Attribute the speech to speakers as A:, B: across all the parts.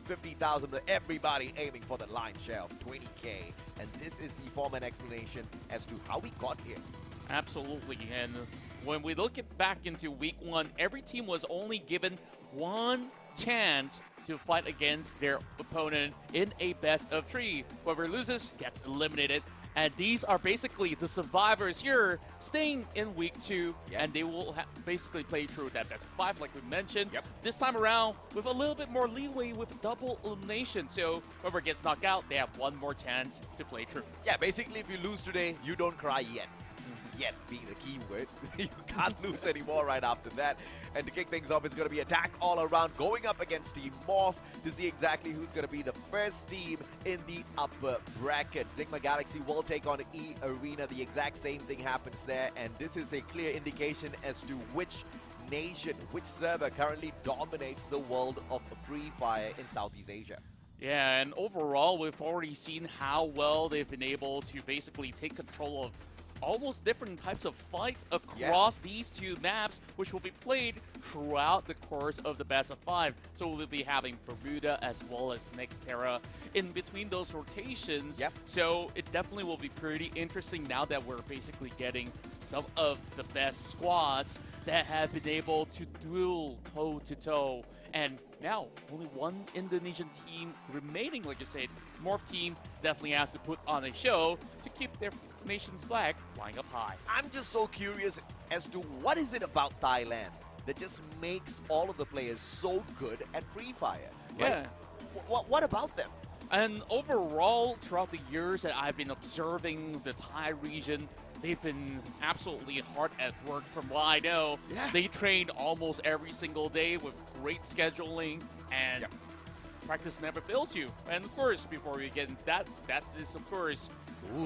A: 50,000, but everybody aiming for the line share of 20K. And this is the form and explanation as to how we got here.
B: Absolutely, and when we look back into week 1, every team was only given one chance to fight against their opponent in a best of 3. Whoever loses gets eliminated. And these are basically the survivors here staying in week 2, and they will basically play through that best of 5, like we mentioned. This time around, with a little bit more leeway with double elimination. So whoever gets knocked out, they have one more chance to play through.
A: Yeah, basically, if you lose today, you don't cry yet. Yet being the key word. You can't lose anymore right after that. And to kick things off, it's going to be attack all around, going up against Team Morph to see exactly who's going to be the first team in the upper brackets. Enigma Galaxy will take on E Arena. The exact same thing happens there, and this is a clear indication as to which nation, which server currently dominates the world of Free Fire in Southeast Asia.
B: Yeah, and overall, we've already seen how well they've been able to basically take control of almost different types of fights across these 2 maps, which will be played throughout the course of the best of 5. So we'll be having Bermuda as well as Nextera in between those rotations. So it definitely will be pretty interesting now that we're basically getting some of the best squads that have been able to duel toe-to-toe. And now, only one Indonesian team remaining, like you said. Morph team definitely has to put on a show to keep their nation's flag flying up high.
A: I'm just so curious as to what is it about Thailand that just makes all of the players so good at Free Fire? Right?
B: Yeah.
A: What about them?
B: And overall, throughout the years that I've been observing the Thai region, they've been absolutely hard at work from what I know. They train almost every single day with great scheduling, and practice never fails you. And of course, before we get into that is, of course,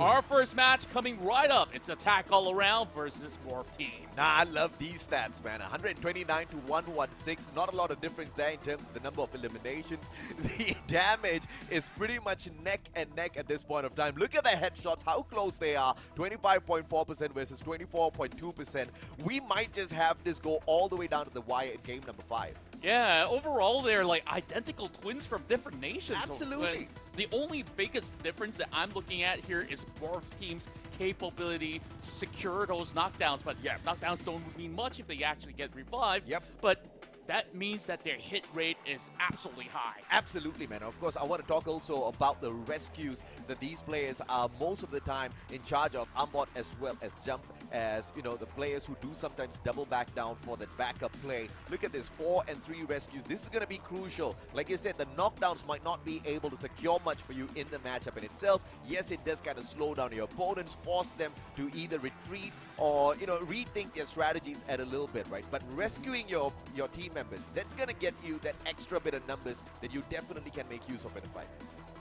B: our first match coming right up. It's attack all around versus Morph team.
A: Nah, I love these stats, man. 129 to 116. Not a lot of difference there in terms of the number of eliminations. The damage is pretty much neck and neck at this point of time. Look at the headshots, how close they are. 25.4% versus 24.2%. We might just have this go all the way down to the wire in game number 5.
B: Yeah, overall, they're like identical twins from different nations.
A: Absolutely.
B: The only biggest difference that I'm looking at here is Morph team's capability to secure those knockdowns. But knockdowns don't mean much if they actually get revived. But that means that their hit rate is absolutely high.
A: Absolutely, man. Of course, I want to talk also about the rescues that these players are most of the time in charge of, Ambot as well as Jump, as, you know, the players who do sometimes double back down for that backup play. Look at this, 4 and 3 rescues. This is going to be crucial. Like you said, the knockdowns might not be able to secure much for you in the matchup in itself. Yes, it does kind of slow down your opponents, force them to either retreat or, you know, rethink their strategies at a little bit, right? But rescuing your team members, that's going to get you that extra bit of numbers that you definitely can make use of in a fight.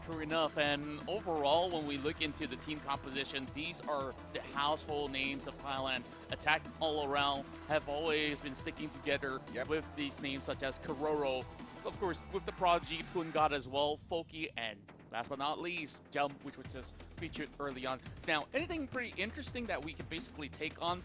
B: True enough, and overall, when we look into the team composition, these are the household names of Thailand. Attack all around have always been sticking together with these names such as Kororo, of course, with the prodigy Pungat as well, Foki, and last but not least, Jump, which was just featured early on. Now, anything pretty interesting that we can basically take on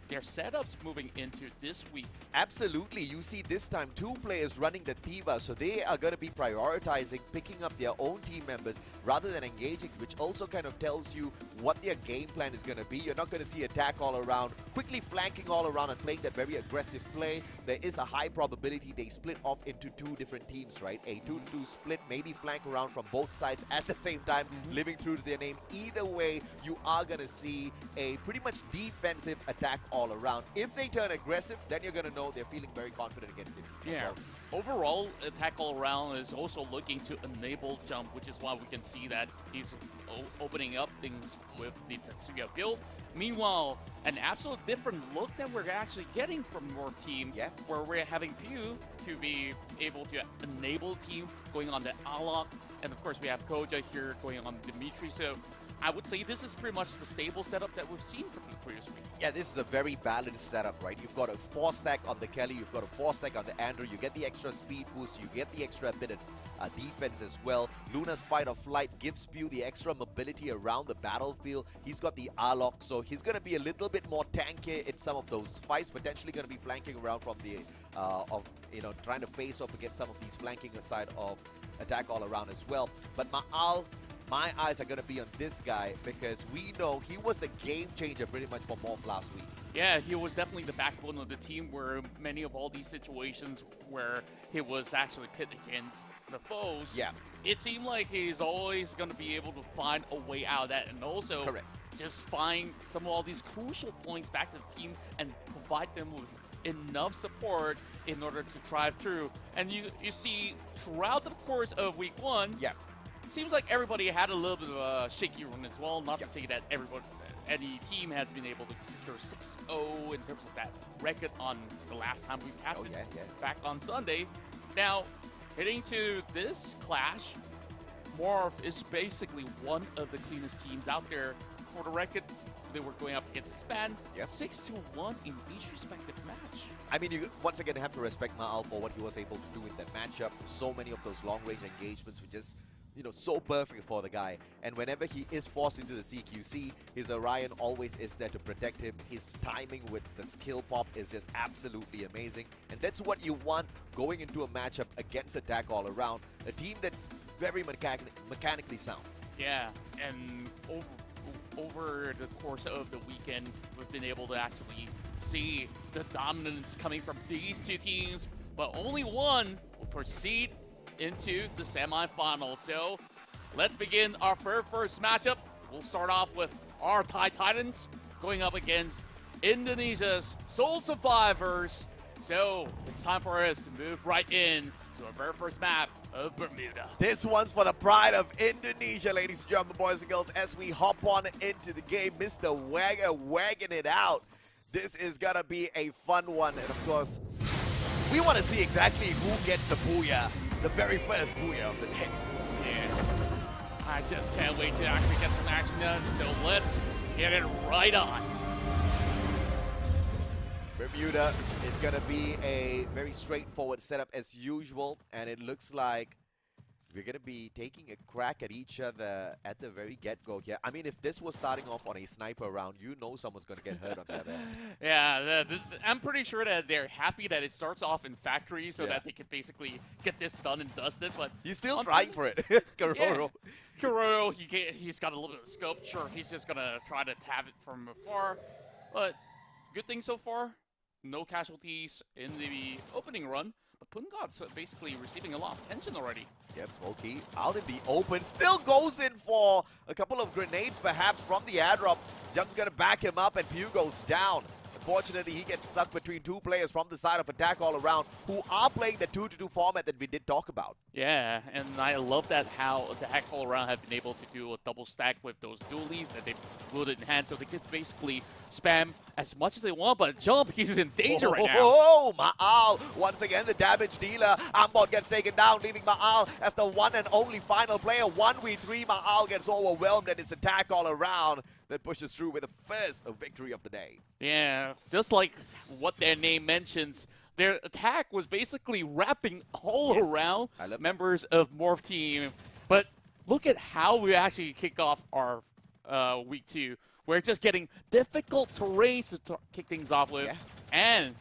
B: their setups moving into this week?
A: Absolutely. You see this time 2 players running the Tiva, so they are going to be prioritizing picking up their own team members rather than engaging, which also kind of tells you what their game plan is going to be. You're not going to see attack all around, quickly flanking all around and playing that very aggressive play. There is a high probability they split off into 2 different teams, right? A 2-2 split, maybe flank around from both sides at the same time, living true to their name. Either way, you are going to see a pretty much defensive attack all around. If they turn aggressive, then you're going to know they're feeling very confident against it.
B: Yeah. Overall, attack all around is also looking to enable Jump, which is why we can see that he's opening up things with the Tetsuya build. Meanwhile, an absolute different look that we're actually getting from Morph team, where we're having Pew to be able to enable team going on the Alok, and of course we have Koja here going on Dimitri. So I would say this is pretty much the stable setup that we've seen from the previous week.
A: Yeah, this is a very balanced setup, right? You've got a 4-stack on the Kelly, you've got a 4-stack on the Andrew, you get the extra speed boost, you get the extra bit of defense as well. Luna's Fight or Flight gives Pew the extra mobility around the battlefield. He's got the Alok, so he's going to be a little bit more tanky in some of those fights, potentially going to be flanking around from the, trying to face off against some of these flanking side of attack all around as well. But Ma'al, my eyes are going to be on this guy because we know he was the game changer pretty much for Morph last week.
B: Yeah, he was definitely the backbone of the team where many of all these situations where he was actually pit against the foes,
A: Yeah.
B: it seemed like he's always going to be able to find a way out of that, and also
A: Correct.
B: just find some of all these crucial points back to the team and provide them with enough support in order to drive through. And you see throughout the course of week 1,
A: Yeah.
B: it seems like everybody had a little bit of a shaky run as well. Not
A: Yeah.
B: to say that any team has been able to secure 6-0 in terms of that record on the last time we passed it back on Sunday. Now, heading to this clash, Morph is basically one of the cleanest teams out there. For the record, they were going up against Span, 6-1 in each respective match.
A: I mean, you once again have to respect Ma'al for what he was able to do in that matchup. So many of those long-range engagements were just, you know, so perfect for the guy. And whenever he is forced into the CQC, his Orion always is there to protect him. His timing with the skill pop is just absolutely amazing. And that's what you want going into a matchup against Attack All Around, a team that's very mechanically sound.
B: Yeah, and over the course of the weekend, we've been able to actually see the dominance coming from these two teams, but only one will proceed into the semifinals. So let's begin our first matchup. We'll start off with our Thai Titans going up against Indonesia's Soul Survivors. So it's time for us to move right in to our very first map of Bermuda.
A: This one's for the pride of Indonesia, ladies and gentlemen, boys and girls, as we hop on into the game. Mr. Wagger wagging it out. This is gonna be a fun one, and of course, we want to see exactly who gets the booyah, the very first booyah of the day.
B: Yeah, I just can't wait to actually get some action done, so let's get it right on.
A: Bermuda is going to be a very straightforward setup as usual, and it looks like we're going to be taking a crack at each other at the very get-go here. I mean, if this was starting off on a sniper round, you know someone's going to get hurt on that end.
B: Yeah, I'm pretty sure that they're happy that it starts off in factory so that they can basically get this done and dusted, but...
A: He's still trying for it, Karoro.
B: Yeah. Karoro, he's got a little bit of scope. Sure, he's just going to try to tab it from afar, but good thing so far. No casualties in the opening run, but Pungod's basically receiving a lot of tension already.
A: Yep, okay, out in the open, still goes in for a couple of grenades perhaps from the airdrop. Jump's gonna back him up and Pew goes down. Unfortunately, he gets stuck between two players from the side of Attack All Around who are playing the 2-2 format that we did talk about.
B: Yeah, and I love that how Attack All Around have been able to do a double stack with those dualies that they've loaded in hand, so they can basically spam as much as they want, but Jump, he's in danger right now.
A: Oh, Ma'al, once again the damage dealer. Ambot gets taken down, leaving Ma'al as the one and only final player. 1v3, Ma'al gets overwhelmed, and it's Attack All Around that pushes through with the first victory of the day.
B: Yeah, just like what their name mentions, their attack was basically wrapping all around members of Morph Team. But look at how we actually kick off our week 2. We're just getting difficult terrains to kick things off with. Yeah. And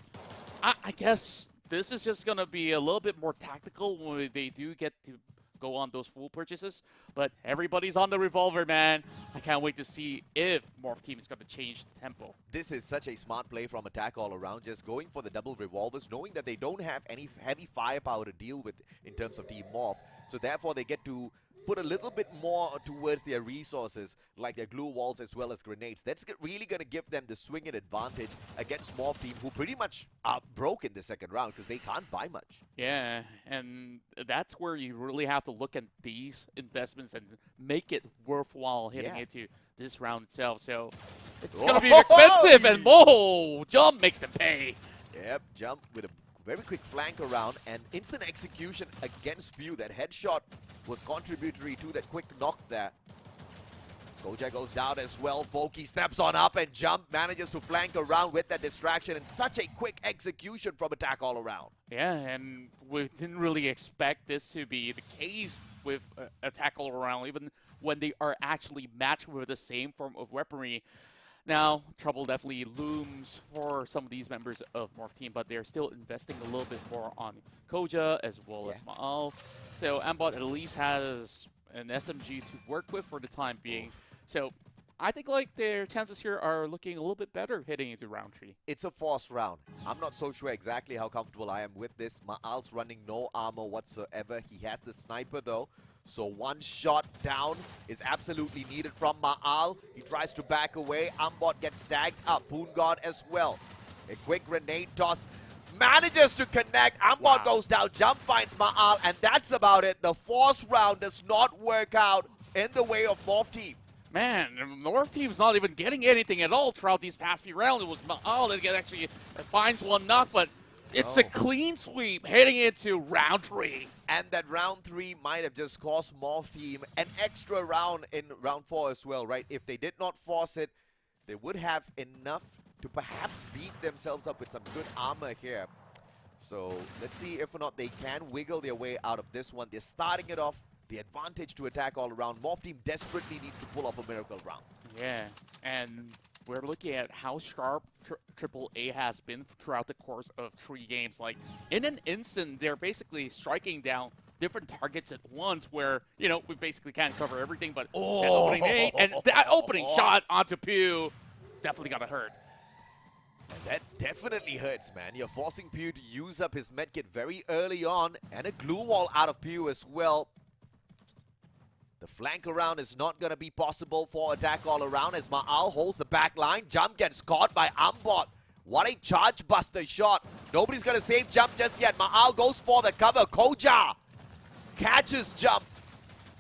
B: I guess this is just going to be a little bit more tactical when they do get to go on those full purchases. But everybody's on the revolver, man. I can't wait to see if Morph Team is going to change the tempo.
A: This is such a smart play from Attack All Around, just going for the double revolvers, knowing that they don't have any heavy firepower to deal with in terms of Team Morph. So therefore, they get to put a little bit more towards their resources, like their glue walls as well as grenades. That's really going to give them the swinging advantage against Morph Team, who pretty much are broke in the second round because they can't buy much.
B: Yeah, and that's where you really have to look at these investments and make it worthwhile hitting into this round itself. So it's going to be expensive, and Jump makes them pay. Yep,
A: Jump with a very quick flank around and instant execution against Pew. That headshot was contributory to that quick knock there. Gojek goes down as well. Foki steps on up and Jump manages to flank around with that distraction, and such a quick execution from Attack All Around.
B: Yeah, and we didn't really expect this to be the case with Attack All Around, even when they are actually matched with the same form of weaponry. Now, trouble definitely looms for some of these members of Morph Team, but they're still investing a little bit more on Koja as well as Ma'al. So Ambot at least has an SMG to work with for the time being. So I think like their chances here are looking a little bit better heading into round 3.
A: It's a forced round. I'm not so sure exactly how comfortable I am with this. Ma'al's running no armor whatsoever. He has the sniper though. So one shot down is absolutely needed from Ma'al. He tries to back away. Ambot gets tagged up. Poon God as well. A quick grenade toss. Manages to connect. Ambot goes down. Jump finds Ma'al. And that's about it. The forced round does not work out in the way of Morph Team.
B: Man, Morph Team's not even getting anything at all throughout these past few rounds. It was Ma'al that actually finds one knock, but it's a clean sweep heading into round 3.
A: And that round 3 might have just cost Morph Team an extra round in round 4 as well, right? If they did not force it, they would have enough to perhaps beat themselves up with some good armor here. So let's see if or not they can wiggle their way out of this one. They're starting it off. The advantage to attack all around. Morph Team desperately needs to pull off a miracle round.
B: Yeah, and we're looking at how sharp AAA has been throughout the course of 3 games. Like, in an instant, they're basically striking down different targets at once where, you know, we basically can't cover everything, but that opening shot onto Pew, it's definitely got to hurt.
A: And that definitely hurts, man. You're forcing Pew to use up his medkit very early on, and a glue wall out of Pew as well. The flank around is not going to be possible for attack all around as Ma'al holds the back line. Jump gets caught by Ambot. What a charge buster shot. Nobody's going to save Jump just yet. Ma'al goes for the cover. Koja catches Jump.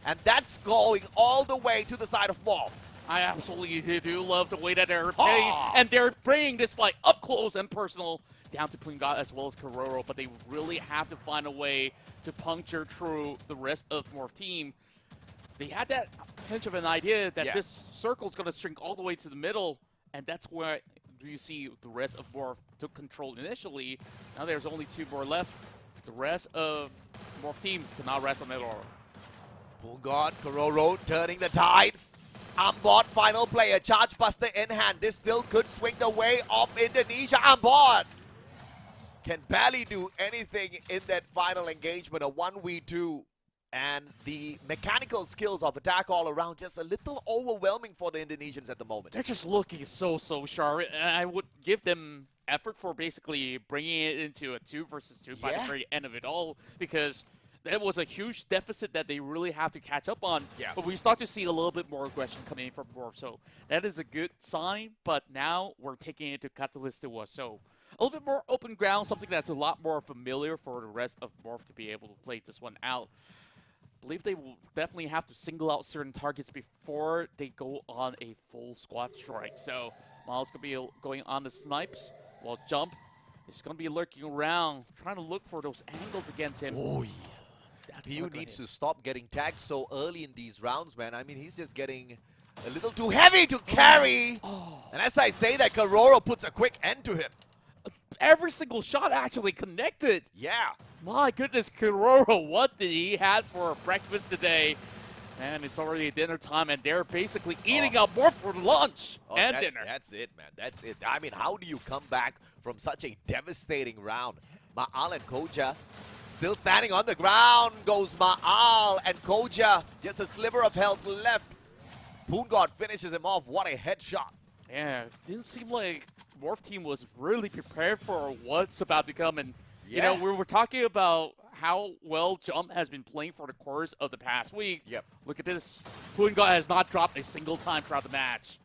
A: And that's going all the way to the side of Morph.
B: I absolutely do love the way that they're playing. And they're bringing this fight up close and personal down to Poon God as well as Kororo. But they really have to find a way to puncture through the rest of Morph Team. They had that pinch of an idea that this circle's going to shrink all the way to the middle, and that's where you see the rest of Morph took control initially. Now there's only 2 more left. The rest of Morph Team cannot rest on it all.
A: Poon God, Kororo turning the tides. Ambot, final player, charge buster in hand. This still could swing the way of Indonesia. Ambot can barely do anything in that final engagement, a 1v2. And the mechanical skills of attack all around just a little overwhelming for the Indonesians at the moment.
B: They're just looking so sharp. And I would give them effort for basically bringing it into a 2 versus 2 by the very end of it all, because that was a huge deficit that they really have to catch up on. But we start to see a little bit more aggression coming in from Morph. So that is a good sign, but now we're taking it to Catalyst to us. So a little bit more open ground, something that's a lot more familiar for the rest of Morph to be able to play this one out. I believe they will definitely have to single out certain targets before they go on a full squad strike. So Miles going to be going on the snipes, while Jump is going to be lurking around, trying to look for those angles against him.
A: Oh, yeah. Pew needs to stop getting tagged so early in these rounds, man. I mean, he's just getting a little too heavy to carry. And as I say that, Kororo puts a quick end to him.
B: Every single shot actually connected.
A: Yeah.
B: My goodness, Kororo, what did he have for breakfast today? And it's already dinner time, and they're basically eating up more for lunch and dinner.
A: That's it, man. That's it. I mean, how do you come back from such a devastating round? Ma'al and Koja still standing on the ground. Goes Ma'al and Koja. Just a sliver of health left. Poon God finishes him off. What a headshot.
B: Yeah, it didn't seem like Morph Team was really prepared for what's about to come. And, you know, we were talking about how well Jump has been playing for the course of the past week. Look at this. Poon God has not dropped a single time throughout the match.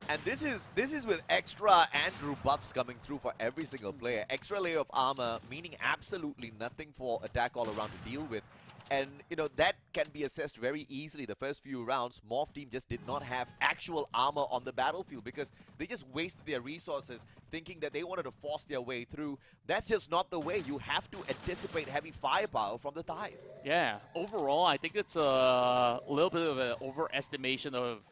A: And this is with extra Andrew buffs coming through for every single player. Extra layer of armor, meaning absolutely nothing for attack all around to deal with. And, you know, that can be assessed very easily. The first few rounds, Morph Team just did not have actual armor on the battlefield because they just wasted their resources thinking that they wanted to force their way through. That's just not the way. You have to anticipate heavy firepower from the thighs.
B: Yeah, overall, I think it's a little bit of an overestimation of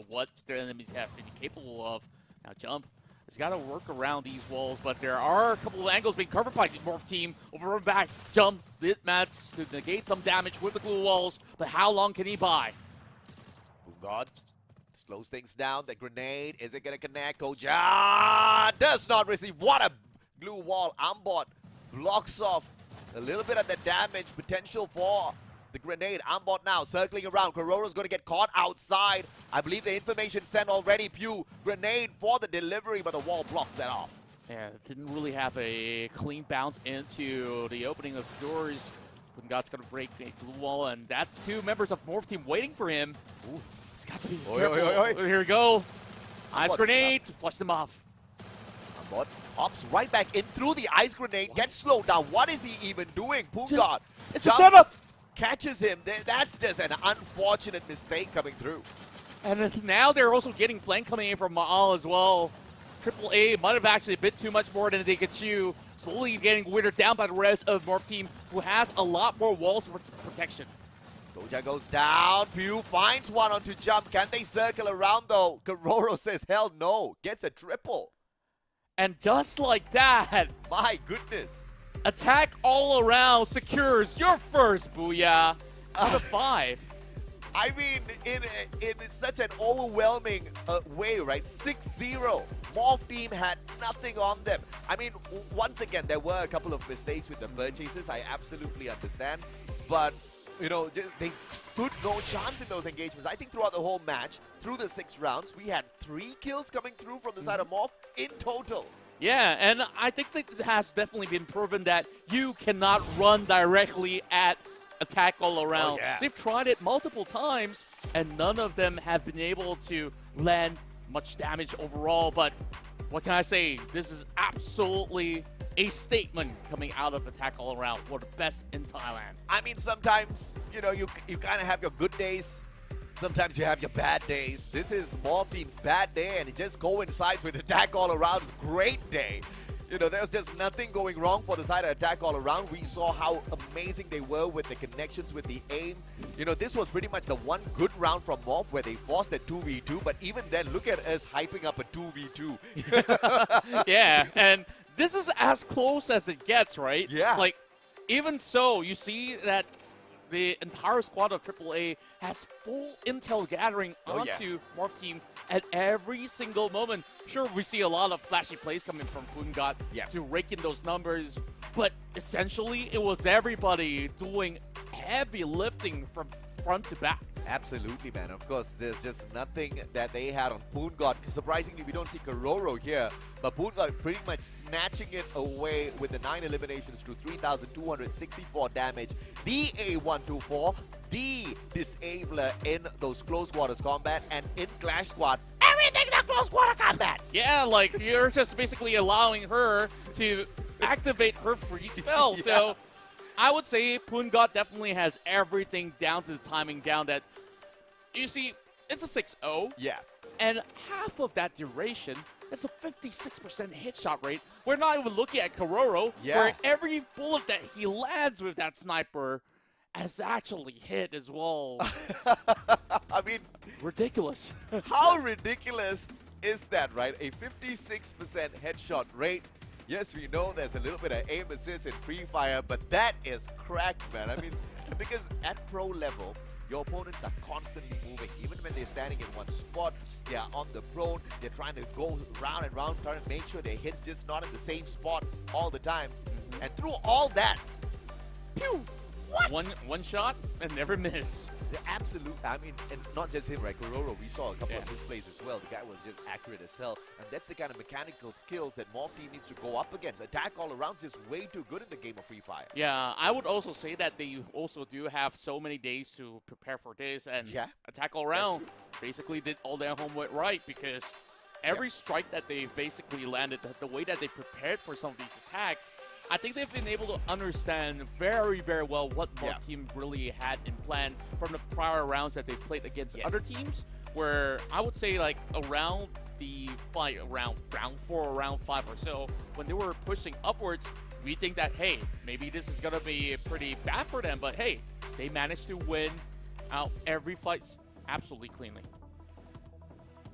B: what their enemies have been capable of. Now, Jump has got to work around these walls, but there are a couple of angles being covered by the Morph Team. Over and back, Jump did manage to negate some damage with the glue walls, but how long can he buy?
A: God Slows things down. The grenade, is it going to connect? Koja does not receive. What a glue wall. Ambot blocks off a little bit of the damage potential for the grenade. Ambot now circling around. Kororo's going to get caught outside. I believe the information sent already. Pew, grenade for the delivery, but the wall blocks that off.
B: Yeah, didn't really have a clean bounce into the opening of doors. God's going to break the glue wall, and that's two members of Morph Team waiting for him. Ooh. It's got to be careful. Here we go. Ice grenade to flush them off.
A: Ambot hops right back in through the ice grenade, gets slowed down. What is he even doing? Poongod.
B: It's a setup.
A: Catches him. That's just an unfortunate mistake coming through.
B: And now they're also getting flank coming in from Maal as well. AAA might have actually a bit too much more than they could chew. Slowly getting withered down by the rest of Morph Team, who has a lot more walls for protection.
A: Koja goes down. Pew finds one on to jump. Can they circle around though? Kororo says hell no. Gets a triple.
B: And just like that,
A: my goodness.
B: Attack all around secures your first booyah out of 5.
A: I mean, in such an overwhelming way, right? 6-0. Morph Team had nothing on them. I mean, once again, there were a couple of mistakes with the purchases. I absolutely understand. But, you know, just they stood no chance in those engagements. I think throughout the whole match, through the 6 rounds, we had 3 kills coming through from the side of Morph in total.
B: Yeah, and I think that it has definitely been proven that you cannot run directly at attack all around.
A: Oh, yeah.
B: They've tried it multiple times, and none of them have been able to land much damage overall. But what can I say? This is absolutely a statement coming out of attack all around. We're the best in Thailand.
A: I mean, sometimes, you know, you kind of have your good days. Sometimes you have your bad days. This is Morph Team's bad day, and it just coincides with attack all around's great day. You know, there's just nothing going wrong for the side of attack all around. We saw how amazing they were with the connections, with the aim. You know, this was pretty much the one good round from Morph where they forced a 2v2. But even then, look at us hyping up a 2v2.
B: Yeah, and this is as close as it gets, right?
A: Yeah.
B: Like, even so, you see that the entire squad of AAA has full intel gathering onto Morph Team at every single moment. Sure, we see a lot of flashy plays coming from Poongod to rake in those numbers, but essentially it was everybody doing heavy lifting from front to back.
A: Absolutely, man. Of course, there's just nothing that they had on Poongod. Surprisingly, we don't see Kororo here, but Poongod pretty much snatching it away with the 9 eliminations to 3,264 damage. The A124, the disabler in those close quarters combat, and in Clash Squad, everything's a close quarter combat!
B: Yeah, like, you're just basically allowing her to activate her free spell, so I would say Poongod definitely has everything down to the timing down that, you see, it's a 6-0.
A: Yeah.
B: And half of that duration, that's a 56% hit shot rate. We're not even looking at Kororo, where every bullet that he lands with that sniper has actually hit as well.
A: I mean,
B: ridiculous.
A: How ridiculous is that, right? A 56% headshot rate. Yes, we know there's a little bit of aim assist in Free Fire, but that is cracked, man. I mean, because at pro level, your opponents are constantly moving. Even when they're standing in one spot, they are on the prone. They're trying to go round and round, trying to make sure their hits just not in the same spot all the time. And through all that, pew! What?
B: One shot and never miss.
A: The absolute, I mean, and not just him, right? Kororo, we saw a couple of his plays as well. The guy was just accurate as hell. And that's the kind of mechanical skills that Morph Team needs to go up against. Attack all around is way too good in the game of Free Fire.
B: Yeah, I would also say that they also do have so many days to prepare for this. And Attack all around basically did all their homework right, because every strike that they basically landed, the way that they prepared for some of these attacks, I think they've been able to understand very, very well what Morph Team really had in plan from the prior rounds that they played against other teams, where I would say like around the fight, around round 4 or round 5 or so, when they were pushing upwards, we think that, hey, maybe this is going to be pretty bad for them, but hey, they managed to win out every fight absolutely cleanly.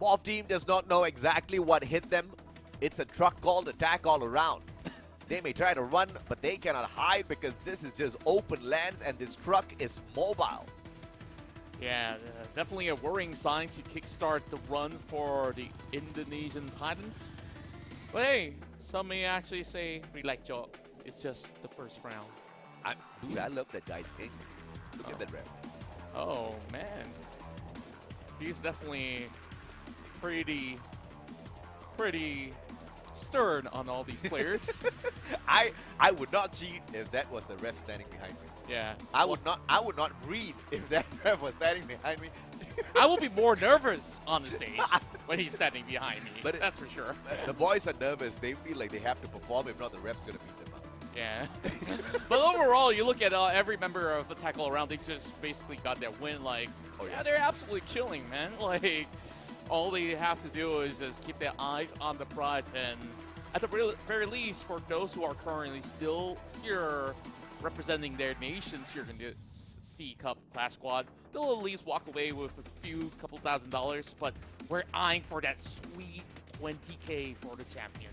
A: Morph Team does not know exactly what hit them. It's a truck called Attack all around. They may try to run, but they cannot hide because this is just open lands and this truck is mobile.
B: Yeah, definitely a worrying sign to kickstart the run for the Indonesian Titans. But hey, some may actually say, relax, Joe. It's just the first round.
A: Dude, I love that guy's king. Look at that ref.
B: Oh, man. He's definitely pretty stern on all these players.
A: I would not cheat if that was the ref standing behind me.
B: Yeah.
A: I would not breathe if that ref was standing behind me.
B: I will be more nervous on the stage when he's standing behind me.
A: But
B: that's for sure.
A: The boys are nervous. They feel like they have to perform. If not, the ref's gonna beat them up.
B: Yeah. But overall, you look at every member of the tackle around, they just basically got their win. Like,
A: Oh, yeah.
B: yeah, they're absolutely chilling, man. Like, all they have to do is just keep their eyes on the prize. And at the very least, for those who are currently still here representing their nations here in the C Cup Clash Squad, they'll at least walk away with a couple $1,000s. But we're eyeing for that sweet 20K for the champion.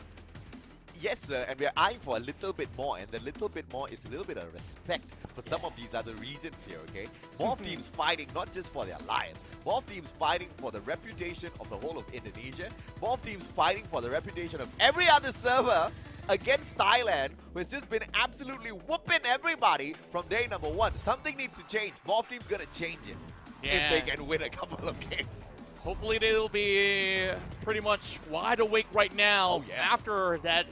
A: Yes, sir, and we're eyeing for a little bit more, and the little bit more is a little bit of respect for some of these other regions here, okay? More teams fighting not just for their lives, more teams fighting for the reputation of the whole of Indonesia, more teams fighting for the reputation of every other server against Thailand, who has just been absolutely whooping everybody from day number one. Something needs to change. More teams gonna change it if they can win a couple of games.
B: Hopefully they'll be pretty much wide awake right now after that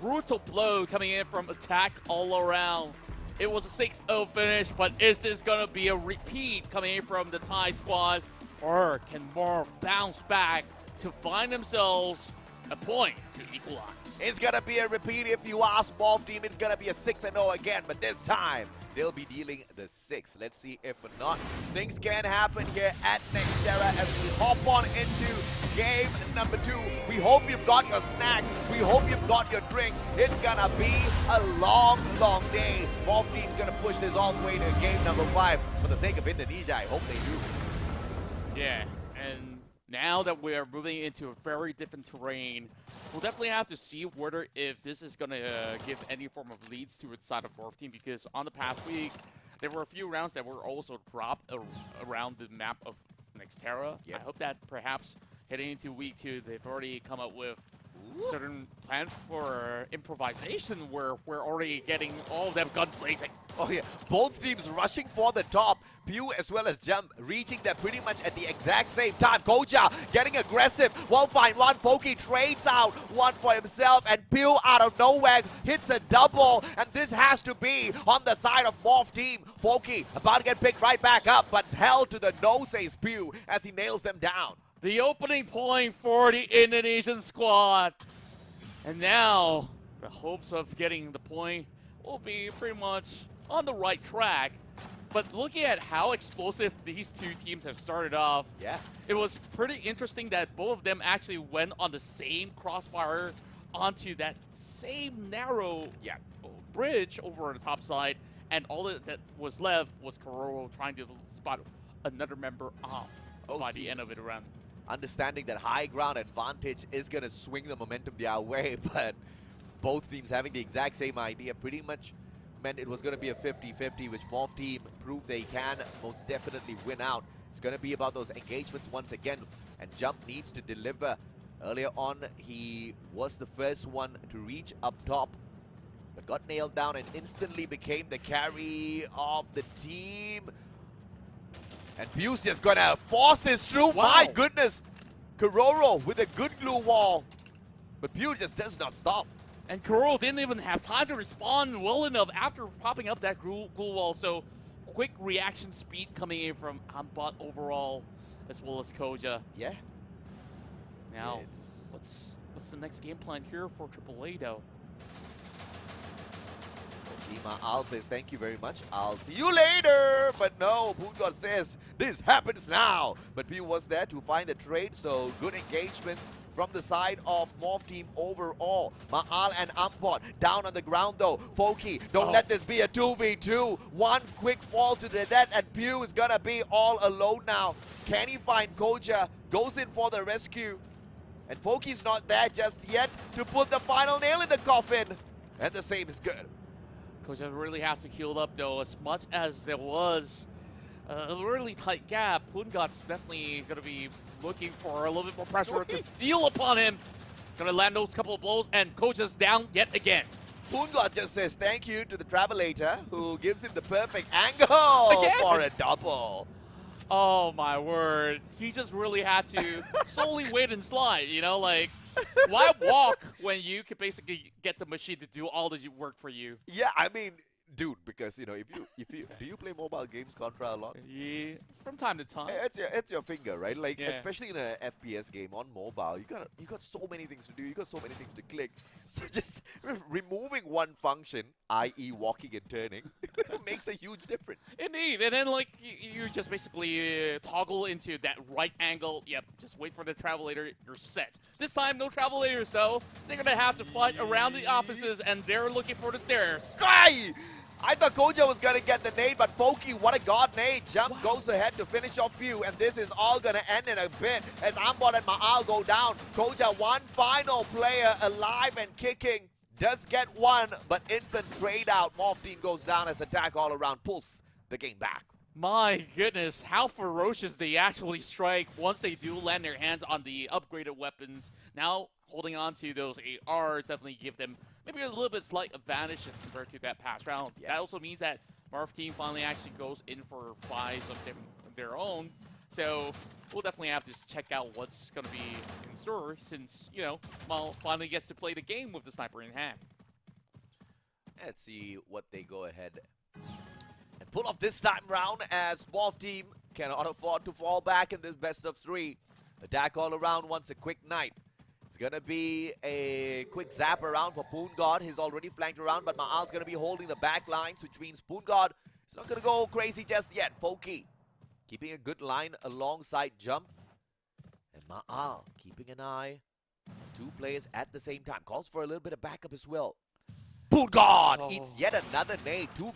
B: brutal blow coming in from attack all around. It was a 6-0 finish, but is this going to be a repeat coming in from the Thai squad? Or can Morph bounce back to find themselves a point to equalize?
A: It's going to be a repeat if you ask Morph Team. It's going to be a 6-0 again, but this time they'll be dealing the 6. Let's see if not. Things can happen here at Nextera as we hop on into game number 2. We hope you've got your snacks. We hope you've got your drinks. It's gonna be a long, long day. Morph Team's gonna push this all the way to game number 5. For the sake of Indonesia, I hope they do.
B: Yeah, and now that we're moving into a very different terrain, we'll definitely have to see whether if this is going to give any form of leads to its side of Morph Team, because on the past week, there were a few rounds that were also dropped around the map of Nextera. I hope that perhaps heading into week 2, they've already come up with certain plans for improvisation where we're already getting all of them guns blazing.
A: Oh yeah, both teams rushing for the top. Pew as well as Jump reaching there pretty much at the exact same time. Koja getting aggressive. Won't find one. Pokey trades out one for himself, and Pew out of nowhere hits a double. And this has to be on the side of Morph Team. Pokey about to get picked right back up, but held to the nose, says Pew, as he nails them down.
B: The opening point for the Indonesian squad. And now, the hopes of getting the point will be pretty much on the right track. But looking at how explosive these two teams have started off, it was pretty interesting that both of them actually went on the same crossfire onto that same narrow bridge over on the top side. And all that was left was Kororo trying to spot another member off by the end of it around.
A: Understanding that high ground advantage is going to swing the momentum their way, but both teams having the exact same idea pretty much meant it was going to be a 50-50, which Morph Team proved they can most definitely win out. It's going to be about those engagements once again, and Jump needs to deliver. Earlier on, he was the first one to reach up top, but got nailed down and instantly became the carry of the team. And Pew's just gonna force this through. Wow. My goodness. Kororo with a good glue wall. But Pew just does not stop.
B: And Kororo didn't even have time to respond well enough after popping up that glue wall. So quick reaction speed coming in from Ambot overall, as well as Koja.
A: Yeah.
B: Now, what's the next game plan here for AAA though?
A: Al says, thank you very much. I'll see you later. But no, Boongod says, this happens now. But Pew was there to find the trade, so good engagements from the side of Morph Team overall. Ma'al and Ambot down on the ground though. Foki, don't let this be a 2v2. One quick fall to the net, and Pew is gonna be all alone now. Can he find Koja? Goes in for the rescue. And Foki's not there just yet to put the final nail in the coffin. And the same is good.
B: Koja really has to heal up though, as much as there was a really tight gap. Pungat's definitely going to be looking for a little bit more pressure to deal upon him. Going to land those couple of blows, and Koja's down yet again.
A: Pungat just says thank you to the Travelator, who gives him the perfect angle
B: Again?
A: for a double.
B: Oh my word. He just really had to solely wait and slide, you know, like, why walk when you could basically get the machine to do all the work for you?
A: Yeah, I mean, dude, because you know, if you do you play mobile games Contra a lot?
B: Yeah, from time to time.
A: It's your finger, right? Like
B: Yeah.
A: especially in a FPS game on mobile, you got so many things to do. You got so many things to click. So just removing one function, i.e., walking and turning, makes a huge difference.
B: Indeed, and then like you just basically toggle into that right angle. Yep, just wait for the Travelator. You're set. This time, no Travelators though. They're gonna have to fight around the offices, and they're looking for the stairs.
A: Guy! I thought Koja was going to get the nade, but Foki, what a god nade. Jump goes ahead to finish off Pew, and this is all going to end in a bit as Ambot and Ma'al go down. Koja, one final player alive and kicking, does get one, but instant trade out. Morph Team goes down as attack all around pulls the game back.
B: My goodness, how ferocious they actually strike once they do land their hands on the upgraded weapons. Now, holding on to those ARs definitely give them maybe a little bit slight advantage as compared to that past round.
A: Yeah.
B: That also means that Marv Team finally actually goes in for buys of their own. So we'll definitely have to check out what's going to be in store since, you know, Mal finally gets to play the game with the sniper in hand.
A: Let's see what they go ahead and pull off this time round as Wolf Team cannot afford to fall back in this best of three. Attack all around wants a quick night. It's going to be a quick zap around for Poongod. He's already flanked around, but Ma'al's going to be holding the back lines, which means Poongod is not going to go crazy just yet. Foki keeping a good line alongside Jump. And Ma'al keeping an eye. Two players at the same time. Calls for a little bit of backup as well. Poongod eats yet another nade. Two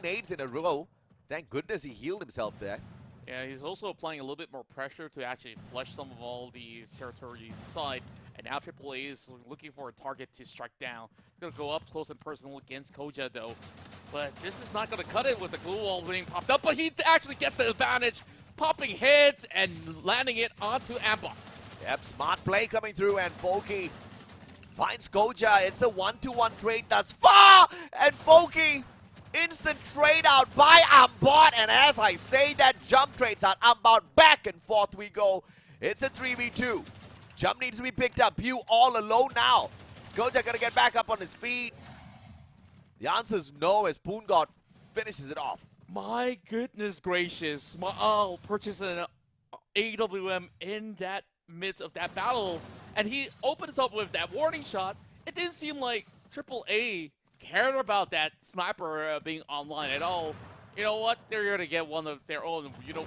A: nades in a row. Thank goodness he healed himself there.
B: Yeah, he's also applying a little bit more pressure to actually flush some of all these territories aside. And now AAA is looking for a target to strike down. It's going to go up close and personal against Koja, though. But this is not going to cut it with the glue wall being popped up. But he actually gets the advantage, popping heads and landing it onto Ambot.
A: Yep, smart play coming through, and Foki finds Koja. It's a 1-to-1 trade thus far, and Foki instant trade out by Ambot, and as I say that, Jump trades out Ambot. Back and forth we go. It's a 3v2. Jump needs to be picked up. Pew all alone now. Is Koja gonna get back up on his feet? The answer is no, as Poongod finishes it off.
B: My goodness gracious. Ma'al purchased an AWM in that midst of that battle, and he opens up with that warning shot. It didn't seem like AAA cared about that sniper being online at all. You know what? They're going to get one of their own. You know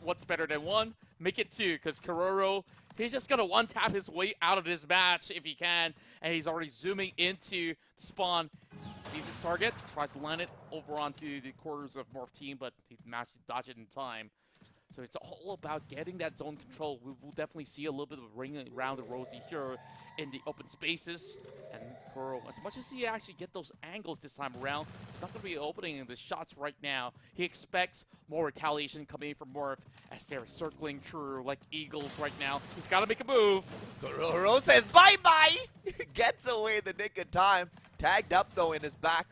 B: what's better than one? Make it two, because Kororo, he's just going to one-tap his way out of this match if he can, and he's already zooming into spawn. Sees his target, tries to land it over onto the quarters of Morph Team, but he managed to dodge it in time. So it's all about getting that zone control. We will definitely see a little bit of a ring around the rosy here in the open spaces. And Kuro, as much as he actually get those angles this time around, he's not going to be opening the shots right now. He expects more retaliation coming in from Morph as they're circling through like eagles right now. He's got to make a move.
A: Kororo says bye-bye. Gets away in the nick of time. Tagged up, though, in his back.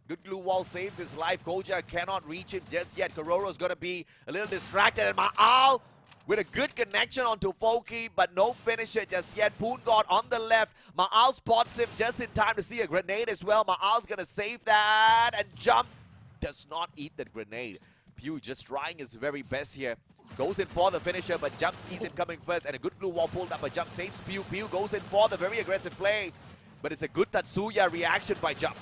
A: Good glue wall saves his life. Koja cannot reach him just yet. Kororo's going to be a little distracted. And Ma'al with a good connection onto Foki, but no finisher just yet. Poongod on the left. Ma'al spots him just in time to see a grenade as well. Ma'al's going to save that, and Jump does not eat that grenade. Pew just trying his very best here. Goes in for the finisher, but Jump sees him coming first, and a good glue wall pulled up, but Jump saves Pew. Pew goes in for the very aggressive play, but it's a good Tatsuya reaction by Jump.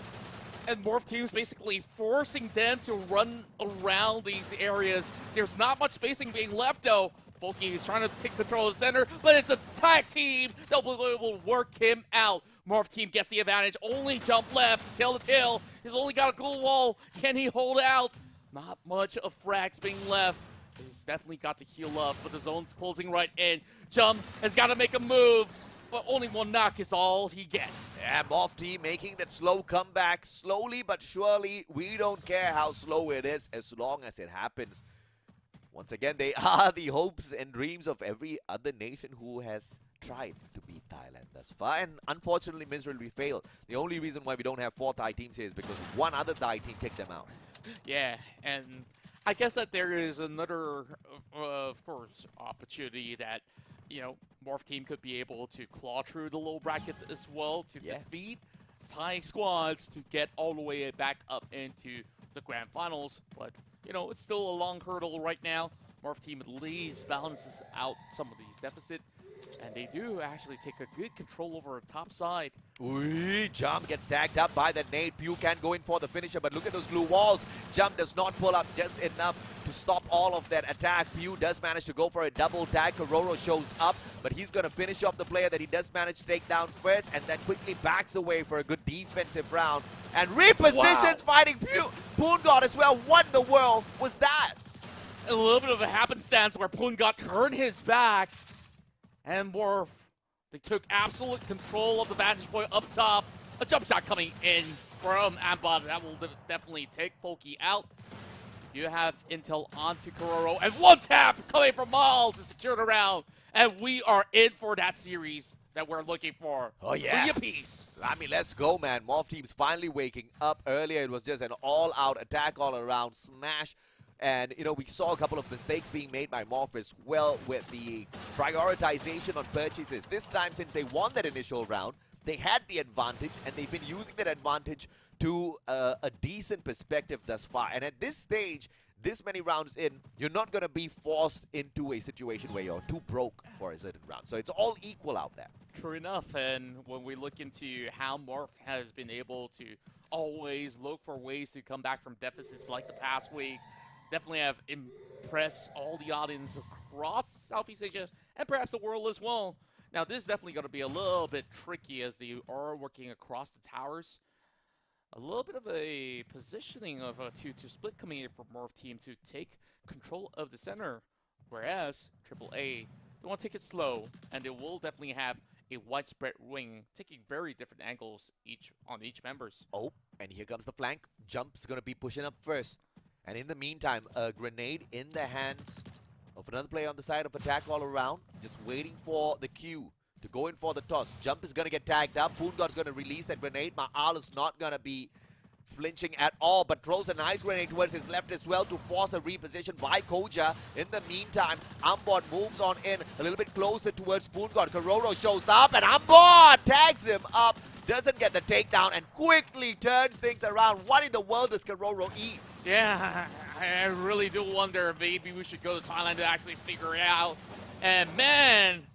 B: And Morph Team's basically forcing them to run around these areas. There's not much spacing being left, though. Foki is trying to take control of the center, but it's a tag team that will work him out. Morph Team gets the advantage. Only Jump left. Tail to tail. He's only got a glue wall. Can he hold out? Not much of frags being left. He's definitely got to heal up, but the zone's closing right in. Jump has got to make a move, but only one knock is all he gets.
A: Yeah, Morph Team making that slow comeback. Slowly but surely, we don't care how slow it is as long as it happens. Once again, they are the hopes and dreams of every other nation who has tried to beat Thailand thus far, and unfortunately miserably failed. The only reason why we don't have 4 Thai teams here is because one other Thai team kicked them out.
B: Yeah, and I guess that there is another, of course, opportunity that, you know, Morph team could be able to claw through the low brackets as well to defeat Thai squads to get all the way back up into the grand finals. But, you know, it's still a long hurdle right now. Morph team at least balances out some of these deficits. And they do actually take a good control over the top side.
A: Jump gets tagged up by the nade. Pew can go in for the finisher, but look at those blue walls. Jump does not pull up just enough to stop all of that attack. Pew does manage to go for a double tag. Kororo shows up, but he's going to finish off the player that he does manage to take down first, and then quickly backs away for a good defensive round. And repositions fighting Pew. Poon God as well. What in the world was that?
B: A little bit of a happenstance where Poon God turned his back. And Morph, they took absolute control of the vantage point up top. A jump shot coming in from Ambot. That will definitely take Folky out. We do have intel onto Kororo. And one tap coming from Maul to secure the round. And we are in for that series that we're looking for.
A: Oh, yeah.
B: 3 apiece.
A: I mean, let's go, man. Morph team's finally waking up. Earlier, it was just an all-out attack all around smash. And, you know, we saw a couple of mistakes being made by Morph as well with the prioritization on purchases. This time, since they won that initial round, they had the advantage, and they've been using that advantage to a decent perspective thus far. And at this stage, this many rounds in, you're not going to be forced into a situation where you're too broke for a certain round. So it's all equal out there.
B: True enough. And when we look into how Morph has been able to always look for ways to come back from deficits like the past week, definitely have impressed all the audience across Southeast Asia and perhaps the world as well. Now, this is definitely going to be a little bit tricky as they are working across the towers. A little bit of a positioning of a 2-2 split coming in from Morph team to take control of the center, whereas AAA, they want to take it slow, and they will definitely have a widespread wing, taking very different angles on each members.
A: Oh, and here comes the flank. Jump's going to be pushing up first. And in the meantime, a grenade in the hands of another player on the side of attack all around, just waiting for the cue to go in for the toss. Jump is going to get tagged up. Poon God's going to release that grenade. Ma'al is not going to be flinching at all, but throws a nice grenade towards his left as well to force a reposition by Koja. In the meantime, Ambot moves on in a little bit closer towards Poon God. Kororo shows up, and Ambot tags him up. Doesn't get the takedown and quickly turns things around. What in the world does Kororo eat?
B: Yeah, I really do wonder if maybe we should go to Thailand to actually figure it out. And man,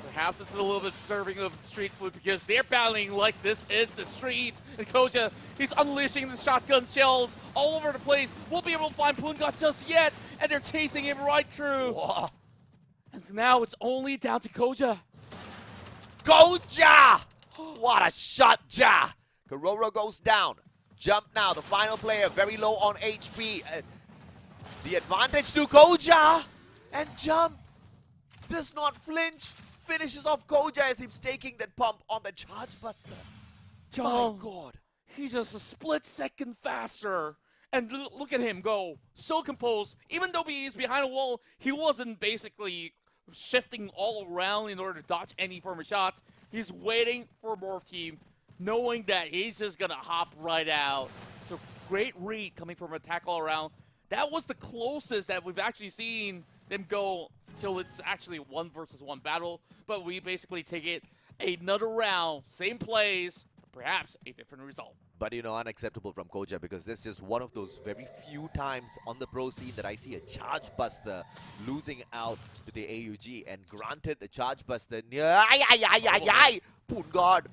B: perhaps it's a little bit serving of street food because they're battling like this is the street. And Koja, he's unleashing the shotgun shells all over the place. Won't be able to find Poon God just yet. And they're chasing him right through.
A: Whoa.
B: And now it's only down to Koja.
A: Koja! What a shot, Ja! Kororo goes down. Jump now, the final player, very low on HP. The advantage to Koja! And Jump does not flinch. Finishes off Koja as he's taking that pump on the Charge Buster. My God.
B: He's just a split second faster. And look at him go. So composed. Even though he's behind a wall, he wasn't basically shifting all around in order to dodge any form of shots. He's waiting for Morph team, knowing that he's just going to hop right out. So great read coming from attack all around. That was the closest that we've actually seen them go till it's actually 1 versus 1 battle. But we basically take it another round, same plays, perhaps a different result.
A: But, you know, unacceptable from Koja because this is just one of those very few times on the pro scene that I see a Charge Buster losing out to the AUG. And granted, the Charge Buster, Poon God.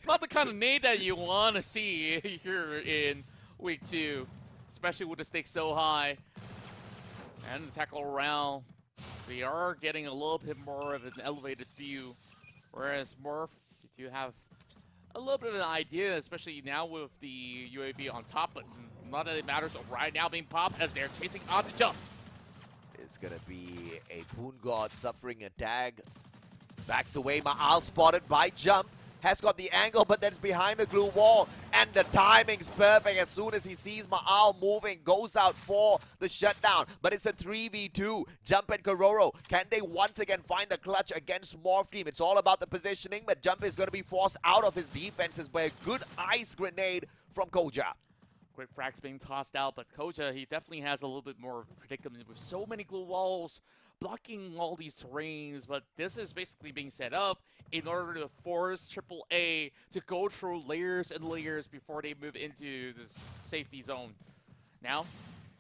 B: Not the kind of nade that you want to see here in week 2, especially with the stakes so high. And the tackle around, we are getting a little bit more of an elevated view, whereas Morph, you do have a little bit of an idea, especially now with the UAV on top, but not that it matters right now being popped as they're chasing on the jump.
A: It's going to be a Poon God suffering a tag. Backs away, Ma'al spotted by Jump. has got the angle, but that's behind the glue wall. And the timing's perfect. As soon as he sees Ma'al moving, goes out for the shutdown. But it's a 3v2. Jump and Kororo. Can they once again find the clutch against Morph Team? It's all about the positioning, but Jump is going to be forced out of his defenses by a good ice grenade from Koja.
B: Great frags being tossed out, but Koja, he definitely has a little bit more predicament with so many glue walls blocking all these terrains, but this is basically being set up in order to force AAA to go through layers and layers before they move into this safety zone. Now,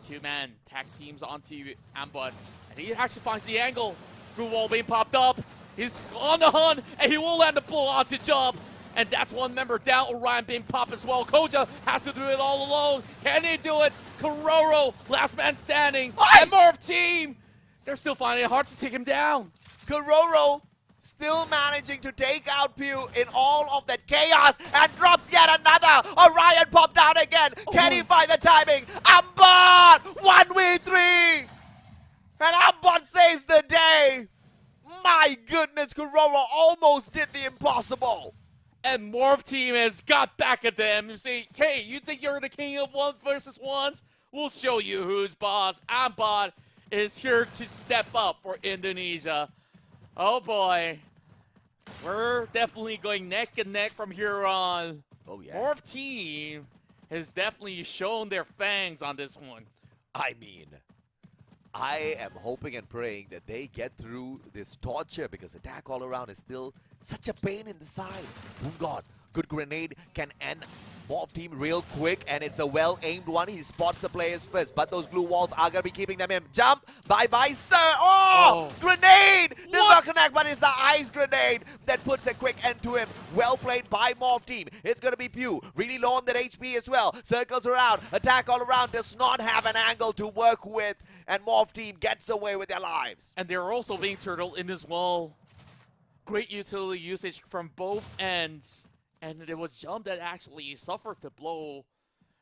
B: two-man tag teams onto Ambot, and he actually finds the angle. Glue wall being popped up. He's on the hunt, and he will land the pull onto Jump. And that's one member down. Orion being popped as well. Koja has to do it all alone. Can he do it? Kororo, last man standing. And Morph Team, they're still finding it hard to take him down.
A: Kororo still managing to take out Pew in all of that chaos and drops yet another. Orion popped down again. Can he find the timing? Ambot! 1v3! And Ambot saves the day. My goodness, Kororo almost did the impossible.
B: And Morph Team has got back at them. You say, hey, you think you're the king of 1v1s? We'll show you who's boss. Ambot is here to step up for Indonesia. Oh boy. We're definitely going neck and neck from here on.
A: Oh yeah.
B: Morph Team has definitely shown their fangs on this one.
A: I mean, I am hoping and praying that they get through this torture because attack all around is still such a pain in the side. Oh God, good grenade can end Morph Team real quick, and it's a well-aimed one. He spots the players first, but those glue walls are going to be keeping them in. Jump! Bye-bye, sir! Oh! Grenade! Does not connect, but it's the ice grenade that puts a quick end to him. Well played by Morph Team. It's going to be Pew. Really low on that HP as well. Circles around. Attack all around. Does not have an angle to work with, and Morph Team gets away with their lives.
B: And they're also being turtled in as well. Great utility usage from both ends. And it was Jump that actually suffered the blow.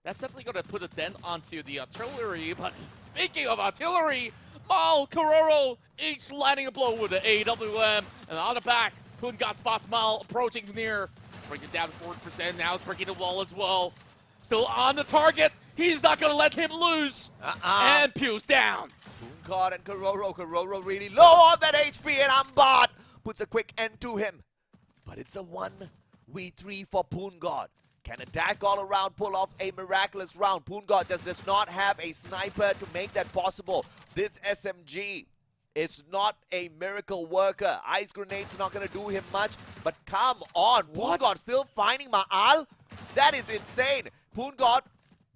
B: That's definitely going to put a dent onto the artillery. But speaking of artillery, Mal, Kororo, each landing a blow with the AWM. And on the back, Poon got spots Mal approaching near. Bring it down to 40%. Now it's breaking the wall as well. Still on the target. He's not going to let him lose. And Pew's down.
A: Poon caught and Kororo. Kororo really low on that HP, and Ambot puts a quick end to him. But it's a 1v3 for Poon God. Can attack all around, pull off a miraculous round. Poon God does not have a sniper to make that possible. This SMG is not a miracle worker. Ice grenades not going to do him much. But come on, Poon God still finding Ma'al? That is insane. Poon God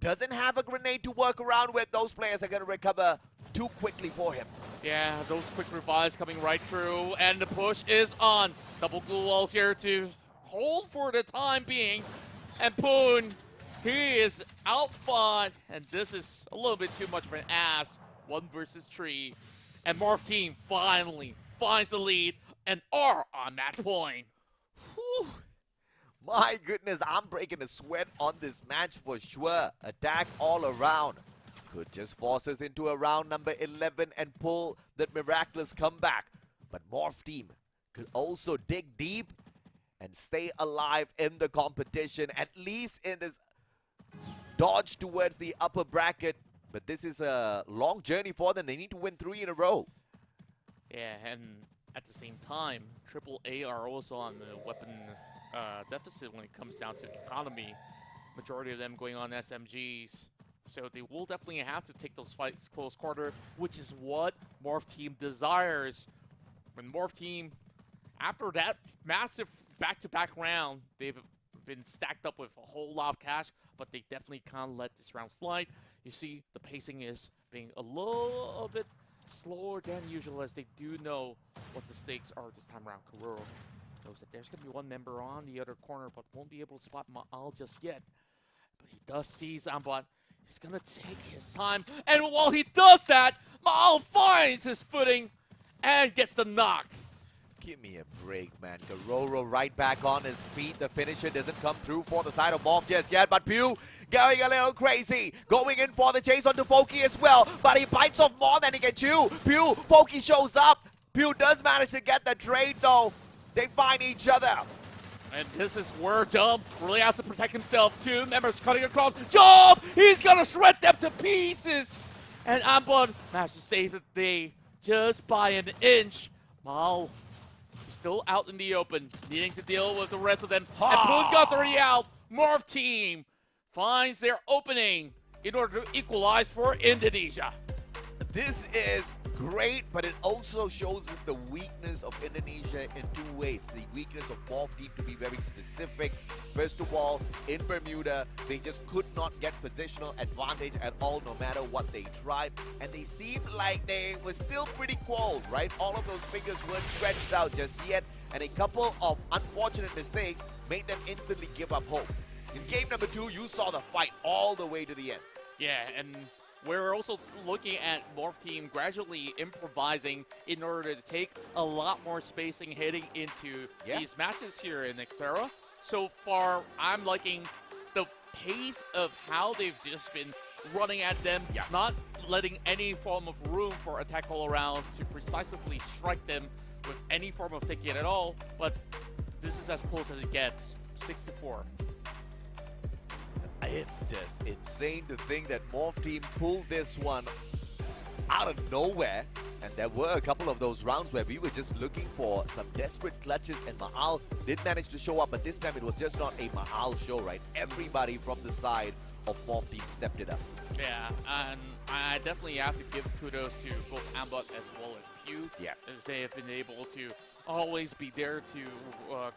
A: doesn't have a grenade to work around with. Those players are going to recover too quickly for him.
B: Yeah, those quick revives coming right through, and the push is on. Double glue walls here to hold for the time being. And Poon, he is outfought, and this is a little bit too much of an ass. 1 versus 3. And Morph Team finally finds the lead and are on that point.
A: Whew. My goodness, I'm breaking a sweat on this match for sure. Attack all around. Could just force us into a round number 11 and pull that miraculous comeback. But Morph Team could also dig deep and stay alive in the competition, at least in this dodge towards the upper bracket. But this is a long journey for them. They need to win 3 in a row.
B: Yeah, and at the same time, AAA are also on the weapon deficit when it comes down to economy. Majority of them going on SMGs. So they will definitely have to take those fights close quarter, which is what Morph Team desires. When Morph Team, after that massive back-to-back round, they've been stacked up with a whole lot of cash, but they definitely can't let this round slide. You see, the pacing is being a little bit slower than usual, as they do know what the stakes are this time around. Kororo knows that there's going to be one member on the other corner, but won't be able to spot Ma'al just yet. But he does see Zambot. He's going to take his time, and while he does that, Ma'al finds his footing and gets the knock.
A: Give me a break, man. Kororo right back on his feet. The finisher doesn't come through for the side of Morph just yet, but Pew going a little crazy. Going in for the chase onto Foki as well, but he bites off more than he can chew. Pew, Foki shows up. Pew does manage to get the trade, though. They find each other.
B: And this is where Jump really has to protect himself. Two members cutting across. Jump! He's gonna shred them to pieces! And Ambon managed to save the day just by an inch. Mal still out in the open, needing to deal with the rest of them. And Poongun's already out. Morph team finds their opening in order to equalize for Indonesia.
A: This is great, but it also shows us the weakness of Indonesia in two ways. The weakness of Morph team to be very specific. First of all, in Bermuda, they just could not get positional advantage at all, no matter what they tried. And they seemed like they were still pretty cold, right? All of those fingers weren't stretched out just yet. And a couple of unfortunate mistakes made them instantly give up hope. In game number 2, you saw the fight all the way to the end.
B: Yeah, and we're also looking at Morph team gradually improvising in order to take a lot more spacing heading into these matches here in Xterra. So far, I'm liking the pace of how they've just been running at them, not letting any form of room for attack all around to precisely strike them with any form of ticket at all. But this is as close as it gets, 6-4.
A: It's just insane to think that Morph team pulled this one out of nowhere. And there were a couple of those rounds where we were just looking for some desperate clutches, and Mahal did manage to show up, but this time it was just not a Mahal show, right? Everybody from the side of Morph team stepped it up.
B: Yeah, and I definitely have to give kudos to both Ambot as well as Pew, as they have been able to always be there to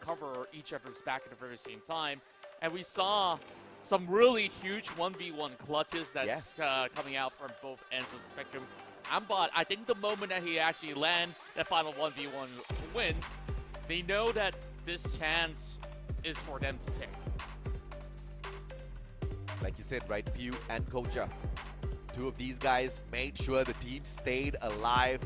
B: cover each other's back at the very same time. And we saw some really huge 1v1 clutches that's coming out from both ends of the spectrum. Ambot, I think the moment that he actually land that final 1v1 win, they know that this chance is for them to take.
A: Like you said, right, Pew and Kocha. Two of these guys made sure the team stayed alive,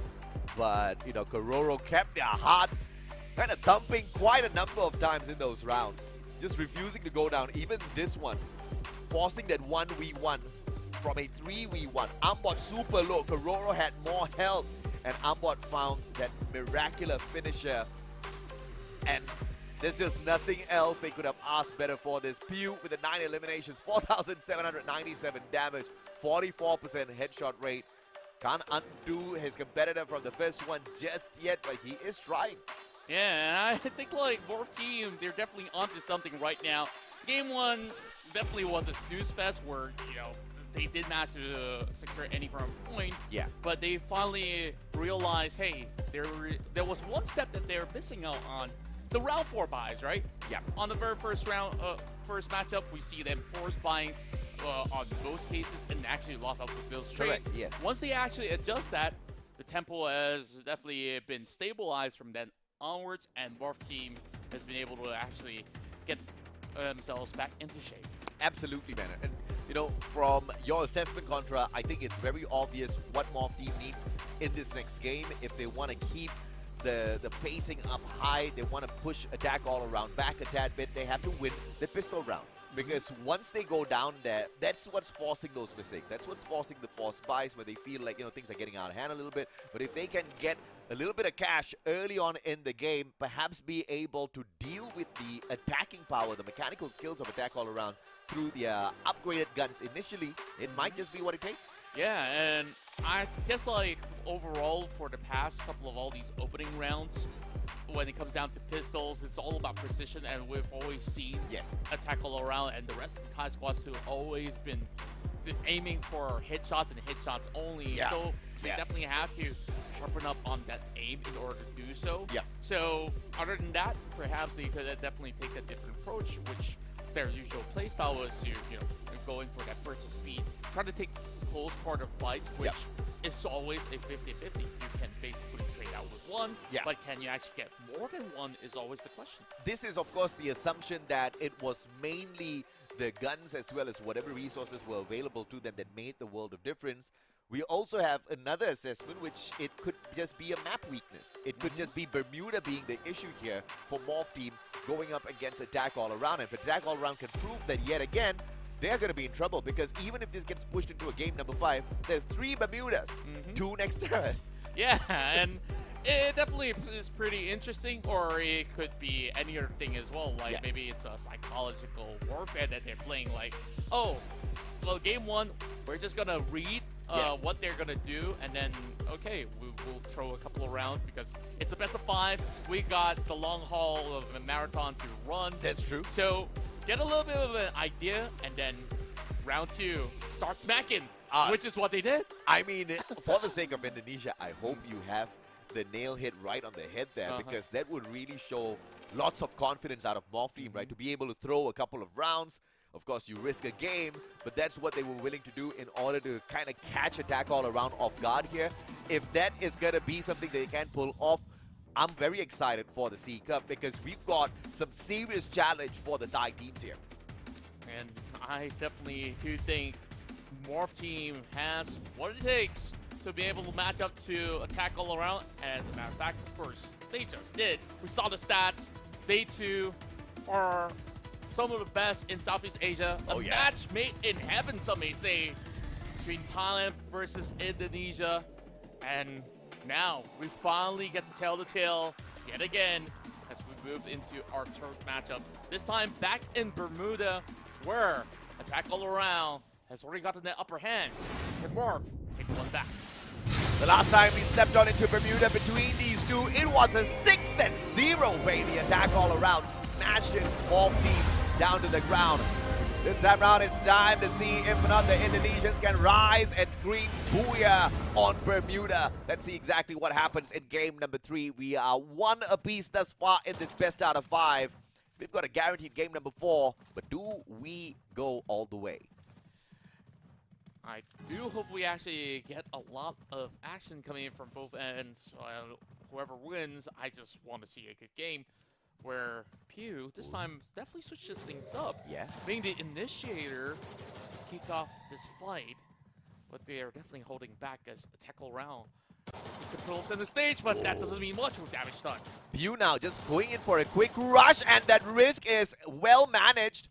A: but, you know, Kororo kept their hearts kind of thumping quite a number of times in those rounds. Just refusing to go down, even this one. Forcing that 1v1 from a 3v1. Ambot super low, Kororo had more health, and Ambot found that miraculous finisher. And there's just nothing else they could have asked better for this. Pew with the 9 eliminations, 4,797 damage, 44% headshot rate. Can't undo his competitor from the first one just yet, but he is trying.
B: Yeah, and I think like Morph team, they're definitely onto something right now. Game 1 definitely was a snooze fest where, you know, they did manage to secure any firm point. Yeah. But they finally realized, hey, there was one step that they're missing out on. The round 4 buys, right? Yeah. On the very first round, first matchup, we see them force buying on most cases and actually lost out with those trades.
A: Correct, yes.
B: Once they actually adjust that, the tempo has definitely been stabilized from then onwards, and Morph team has been able to actually get themselves back into shape.
A: Absolutely, man. And, you know, from your assessment, Contra, I think it's very obvious what Morph team needs in this next game. If they want to keep the pacing up high, they want to push attack all around back a tad bit, they have to win the pistol round. Because once they go down there, that's what's forcing those mistakes. That's what's forcing the forced buys where they feel like, you know, things are getting out of hand a little bit. But if they can get a little bit of cash early on in the game, perhaps be able to deal with the attacking power, the mechanical skills of attack all around through the upgraded guns initially, it might just be what it takes.
B: Yeah, and I guess like overall for the past couple of all these opening rounds, when it comes down to pistols, it's all about precision, and we've always seen attack all around, and the rest of the Thai squads have always been aiming for headshots and headshots only. So they definitely have to sharpen up on that aim in order to do so. So other than that, perhaps they could definitely take a different approach, which their usual playstyle was to, you know, going for that burst of speed, trying to take close quarter fights, which is always a 50-50. You can basically trade out with one, but can you actually get more than one is always the question.
A: This is, of course, the assumption that it was mainly the guns as well as whatever resources were available to them that made the world of difference. We also have another assessment, which it could just be a map weakness. It could just be Bermuda being the issue here for Morph team going up against attack all around. And if attack all around can prove that yet again, they're going to be in trouble, because even if this gets pushed into a game number 5, there's 3 Bermudas, 2 next to us.
B: Yeah, and It definitely is pretty interesting, or it could be any other thing as well. Like maybe it's a psychological warfare that they're playing. Like, oh, well, game one, we're just gonna read what they're gonna do, and then okay, we'll throw a couple of rounds because it's a best of 5. We got the long haul of a marathon to run.
A: That's true.
B: So get a little bit of an idea, and then round 2, start smacking, which is what they did.
A: I mean, for the sake of Indonesia, I hope you have the nail hit right on the head there, because that would really show lots of confidence out of Morph Team, right? To be able to throw a couple of rounds. Of course, you risk a game, but that's what they were willing to do in order to kind of catch Attack All Around off guard here. If that is going to be something they can pull off, I'm very excited for the C Cup, because we've got some serious challenge for the Thai teams here.
B: And I definitely do think Morph Team has what it takes to be able to match up to Attack All Around. As a matter of fact, of course, they just did. We saw the stats. They too are some of the best in Southeast Asia. A match made in heaven, some may say, between Thailand versus Indonesia. And now we finally get to tell the tale yet again as we move into our third matchup. This time back in Bermuda, where Attack All Around has already gotten the upper hand. Can Morph take one back?
A: The last time we stepped on into Bermuda between these two, it was a 6-0 baby. Attack All Around, smashing Morph Team down to the ground. This time round, it's time to see if or not the Indonesians can rise and scream booyah on Bermuda. Let's see exactly what happens in game number 3. We are 1 apiece thus far in this best out of 5. We've got a guaranteed game number 4, but do we go all the way?
B: I do hope we actually get a lot of action coming in from both ends. Whoever wins, I just want to see a good game. Where Pew this time definitely switches things up.
A: Yeah.
B: Being the initiator to kick off this fight, but they are definitely holding back as Attack All Around. He controls center stage, but that doesn't mean much with damage done.
A: Pew now just going in for a quick rush, and that risk is well managed.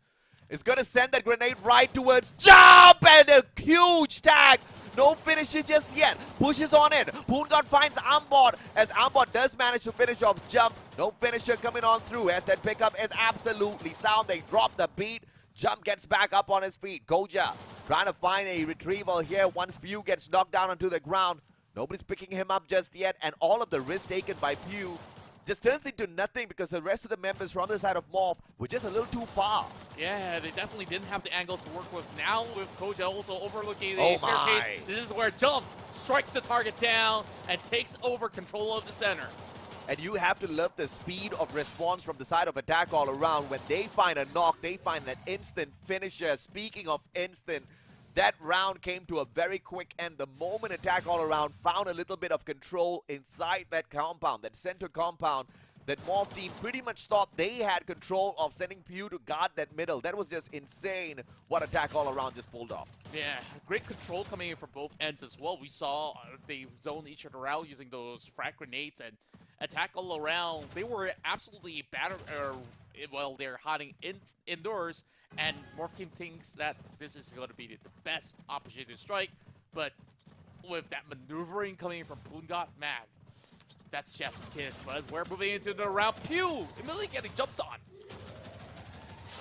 A: It's going to send that grenade right towards Jump, and a huge tag. No finisher just yet. Pushes on in. Poongod finds Ambot, as Ambot does manage to finish off Jump. No finisher coming on through, as that pickup is absolutely sound. They drop the beat. Jump gets back up on his feet. Goja trying to find a retrieval here once Pew gets knocked down onto the ground. Nobody's picking him up just yet, and all of the risk taken by Pew just turns into nothing because the rest of the members from the side of Morph were just a little too far.
B: Yeah, they definitely didn't have the angles to work with. Now with Koja also overlooking the staircase, this is where Jump strikes the target down and takes over control of the center.
A: And you have to love the speed of response from the side of Attack All Around. When they find a knock, they find that instant finisher. Speaking of instant, that round came to a very quick end. The moment Attack All Around found a little bit of control inside that compound, that center compound, that Morph Team pretty much thought they had control of sending Pew to guard that middle. That was just insane what Attack All Around just pulled off.
B: Yeah, great control coming in from both ends as well. We saw they zoned each other out using those frag grenades, and Attack All Around, they were absolutely battered, well, they're hiding indoors, and Morph Team thinks that this is going to be the best opportunity to strike, but with that maneuvering coming in from Poongod, man, that's chef's kiss. But we're moving into the round. Pew immediately getting jumped on.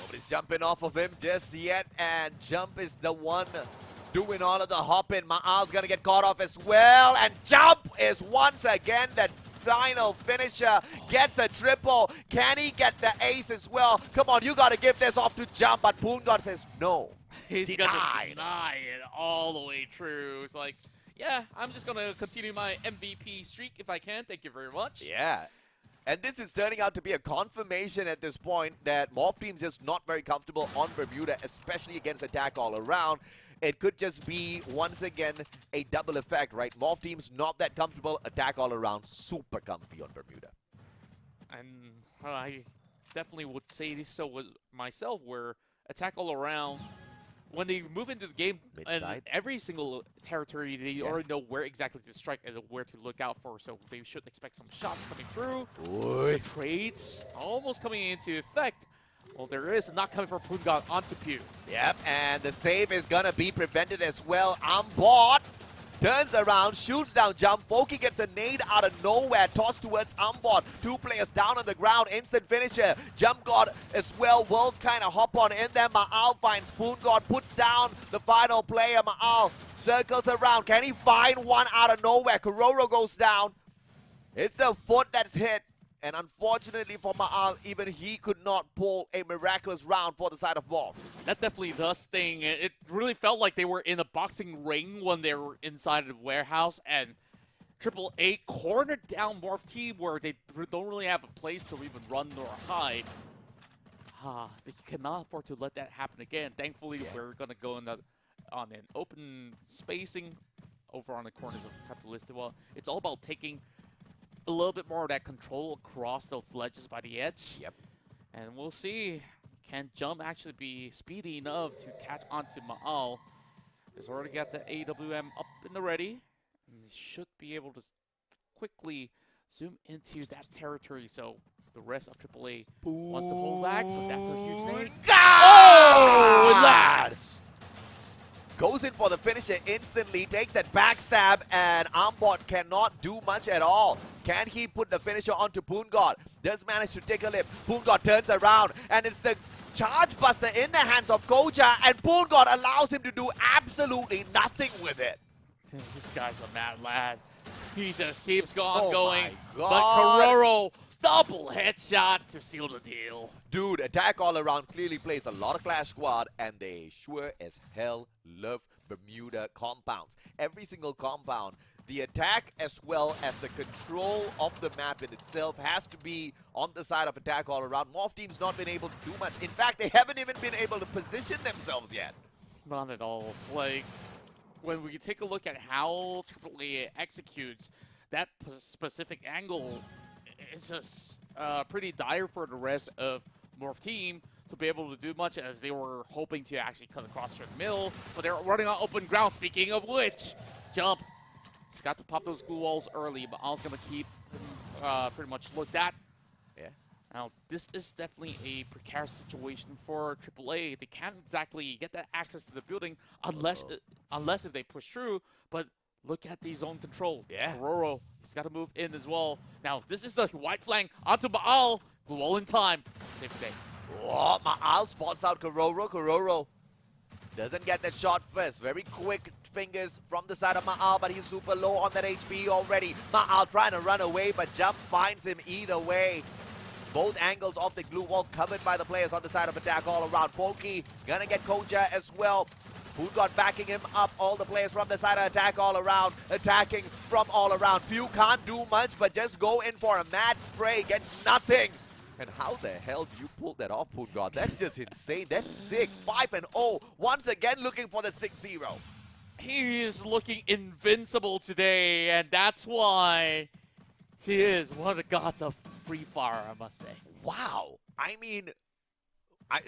A: Nobody's jumping off of him just yet, and Jump is the one doing all of the hopping. Ma'al's gonna get caught off as well, and Jump is once again that final finisher, gets a triple. Can he get the ace as well? Come on, you gotta give this off to Jump, but Poongod says no.
B: He's gonna deny it all the way through. It's like, yeah, I'm just gonna continue my MVP streak if I can. Thank you very much.
A: Yeah. And this is turning out to be a confirmation at this point that Morph Team's just not very comfortable on Bermuda, especially against Attack All Around. It could just be, once again, a double effect, right? Morph Team's not that comfortable. Attack All Around, super comfy on Bermuda.
B: And I definitely would say this so with myself, where Attack All Around, when they move into the game, and every single territory, they already know where exactly to strike and where to look out for. So they should expect some shots coming through. The trades almost coming into effect. Well, there is not coming from Poongod onto Pew.
A: Yep, and the save is going to be prevented as well. Ambot turns around, shoots down Jump. Pokey gets a nade out of nowhere, tossed towards Umbot. 2 players down on the ground, instant finisher. Jump God as well will kind of hop on in there. Ma'al finds Spoon God, puts down the final player. Ma'al circles around. Can he find one out of nowhere? Kororo goes down. It's the foot that's hit. And unfortunately for Ma'al, even he could not pull a miraculous round for the side of Morph.
B: That definitely does sting. It really felt like they were in a boxing ring when they were inside the warehouse, and AAA cornered down Morph team where they don't really have a place to even run or hide. They cannot afford to let that happen again. Thankfully, we're going to go on an open spacing over on the corners of Capitalista. Well, it's all about taking a little bit more of that control across those ledges by the edge.
A: Yep.
B: And we'll see, can Jump actually be speedy enough to catch onto Ma'al? He's already got the AWM up in the ready. And he should be able to quickly zoom into that territory. So the rest of AAA wants to hold back, but that's a huge nade. Oh, lads!
A: Goes in for the finisher instantly, takes that backstab, and Armbot cannot do much at all. Can he put the finisher onto Poongod? Does manage to take a lip. Poongod turns around, and it's the charge buster in the hands of Koja, and Poongod allows him to do absolutely nothing with it.
B: This guy's a mad lad. He just keeps on going.
A: My God.
B: But Kororo, double headshot to seal the deal.
A: Dude, Attack All Around clearly plays a lot of Clash Squad, and they sure as hell love Bermuda compounds. Every single compound, the attack as well as the control of the map in itself has to be on the side of Attack All Around. Morph team's not been able to do much. In fact, they haven't even been able to position themselves yet.
B: Not at all. Like, when we take a look at how AAA executes that specific angle, it's just pretty dire for the rest of Morph team to be able to do much, as they were hoping to actually cut across through the middle, but they're running on open ground. Speaking of which, Jump, he's got to pop those glue walls early, but Al's going to keep pretty much looked at.
A: Yeah.
B: Now, this is definitely a precarious situation for AAA. They can't exactly get that access to the building unless if they push through, but look at the zone control.
A: Yeah.
B: Kororo, he's got to move in as well. Now, this is the white flank onto Ma'al. Glue all in time. Save the day.
A: Oh, Ma'al spots out Kororo. Kororo doesn't get that shot first. Very quick fingers from the side of Ma'al, but he's super low on that HP already. Ma'al trying to run away, but Jump finds him either way. Both angles of the glue wall covered by the players on the side of Attack All Around. Pokey gonna get Koja as well. Poongod backing him up. All the players from the side of Attack All Around, attacking from all around. Pew can't do much, but just go in for a mad spray. Gets nothing. And how the hell do you pull that off, Poongod? That's just insane. That's sick. 5-0. Once again looking for the 6-0.
B: He is looking invincible today, and that's why he is one of the gods of Free Fire, I must say.
A: Wow. I mean,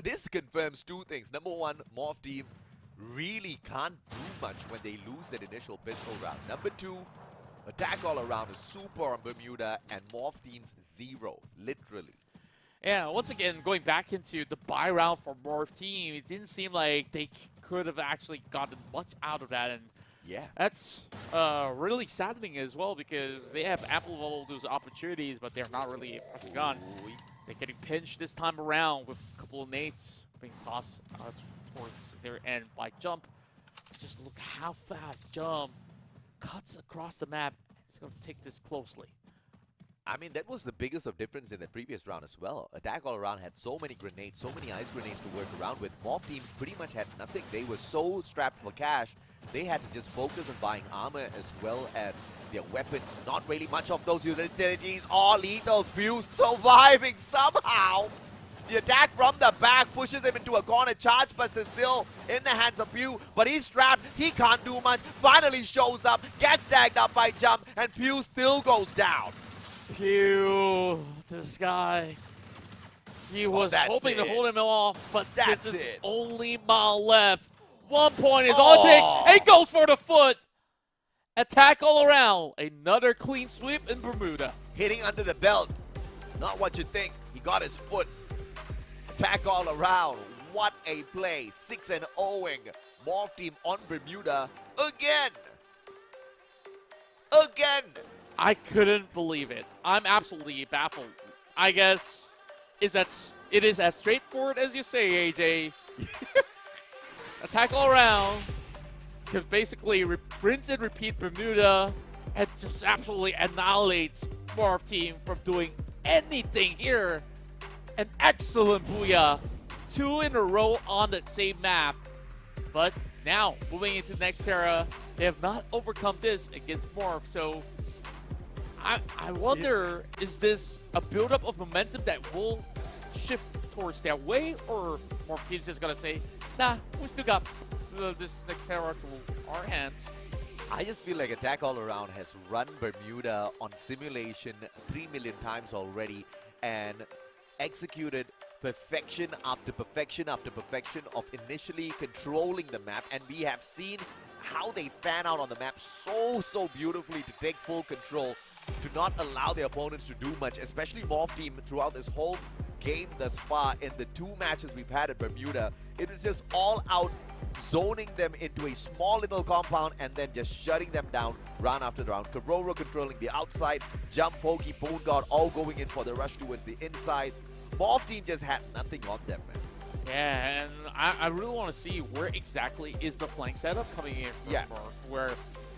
A: this confirms two things. Number one, Morph team really can't do much when they lose that initial pistol round. Number two, Attack All Around is super on Bermuda, and Morph team's 0, literally.
B: Yeah, once again, going back into the buy round for Morph team, it didn't seem like they could have actually gotten much out of that, and
A: yeah,
B: that's really saddening as well, because they have ample of those opportunities, but they're not really pressing on. They're getting pinched this time around with a couple of nades being tossed towards their end by Jump. Just look how fast Jump cuts across the map. He's going to take this closely.
A: I mean, that was the biggest of difference in the previous round as well. Attack All Around had so many grenades, so many ice grenades to work around with. Morph team pretty much had nothing. They were so strapped for cash, they had to just focus on buying armor as well as their weapons. Not really much of those utilities or lethals. Pew surviving somehow. The attack from the back pushes him into a corner. Charge Buster still in the hands of Pew, but he's trapped. He can't do much. Finally shows up, gets tagged up by Jump, and Pew still goes down.
B: Pew, this guy, he was hoping to hold him off, but this is only Mal left. 1 point is all it takes, and he goes for the foot. Attack All Around, another clean sweep in Bermuda.
A: Hitting under the belt, not what you think. He got his foot. Attack All Around, what a play. 6-0-ing Morph team on Bermuda again. again.
B: I couldn't believe it. I'm absolutely baffled. I guess it is as straightforward as you say, AJ. Attack all around. Can basically rinse and repeat Bermuda and just absolutely annihilate Morph Team from doing anything here. An excellent booyah. 2 in a row on the same map. But now, moving into Nextera, they have not overcome this against Morph. So I wonder, is this a buildup of momentum that will shift towards their way? Or Morph Team's just going to say, nah, we still got this Nextera to our hands.
A: I just feel like Attack All Around has run Bermuda on simulation 3 million times already and executed perfection after perfection after perfection of initially controlling the map, and we have seen how they fan out on the map so beautifully to take full control, to not allow their opponents to do much, especially Morph Team throughout this whole game thus far. In the 2 matches we've had at Bermuda, it was just all out zoning them into a small little compound and then just shutting them down round after round. Kororo controlling the outside, Jump, Foki, Boon God all going in for the rush towards the inside. Morph Team just had nothing on them, man.
B: Yeah, and I really want to see where exactly is the flank setup coming in from Morph, where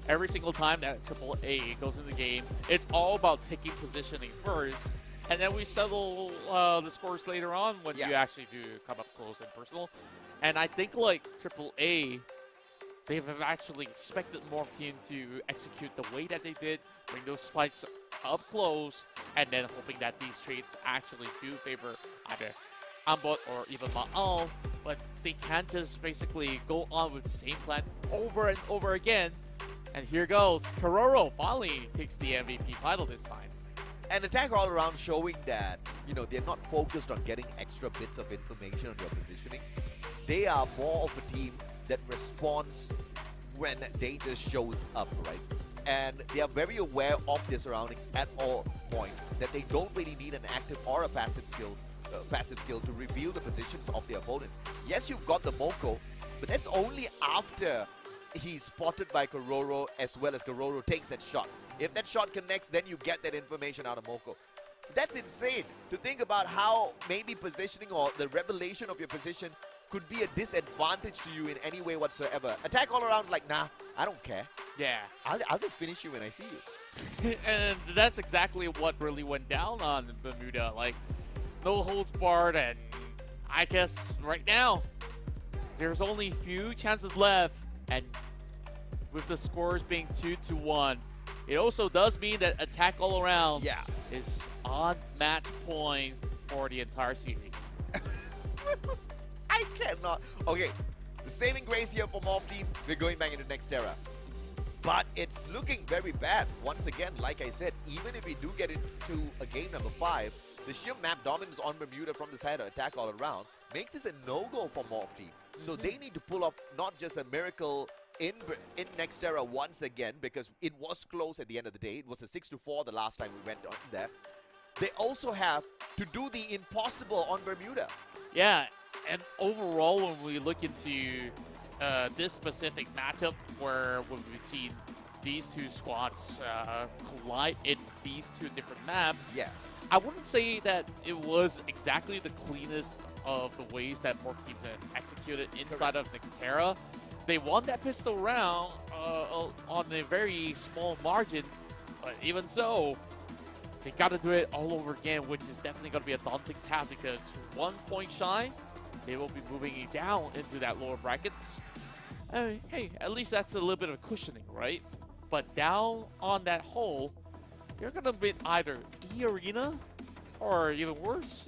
B: every single time that AAA goes in the game, it's all about taking positioning first, and then we settle the scores later on when you actually do come up close and personal. And I think like AAA, they have actually expected Morph Team to execute the way that they did, bring those fights up close, and then hoping that these trades actually do favor either Ambot or even Ma'al, but they can't just basically go on with the same plan over and over again. And here goes, Kororo finally takes the MVP title this time.
A: And Attack All Around showing that, you know, they're not focused on getting extra bits of information on your positioning. They are more of a team that responds when danger shows up, right? And they are very aware of their surroundings at all points, that they don't really need an active or a passive skill to reveal the positions of their opponents. Yes, you've got the Moko, but that's only after he's spotted by Kororo, as well as Kororo takes that shot. If that shot connects, then you get that information out of Moko. That's insane to think about how maybe positioning or the revelation of your position could be a disadvantage to you in any way whatsoever. Attack All Around's like, nah, I don't care.
B: Yeah.
A: I'll just finish you when I see you.
B: And that's exactly what really went down on Bermuda. Like, no holds barred, and I guess right now, there's only few chances left, and with the scores being 2-1, it also does mean that Attack All Around is on match point for the entire series.
A: I cannot. Okay, the saving grace here for Morph Team, we're going back into Nextera. But it's looking very bad. Once again, like I said, even if we do get into a game number 5, the sheer map dominance on Bermuda from the side of Attack All Around makes this a no-go for Morph Team. So they need to pull off not just a miracle in Nextera once again, because it was close at the end of the day. It was a 6-4 the last time we went on there. They also have to do the impossible on Bermuda.
B: Yeah, and overall, when we look into this specific matchup where we've seen these two squads collide in these 2 different maps, I wouldn't say that it was exactly the cleanest of the ways that Morph Team executed inside of Nextera. They won that pistol round on a very small margin, but even so, they got to do it all over again, which is definitely going to be a daunting task, because 1 point shy, they will be moving down into that lower brackets. Hey, at least that's a little bit of cushioning, right? But down on that hole, you're going to be either E-Arena or even worse,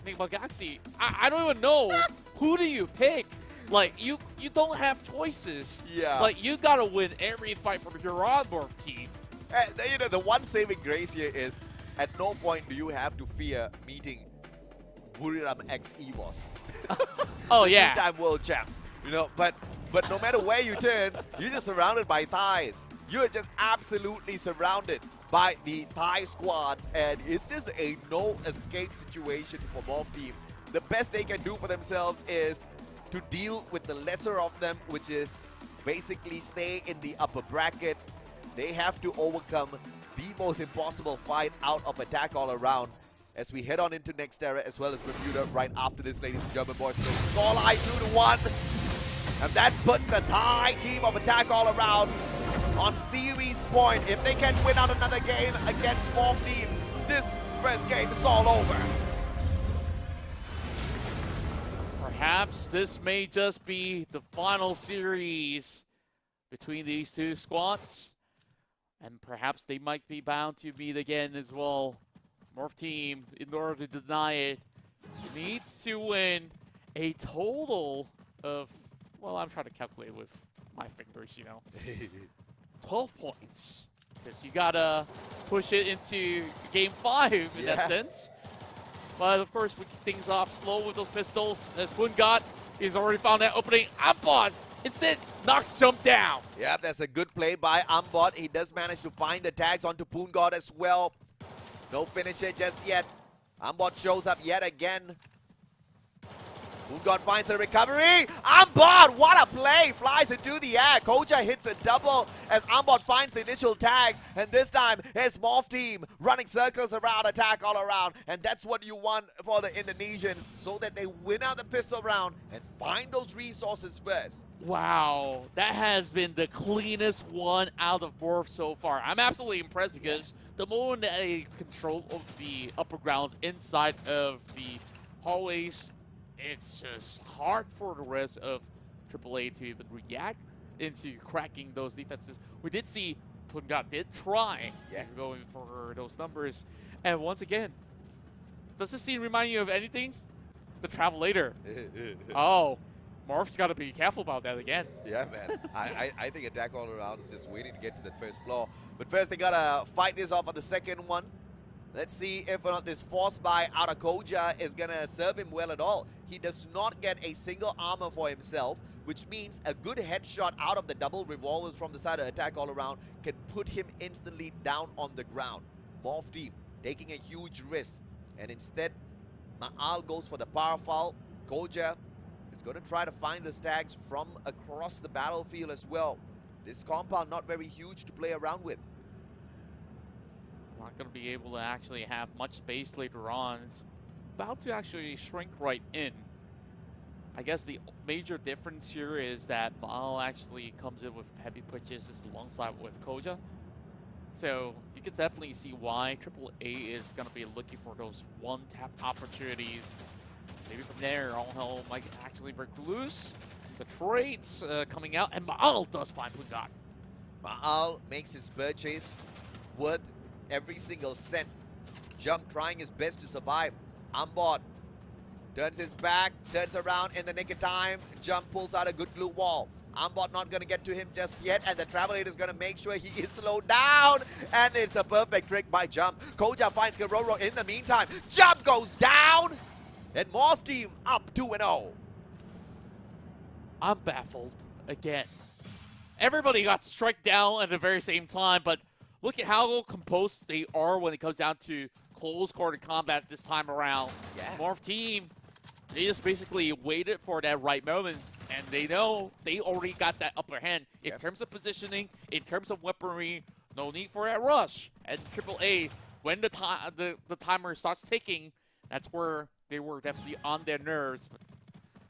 B: Enigma Galaxy. I don't even know. Who do you pick? Like, you don't have choices.
A: Yeah.
B: Like, you got to win every fight from your Morph Team.
A: You know, the one saving grace here is, at no point do you have to fear meeting Buriram X Evos.
B: Oh,
A: the
B: yeah.
A: two-time world champs. You know, but no matter where you turn, you're just surrounded by Thais. You're just absolutely surrounded by the Thai squads, and it's just a no-escape situation for Morph Team. The best they can do for themselves is to deal with the lesser of them, which is basically stay in the upper bracket. they have to overcome the most impossible fight out of attack all around as we head on into next era as well as Bermuda right after this, ladies and gentlemen, boys. So scoreline 2-1. And that puts the Thai team of attack all around on series point. If they can win out another game against Morph Team, this first game is all over.
B: Perhaps this may just be the final series between these two squads. And perhaps they might be bound to meet again as well. Morph Team, in order to deny it, needs to win a total of, well, I'm trying to calculate with my fingers, you know, 12 points. Because you gotta push it into game 5 in that sense. But of course, we kick things off slow with those pistols. As Pungat is already found that opening. Ambot instead knocks Jump down.
A: Yeah, that's a good play by Ambot. He does manage to find the tags onto Pungat as well. No finisher just yet. Ambot shows up yet again. Pungat finds a recovery. Ambot, what a play! Flies into the air. Koja hits a double as Ambot finds the initial tags. And this time, it's Morph Team running circles around, attack all around. And that's what you want for the Indonesians, so that they win out the pistol round and find those resources first.
B: Wow, that has been the cleanest one out of Morph so far. I'm absolutely impressed because the moment that they control of the upper grounds inside of the hallways, it's just hard for the rest of AAA to even react into cracking those defenses. We did see Pungat did try to go in for those numbers. And once again, does this scene remind you of anything? The Travelator. Oh. Morph's got to be careful about that again.
A: Yeah, man. I think attack all around is just waiting to get to that first floor. But first, they got to fight this off on the second one. Let's see if or not this force buy out of Koja is going to serve him well at all. He does not get a single armor for himself, which means a good headshot out of the double revolvers from the side of attack all around can put him instantly down on the ground. Morph Team taking a huge risk. And instead, Ma'al goes for the power foul. Koja is going to try to find the tags from across the battlefield as well. This compound not very huge to play around with.
B: Not going to be able to actually have much space later on. It's about to actually shrink right in. I guess the major difference here is that Ma'al actually comes in with heavy pitches alongside with Koja. So you can definitely see why AAA is going to be looking for those one-tap opportunities. Maybe from there, All Hell might actually break loose. The trades coming out, and Ma'al does find Pungat.
A: Ma'al makes his purchase worth every single cent. Jump trying his best to survive. Ambot turns his back, turns around in the nick of time. Jump pulls out a good glue wall. Ambot not going to get to him just yet, and the Travelator is going to make sure he is slowed down. And it's a perfect trick by Jump. Koja finds Garoro in the meantime. Jump goes down, and Morph Team up 2-0.
B: I'm baffled again. Everybody got struck down at the very same time, but look at how composed they are when it comes down to close quarter combat this time around.
A: Yeah.
B: Morph Team, they just basically waited for that right moment, and they know they already got that upper hand in terms of positioning, in terms of weaponry. No need for that rush. And AAA, when the timer starts ticking, that's where they were definitely on their nerves. But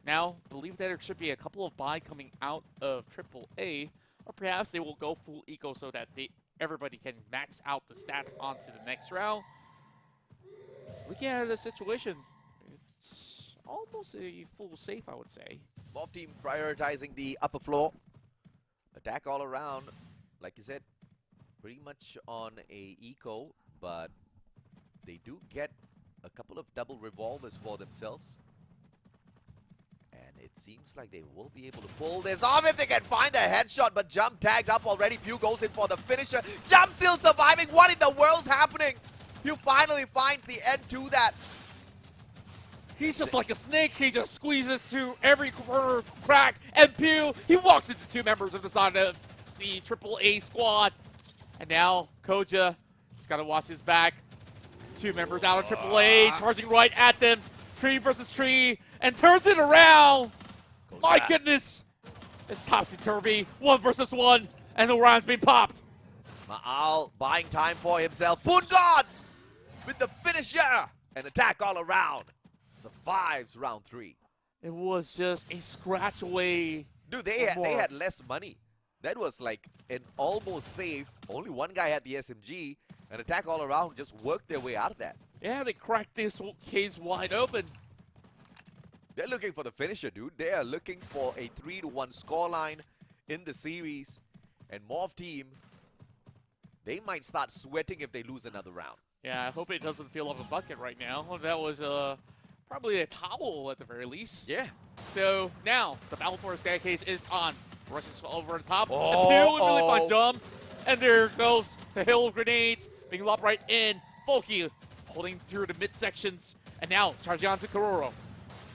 B: now, believe that there should be a couple of buy coming out of AAA, or perhaps they will go full eco so that everybody can max out the stats onto the next round. Looking at the situation, it's almost a full safe, I would say.
A: Morph Team prioritizing the upper floor. Attack all around, like you said, pretty much on a eco, but they do get a couple of double revolvers for themselves. And it seems like they will be able to pull this off if they can find the headshot, but Jump tagged up already. Pew goes in for the finisher. Jump still surviving. What in the world's happening? Pew finally finds the end to that.
B: He's just like a snake. He just squeezes to every corner crack. And Pew, he walks into two members of the side of the AAA squad. And now Koja just got to watch his back. Two members out of AAA charging right at them. Tree versus tree. And turns it around. My goodness. It's topsy-turvy. 1 versus 1. And the round's been popped.
A: Ma'al buying time for himself. Boongod with the finisher and attack all around. Survives round 3.
B: It was just a scratch away.
A: Dude, they had less money. That was like an almost safe. Only one guy had the SMG. And attack all around just worked their way out of that.
B: Yeah, they cracked this case wide open.
A: They're looking for the finisher, dude. They are looking for a 3-1 scoreline in the series. And Morph team, they might start sweating if they lose another round.
B: Yeah, I hope it doesn't feel like a bucket right now. That was probably a towel at the very least.
A: Yeah.
B: So now the battle for a staircase is on. Rushes over the top.
A: Oh,
B: A really fun jump. And there goes the hill of grenades being lobbed right in. Folky holding through the midsections. And now charging on to Kororo.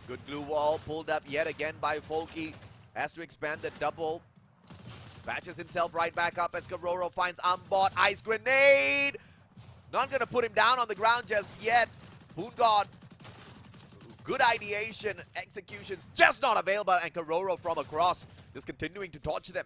A: Good glue wall pulled up yet again by Folky. Has to expand the double. Patches himself right back up as Kororo finds Ambot. Ice grenade! Not going to put him down on the ground just yet. Boongod. Good ideation. Executions just not available. And Kororo from across just continuing to torture them.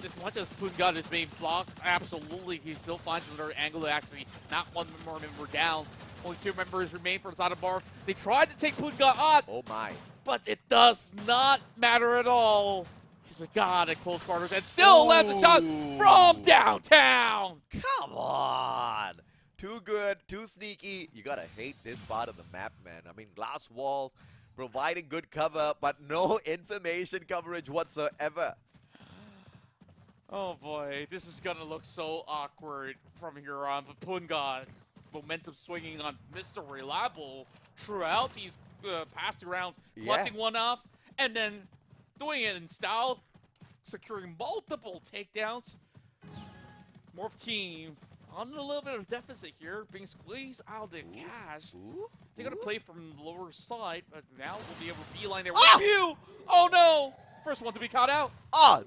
B: As much as Boongod is being blocked, absolutely, he still finds another angle to actually knock one more member down. Only 2 members remain for the side of Morph. They tried to take Boongod on.
A: Oh my.
B: But it does not matter at all. He's a god at close quarters and still lands a shot from downtown.
A: Come on. Too good, too sneaky. You gotta hate this part of the map, man. I mean, glass walls, providing good cover, but no information coverage whatsoever.
B: Oh boy, this is gonna look so awkward from here on. But Boongod, momentum swinging on Mr. Reliable throughout these past rounds, clutching one off, and then doing it in style, securing multiple takedowns. Morph team on a little bit of deficit here, being squeezed out of the cash. They're gonna play from the lower side, but now we'll be able to beeline there. Review! Oh no! First one to be caught out.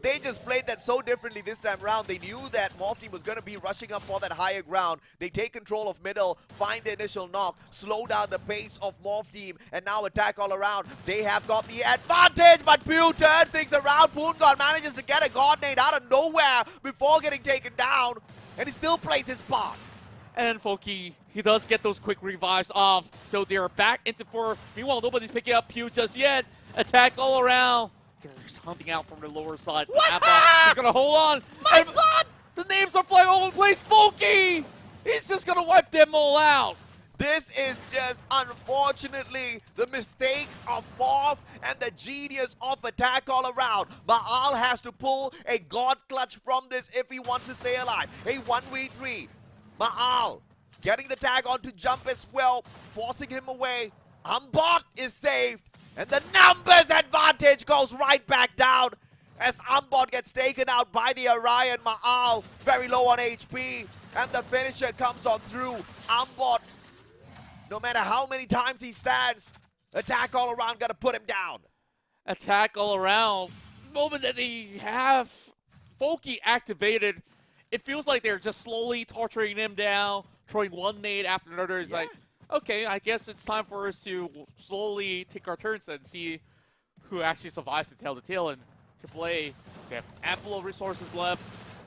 A: They just played that so differently this time around. They knew that Morph team was going to be rushing up for that higher ground. They take control of middle, find the initial knock, slow down the pace of Morph team, and now attack all around. They have got the advantage, but Pew turns things around. Boongod manages to get a God nade out of nowhere before getting taken down, and he still plays his part.
B: And Folky, he does get those quick revives off, so they're back into 4. Meanwhile, nobody's picking up Pew just yet. Attack all around. They're hunting out from the lower side. He's gonna hold on.
A: My God!
B: The names are flying all over the place. Folky! He's just gonna wipe them all out.
A: This is just, unfortunately, the mistake of Morph and the genius of attack all around. Ma'al has to pull a God clutch from this if he wants to stay alive. A 1v3. Ma'al getting the tag onto Jump as well, forcing him away. Ambot is saved. And the numbers advantage goes right back down as Ambot gets taken out by the Orion. Ma'al very low on HP. And the finisher comes on through. Ambot, no matter how many times he stands, attack all around, gotta put him down.
B: Attack all around. The moment that they have Folky activated, it feels like they're just slowly torturing him down, throwing one nade after another. It's like, okay, I guess it's time for us to slowly take our turns and see who actually survives to tell the tale. And AAA, they have ample resources left.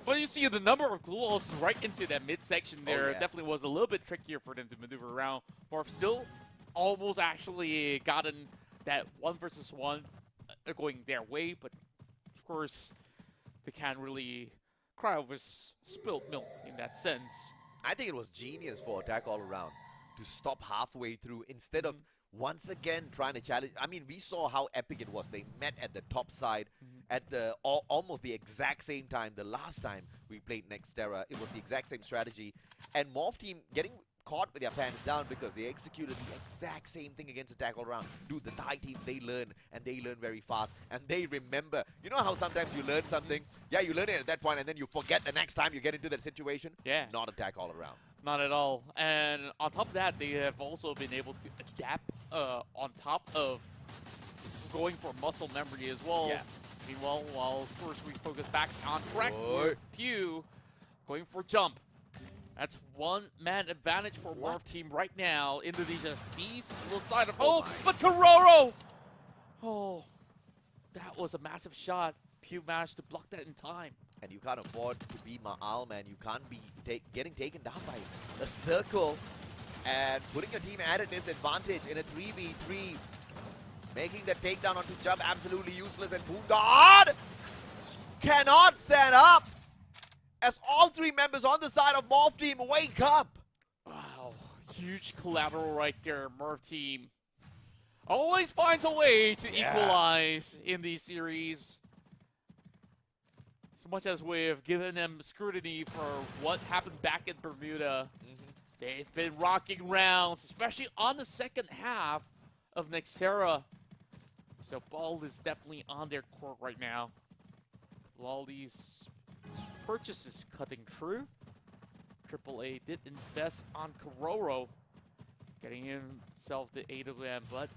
B: But you see the number of glue walls right into that midsection there. It definitely was a little bit trickier for them to maneuver around. Morph still almost actually gotten that 1 versus 1 going their way. But, of course, they can't really cry over spilled milk in that sense.
A: I think it was genius for attack all around to stop halfway through instead of once again trying to challenge. I mean, we saw how epic it was. They met at the top side at the almost the exact same time. The last time we played Nextera, it was the exact same strategy. And Morph team getting caught with their pants down because they executed the exact same thing against attack all around. Dude, the Thai teams, they learn, and they learn very fast, and they remember. You know how sometimes you learn something? Yeah, you learn it at that point, and then you forget the next time you get into that situation?
B: Yeah.
A: Not attack all around.
B: Not at all. And on top of that, they have also been able to adapt on top of going for muscle memory as well.
A: Yeah.
B: Meanwhile, while of course we focus back on track with Pew going for jump. That's one-man advantage for Morph team right now. Indonesia sees the side of but Kororo! Oh, that was a massive shot. Pew managed to block that in time.
A: And you can't afford to be Ma'al, man. You can't be getting taken down by a circle and putting your team at a disadvantage in a 3v3. Making the takedown onto Jump absolutely useless, and Boongard cannot stand up as all three members on the side of Morph Team wake up.
B: Wow, huge collateral right there. Morph Team always finds a way to equalize in these series. As much as we've given them scrutiny for what happened back in Bermuda, they've been rocking rounds, especially on the second half of Nextera. So ball is definitely on their court right now. All these purchases cutting through. AAA did invest on Kororo, getting himself the AWM, but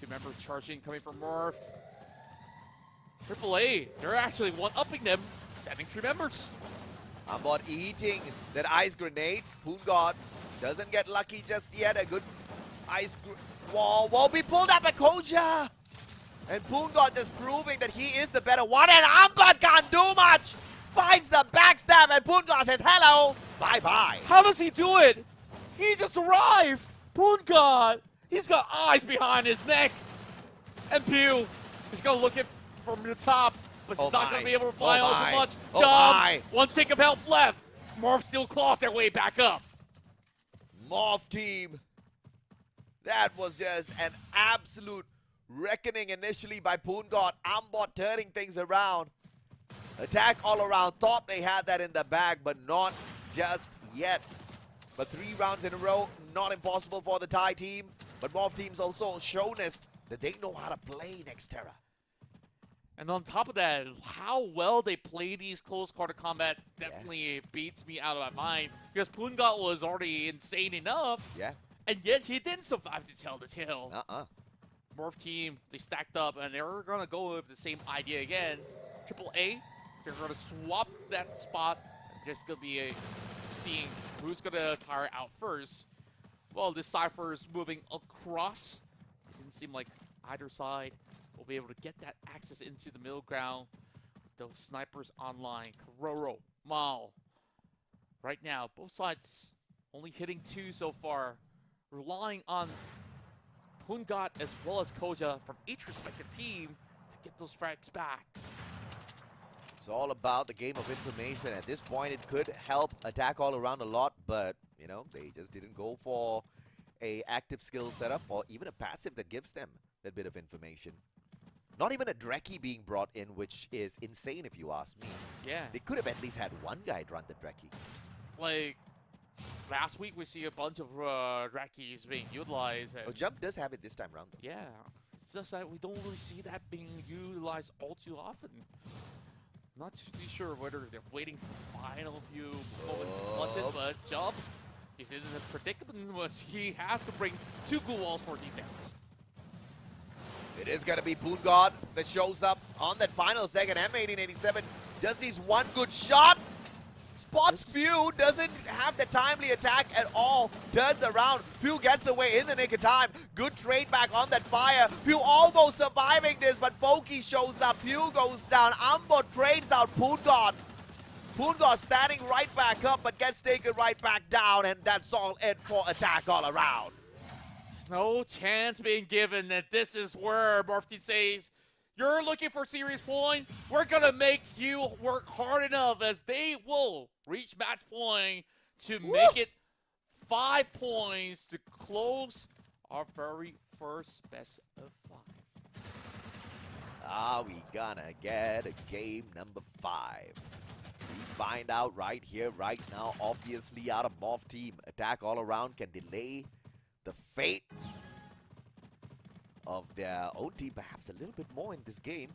B: two members charging coming from Morph. AAA, they're actually one-upping them, sending three members.
A: Ambot eating that ice grenade. Boongard doesn't get lucky just yet. A good ice wall will be pulled up by Koja. And Boongard just proving that he is the better one. And Ambot can't do much. Finds the backstab and Boongard says hello. Bye-bye.
B: How does he do it? He just arrived. Boongard, he's got eyes behind his neck. And Pew, he's going to look at from the top, but he's not going to be able to fly on too much. Jump. One tick of health left. Morph still claws their way back up.
A: Morph Team. That was just an absolute reckoning initially by Boongard. Ambot turning things around. Attack all around. Thought they had that in the bag, but not just yet. But 3 rounds in a row, not impossible for the Thai team. But Morph Team's also shown us that they know how to play Nextera.
B: And on top of that, how well they play these close quarter combat definitely beats me out of my mind. Because Boongard was already insane enough.
A: Yeah.
B: And yet he didn't survive to tell the tale. Morph Team, they stacked up and they're going to go with the same idea again. AAA, they're going to swap that spot. There's going to be seeing who's going to tire out first. Well, this Cypher is moving across. It didn't seem like either side will be able to get that access into the middle ground with those snipers online. Kororo, Mal. Right now, both sides only hitting 2 so far. Relying on Boongard as well as Koja from each respective team to get those frags back.
A: It's all about the game of information. At this point, it could help attack all around a lot, but, you know, they just didn't go for a active skill setup or even a passive that gives them that bit of information. Not even a Dreki being brought in, which is insane if you ask me.
B: Yeah.
A: They could have at least had one guy run the Dreki.
B: Like, last week we see a bunch of Drekis being utilized.
A: Oh, Jump does have it this time around, though.
B: Yeah. It's just that we don't really see that being utilized all too often. Not really sure whether they're waiting for final few moments to clutch it, but Jump, he's in a predicament where he has to bring 2 good walls for defense.
A: It is going to be Boongard that shows up on that final second. M1887 just needs one good shot. Spots Pew, doesn't have the timely attack at all. Turns around. Pew gets away in the nick of time. Good trade back on that fire. Pew almost surviving this, but Foki shows up. Pew goes down. Ambot trades out Boongard. Boongard standing right back up, but gets taken right back down, and that's all it for attack all around.
B: No chance being given that this is where Morph Team says, you're looking for series point, we're going to make you work hard enough, as they will reach match point to make it 5 points to close our very first best of 5.
A: Are we gonna get a game number 5? We find out right here, right now. Obviously, out of Morph Team, attack all around can delay the fate of their own team perhaps a little bit more in this game,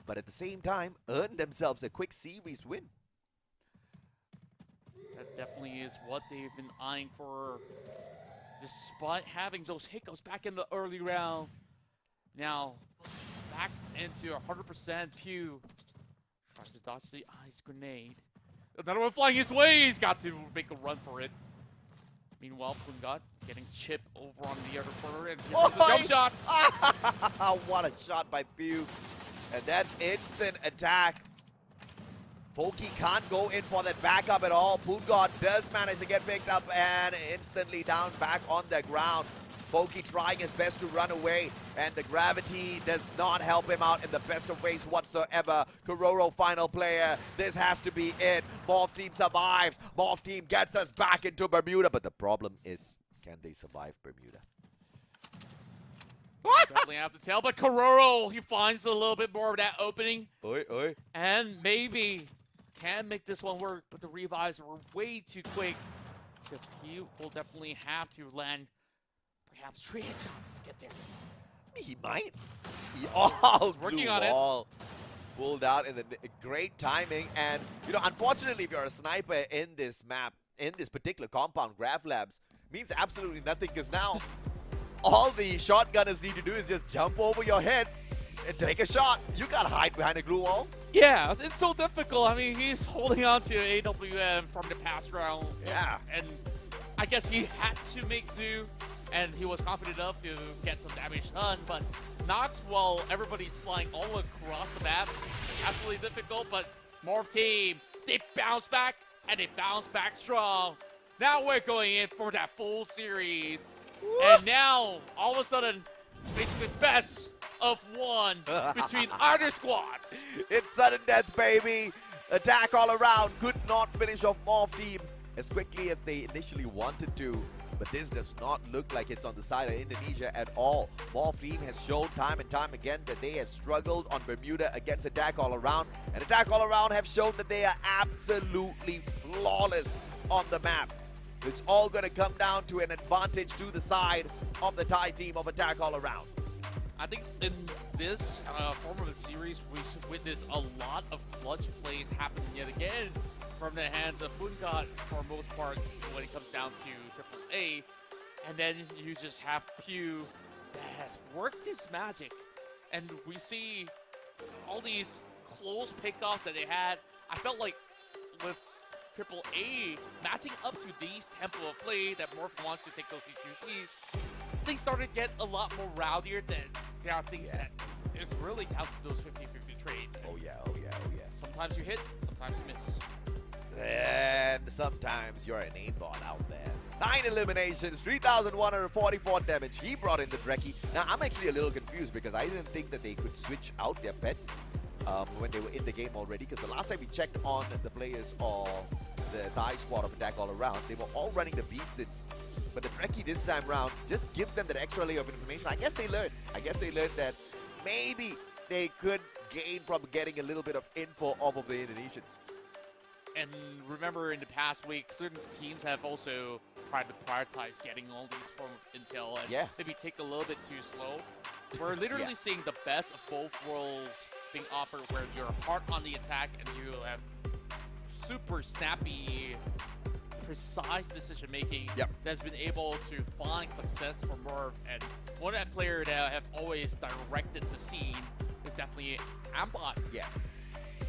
A: but at the same time earn themselves a quick series win.
B: That definitely is what they've been eyeing for, despite having those hiccups back in the early round. Now back into 100%. Pew tries to dodge the ice grenade. Another one flying his way. He's got to make a run for it. Meanwhile, Boongard getting chipped over on the other corner, and the jump shots.
A: What a shot by Pew. And that's instant attack Pokey can't go in for that backup at all. Poongod does manage to get picked up and instantly down back on the ground. Pokey trying his best to run away, and the gravity does not help him out in the best of ways whatsoever. Kororo, final player. This has to be it. Morph Team survives. Morph Team gets us back into Bermuda, but the problem is, can they survive Bermuda?
B: Definitely have to tell, but Kororo, he finds a little bit more of that opening.
A: Oi, oi.
B: And maybe can make this one work, but the revives were way too quick. So he will definitely have to land perhaps 3 headshots to get there.
A: He might. Oh,
B: He's working
A: blue
B: on it.
A: wall. Pulled out in the great timing. And, you know, unfortunately, if you're a sniper in this map, in this particular compound, Graph Labs, means absolutely nothing, because now all the shotgunners need to do is just jump over your head and take a shot. You can't hide behind a glue wall.
B: Yeah, it's so difficult. I mean, he's holding on to AWM from the past round.
A: Yeah.
B: And I guess he had to make do, and he was confident enough to get some damage done, but not while everybody's flying all across the map. Absolutely difficult, but Morph Team, they bounce back, and they bounce back strong. Now we're going in for that full series. Woo! And now, all of a sudden, it's basically best of one between either squads.
A: It's sudden death, baby. Attack all around. Could not finish off Morph Team as quickly as they initially wanted to. But this does not look like it's on the side of Indonesia at all. Morph Team has shown time and time again that they have struggled on Bermuda against Attack All Around. And Attack All Around have shown that they are absolutely flawless on the map. So it's all going to come down to an advantage to the side of the Thai team of Attack All Around.
B: I think in this form of the series, we witnessed a lot of clutch plays happen yet again from the hands of Poongod for most part when it comes down to AAA. And then you just have Pew that has worked his magic. And we see all these close pickoffs that they had. I felt like with AAA matching up to these tempo of play that Morph wants to take those C2Cs, things started to get a lot more rowdier than there are things that is really down to those 50-50 trades.
A: Oh yeah, oh yeah, oh yeah.
B: Sometimes you hit, sometimes you miss.
A: And sometimes you're an aimbot out there. 9 eliminations, 3,144 damage. He brought in the Dreki. Now, I'm actually a little confused because I didn't think that they could switch out their pets when they were in the game already. Because the last time we checked on the players of the Thai squad of Attack All Around, they were all running the Beastons. But the Dreki this time round just gives them that extra layer of information. I guess they learned. I guess they learned that maybe they could gain from getting a little bit of info off of the Indonesians.
B: And remember, in the past week, certain teams have also tried to prioritize getting all these form of intel and maybe take a little bit too slow. We're literally seeing the best of both worlds being offered, where you're hard on the attack and you have super snappy, precise decision making that's been able to find success for Morph. And one of that player that have always directed the scene is definitely Ambot.
A: Yeah.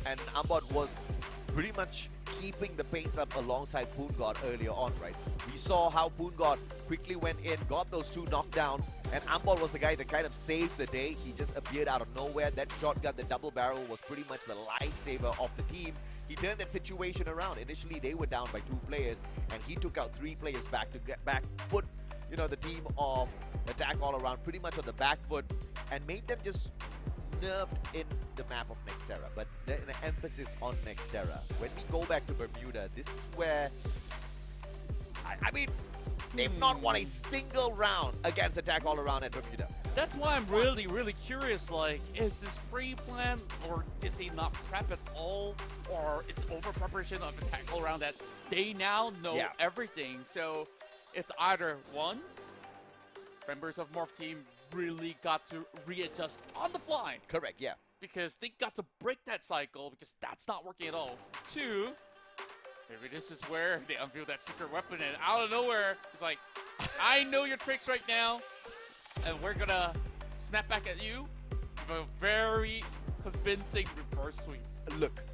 A: And Ambot was pretty much keeping the pace up alongside Poongod earlier on, right? We saw how Poongod quickly went in, got those 2 knockdowns, and Ambot was the guy that kind of saved the day. He just appeared out of nowhere. That shotgun, the double barrel, was pretty much the lifesaver of the team. He turned that situation around. Initially, they were down by 2 players, and he took out 3 players back to get back, put, you know, the team of Attack All Around pretty much on the back foot, and made them just nerfed in the map of Nexterra, but the emphasis on Nexterra. When we go back to Bermuda, this is where, I mean, they've not won a single round against Attack All Around at Bermuda.
B: That's why I'm really, really curious, like, is this pre-planned, or did they not prep at all, or it's over-preparation of Attack All Around that they now know everything. So it's either one, members of Morph Team really got to readjust on the fly.
A: Correct, yeah.
B: Because they got to break that cycle, because that's not working at all. 2, maybe this is where they unveil that secret weapon, and out of nowhere, it's like, I know your tricks right now, and we're gonna snap back at you with a very convincing reverse sweep.
A: Look,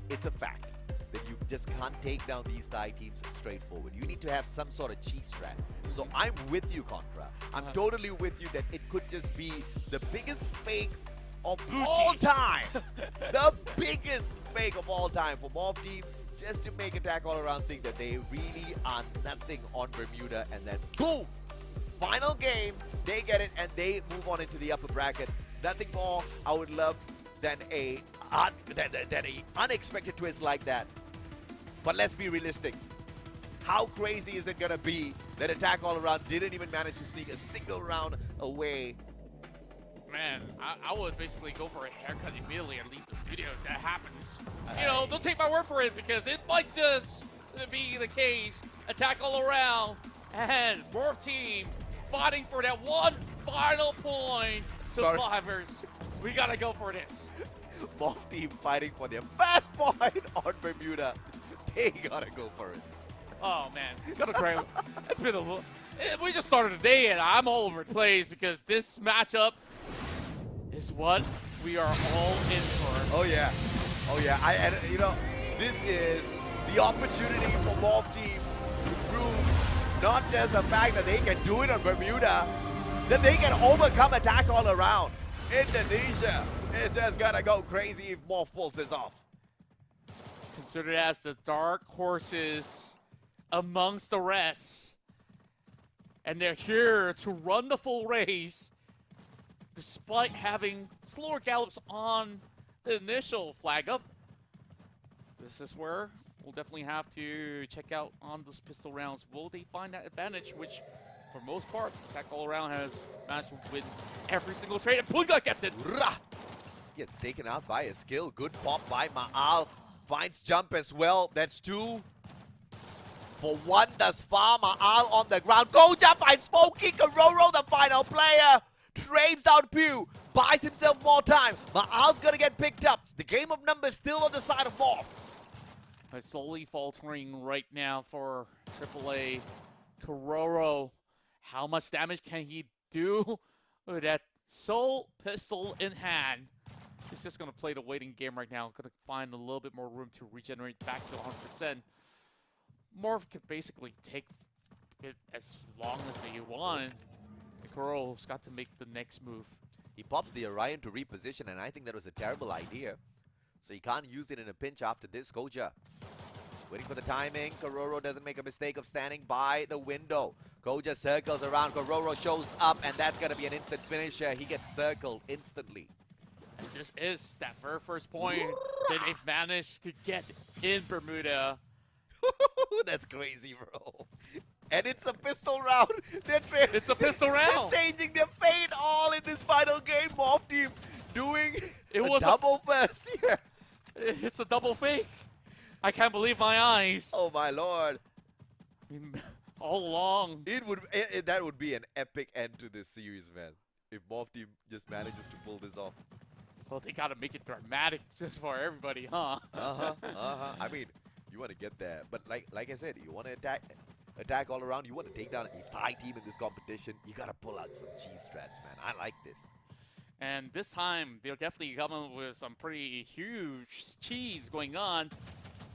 A: it's a fact that you just can't take down these Thai teams straightforward. You need to have some sort of cheese strat. So I'm with you, Contra. I'm totally with you that it could just be the biggest fake of
B: Blue
A: all
B: cheese.
A: time. The biggest fake of all time for Morph Team, just to make Attack All Around think that they really are nothing on Bermuda, and then boom! Final game, they get it, and they move on into the upper bracket. Nothing more I would love than a unexpected twist like that. But let's be realistic. How crazy is it gonna be that Attack All Around didn't even manage to sneak a single round away?
B: Man, I would basically go for a haircut immediately and leave the studio if that happens. You know, don't take my word for it, because it might just be the case. Attack All Around and Morph Team fighting for that one final point. Survivors, we gotta go for this.
A: Morph Team fighting for their first point on Bermuda. They gotta go for it.
B: Oh man, gotta cry. It's been a little. We just started the day and I'm all over the place because this matchup is what we are all in for.
A: Oh yeah, oh yeah. And you know, this is the opportunity for Morph Team to prove not just the fact that they can do it on Bermuda, that they can overcome Attack All Around. Indonesia is just gonna go crazy if Morph pulls this off.
B: Considered as the dark horses amongst the rest. And they're here to run the full race, despite having slower gallops on the initial flag up. This is where we'll definitely have to check out on those pistol rounds. Will they find that advantage, which, for most part, Attack All Around has managed to win every single trade, and Punga gets it.
A: Gets taken out by a skill. Good pop by Ma'al. Finds jump as well. That's two. For one thus far, Ma'al on the ground. Goja finds Smokey. Kororo, the final player. Trades out Pew. Buys himself more time. Ma'al's gonna get picked up. The game of numbers still on the side of Morph.
B: It's slowly faltering right now for AAA. Kororo, how much damage can he do with that Soul Pistol in hand? He's just going to play the waiting game right now. Going to find a little bit more room to regenerate back to 100%. Morph can basically take it as long as they want. Kororo's got to make the next move.
A: He pops the Orion to reposition, and I think that was a terrible idea. So he can't use it in a pinch after this. Goja waiting for the timing. Kororo doesn't make a mistake of standing by the window. Goja circles around. Kororo shows up, and that's going to be an instant finisher. He gets circled instantly.
B: And this is that very first point that they've managed to get in Bermuda.
A: That's crazy, bro. And it's a pistol round.
B: It's a pistol round.
A: They're changing their fate all in this final game. Morph Team doing
B: a
A: double first. Yeah.
B: It's a double fake. I can't believe my eyes.
A: Oh my lord.
B: I mean, all along.
A: That would be an epic end to this series, man. If Morph Team just manages to pull this off.
B: Well, they gotta make it dramatic just for everybody, huh?
A: I mean, you want to get there, but like I said, you want to attack all around. You want to take down a Thai team in this competition. You gotta pull out some cheese strats, man. I like this.
B: And this time, they're definitely coming with some pretty huge cheese going on.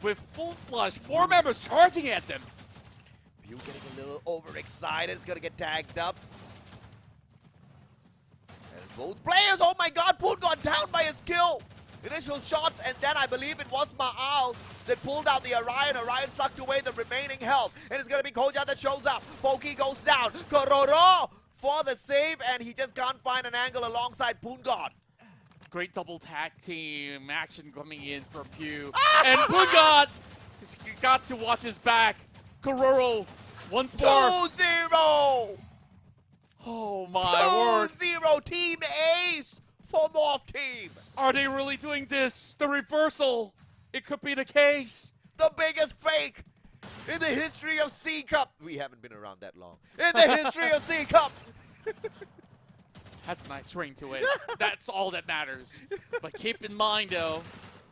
B: With full flush, 4 members charging at them.
A: Pew getting a little overexcited. It's gonna get tagged up. And both players, oh my god, Poon got down by a skill. Initial shots, and then I believe it was Ma'al that pulled out the Orion. Orion sucked away the remaining health. And it's gonna be Koja that shows up. Foki goes down. Kororo for the save, and he just can't find an angle alongside Poongod.
B: Great double tag team action coming in for Pew. And Poongod got to watch his back. Kororo once more.
A: 2-0!
B: Oh my word.
A: 2-0 Team Ace for Morph Team.
B: Are they really doing this? The reversal. It could be the case.
A: The biggest fake in the history of C Cup. We haven't been around that long. In the history of C Cup.
B: Has a nice ring to it. That's all that matters. But keep in mind, though,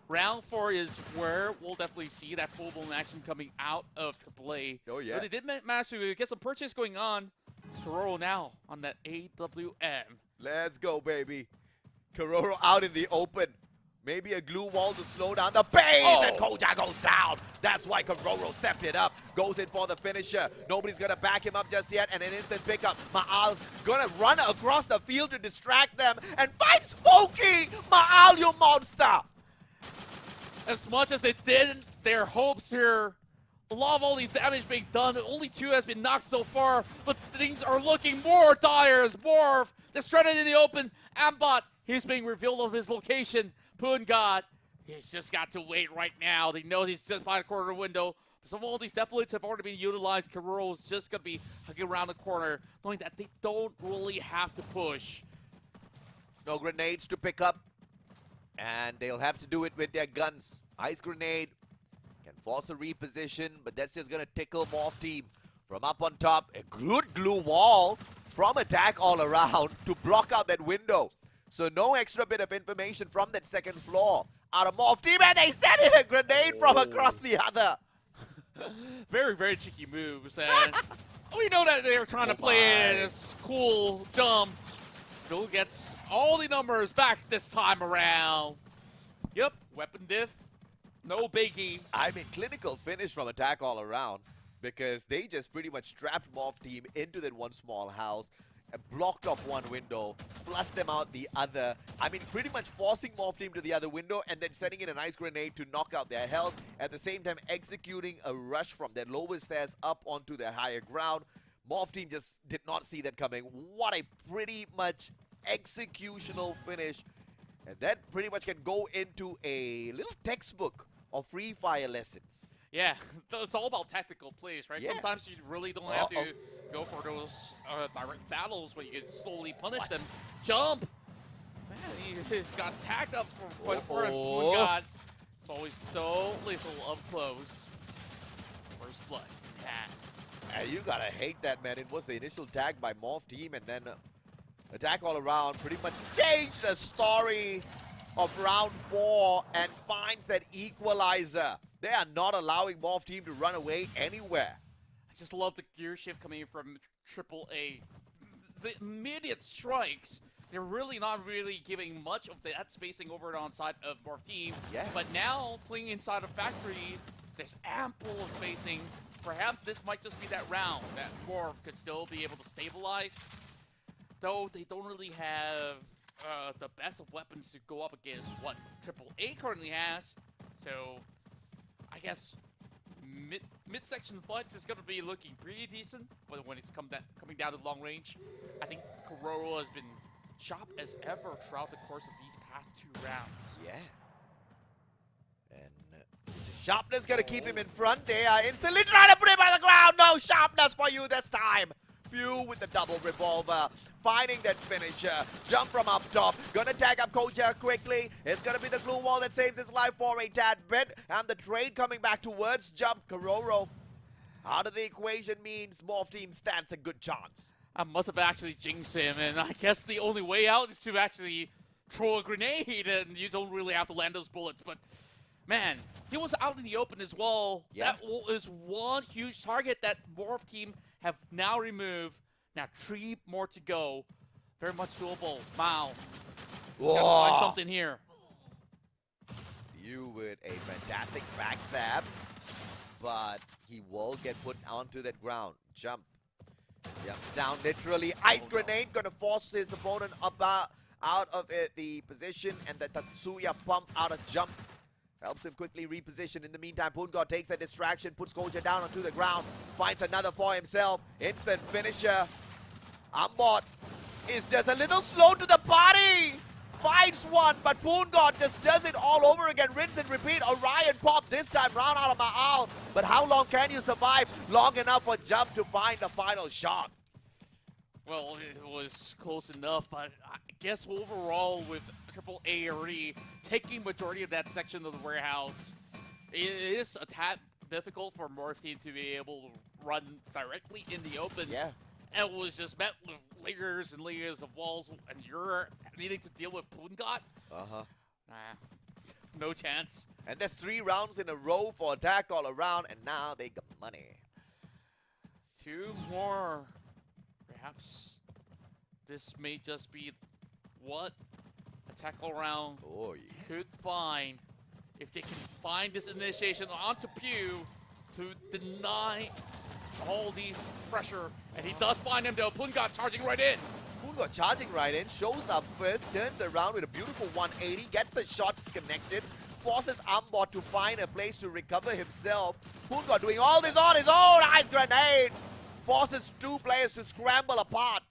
B: round 4 is where we'll definitely see that full-blown action coming out of AAA.
A: Oh, yeah.
B: But it did manage to get some purchase going on. Kororo now on that AWM.
A: Let's go, baby. Kororo out in the open. Maybe a glue wall to slow down the pace, and Koja goes down. That's why Kororo stepped it up. goes in for the finisher. Nobody's gonna back him up just yet, and an instant pickup. Ma'al's gonna run across the field to distract them, and finds Foki! Ma'al, you monster!
B: As much as they did their hopes here, a lot of all these damage being done, only 2 has been knocked so far, but things are looking more dire as Morph, they're stranded in the open. Ambot, he's being revealed of his location. Poongod, he's just got to wait right now. They know he's just by the corner window. Some of all these deflates have already been utilized. Karuro's just going to be hugging around the corner, knowing that they don't really have to push.
A: No grenades to pick up, and they'll have to do it with their guns. Ice grenade can force a reposition, but that's just going to tickle Morph Team. From up on top, a good glue wall from Attack all around to block out that window. So no extra bit of information from that second floor. Out of Morph Team, and they sent in a grenade from across the other.
B: Very, very cheeky moves, and we know that they're trying to play this cool jump. Still gets all the numbers back this time around. Yep, weapon diff, no biggie.
A: I mean, clinical finish from Attack all around, because they just pretty much trapped Morph Team into that one small house, and blocked off one window, flushed them out the other. I mean, pretty much forcing Morph Team to the other window and then sending in an ice grenade to knock out their health. At the same time, executing a rush from their lower stairs up onto their higher ground. Morph Team just did not see that coming. What a pretty much executional finish. And that pretty much can go into a little textbook of Free Fire lessons.
B: Yeah, it's all about tactical plays, right?
A: Yeah.
B: Sometimes you really don't have to go for those direct battles where you can slowly punish them. Jump! Man, he's got tagged up for quite far. Oh god. It's always so lethal up close. First blood. Yeah.
A: And you gotta hate that, man. It was the initial tag by Morph Team, and then Attack all around pretty much changed the story of round 4 and finds that equalizer. They are not allowing Morph Team to run away anywhere.
B: I just love the gear shift coming from AAA. The immediate strikes, they're really not giving much of that spacing over on side of Morph Team.
A: Yeah.
B: But now, playing inside a factory, there's ample spacing. Perhaps this might just be that round that Morph could still be able to stabilize. Though they don't really have the best of weapons to go up against what AAA currently has. So I guess midsection fights is going to be looking pretty decent, but when it's coming down to long range, I think Karoro has been sharp as ever throughout the course of these past 2 rounds.
A: Yeah. And sharpness going to keep him in front. They are instantly trying to put him on the ground. No sharpness for you this time. Few with the double revolver, finding that finisher. Jump from up top, gonna tag up Koja quickly. It's gonna be the glue wall that saves his life for a tad bit, and the trade coming back towards Jump. Karoro out of the equation means Morph Team stands a good chance.
B: I must have actually jinxed him, and I guess the only way out is to actually throw a grenade, and you don't really have to land those bullets, but man, he was out in the open as well.
A: Yeah.
B: That is one huge target that Morph Team have now removed. Now 3 more to go. Very much doable. Mao. Gotta find something here.
A: You with a fantastic backstab, but he will get put onto that ground. Jump. Jumps down literally. Ice grenade gonna force his opponent up out of the position, and the Tatsuya pump out of Jump. Helps him quickly reposition. In the meantime, Poongod takes the distraction, puts Koja down onto the ground, finds another for himself. Instant finisher. Ambot is just a little slow to the party. Finds one, but Poongod just does it all over again. Rinse and repeat. Orion pop this time round out of Ma'al. But how long can you survive? Long enough for Jump to find the final shot.
B: Well, it was close enough, but I guess overall with AAA already taking majority of that section of the warehouse, it is a tad difficult for Morph Team to be able to run directly in the open.
A: Yeah.
B: And it was just met with layers and layers of walls, and you're needing to deal with Poongod. No chance. And
A: that's 3 rounds in a row for Attack all around, and now they got money.
B: 2 more. Perhaps this may just be what Attack all around could find if they can find this initiation onto Pew. to deny all these pressure. And he does find him though. Pungat charging right in.
A: Pungot charging right in, shows up first, turns around with a beautiful 180, gets the shot disconnected, forces Ambot to find a place to recover himself. Pungot doing all this on his own, ice grenade! Forces two players to scramble apart,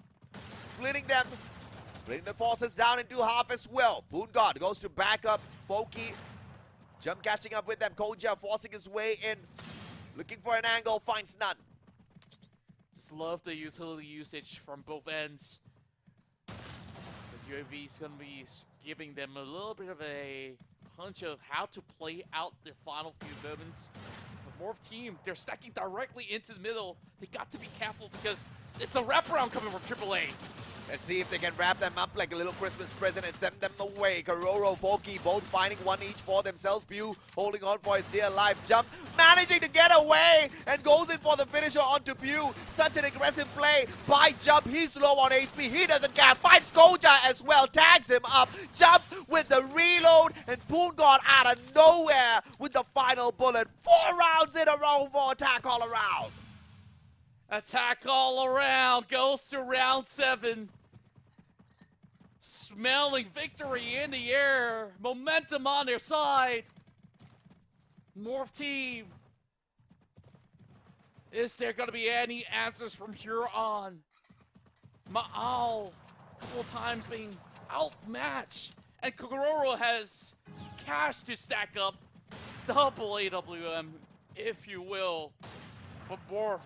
A: splitting the forces down into half as well. Pungot goes to back up, Foki, Jump catching up with them, Koja forcing his way in, looking for an angle, finds none.
B: Just love the utility usage from both ends. The UAV is going to be giving them a little bit of a hunch of how to play out the final few moments. The Morph team, they're stacking directly into the middle. They got to be careful because it's a wraparound coming from AAA.
A: Let's see if they can wrap them up like a little Christmas present and send them away. Karoro, Foki, both finding one each for themselves. Pew holding on for his dear life. Jump, managing to get away and goes in for the finisher onto Pew. Such an aggressive play by Jump. He's low on HP. He doesn't care. Finds Koja as well. Tags him up. Jump with the reload. And Pungot out of nowhere with the final bullet. 4 rounds in a row for attack all around.
B: Attack all around goes to round 7. Smelling victory in the air. Momentum on their side. Morph team. Is there going to be any answers from here on? Ma'al, a couple times being outmatched. And Kogororo has cash to stack up. Double AWM, if you will. But Morph,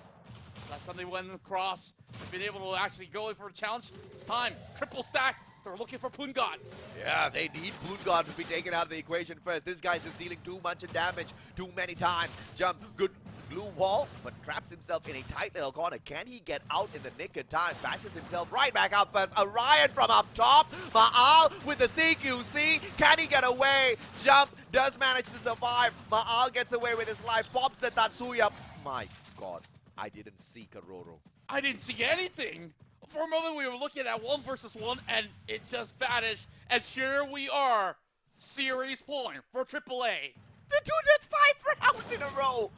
B: last time they went across, they've been able to actually go in for a challenge. It's time. Triple stack. They're looking for Pungot.
A: Yeah, they need Pungot to be taken out of the equation first. This guy's just dealing too much damage too many times. Jump, good glue wall, but traps himself in a tight little corner. Can he get out in the nick of time? Patches himself right back up first. Orion from up top. Ma'al with the CQC. Can he get away? Jump does manage to survive. Ma'al gets away with his life. Pops the Tatsuya. My God, I didn't see Karoro.
B: I didn't see anything. For a moment, we were looking at 1 versus 1, and it just vanished. And here we are, series point for AAA.
A: The dude, that's 5 rounds in a row.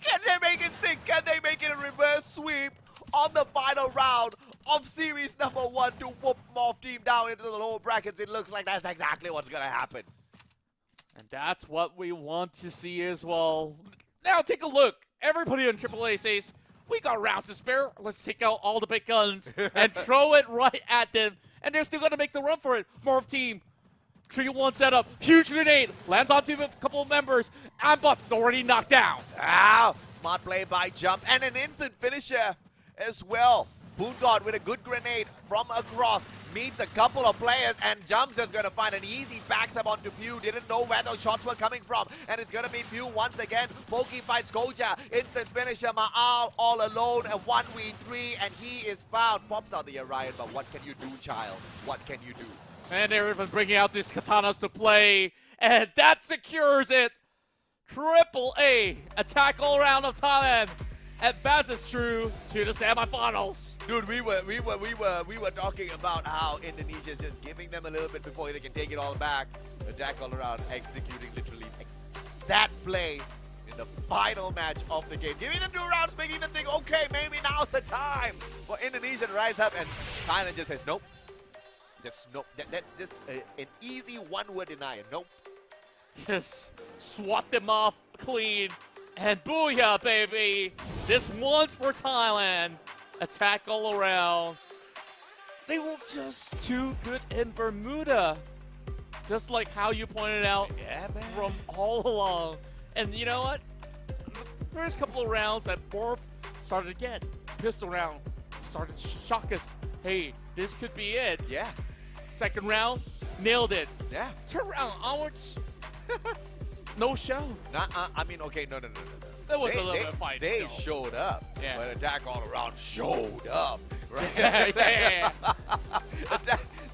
A: Can they make it 6? Can they make it a reverse sweep on the final round of series number 1 to whoop Morph team down into the lower brackets? It looks like that's exactly what's going to happen.
B: And that's what we want to see as well. Now take a look. Everybody on AAA says, we got rounds to spare. Let's take out all the big guns and throw it right at them. And they're still going to make the run for it. Morph team. 3-1 setup. Huge grenade. Lands onto a couple of members. Ambot's already knocked down.
A: Ow. Smart play by Jump. And an instant finisher as well. Pungot with a good grenade from across. Meets a couple of players and Jump's just going to find an easy backstab onto Pew. Didn't know where those shots were coming from. And it's going to be Pew once again. Poki fights Koja. Instant finisher. Ma'al all alone. A 1v3 and he is found. Pops out the Orion, but what can you do, child? What can you do?
B: And they're even bringing out these katanas to play. And that secures it. AAA attack all around of Thailand advances through to the semifinals.
A: Dude, we were talking about how Indonesia is just giving them a little bit before they can take it all back. Attack all around, executing literally that play in the final match of the game. Giving them 2 rounds, making them think, okay, maybe now's the time for Indonesia to rise up. And Thailand just says, nope. Just nope. That's just an easy one-word denial. Nope.
B: Just swat them off clean. And booyah, baby! This one's for Thailand. Attack all around. They were just too good in Bermuda. Just like how you pointed out from all along. And you know what? The first couple of rounds that Morph started again. Pistol round. Started to shock us. Hey, this could be it.
A: Yeah.
B: Second round, nailed it.
A: Yeah.
B: Third round onwards. No show.
A: I mean, okay, no.
B: There was a little bit of fight.
A: They showed up.
B: Yeah.
A: But attack all around showed up. Right?
B: Yeah.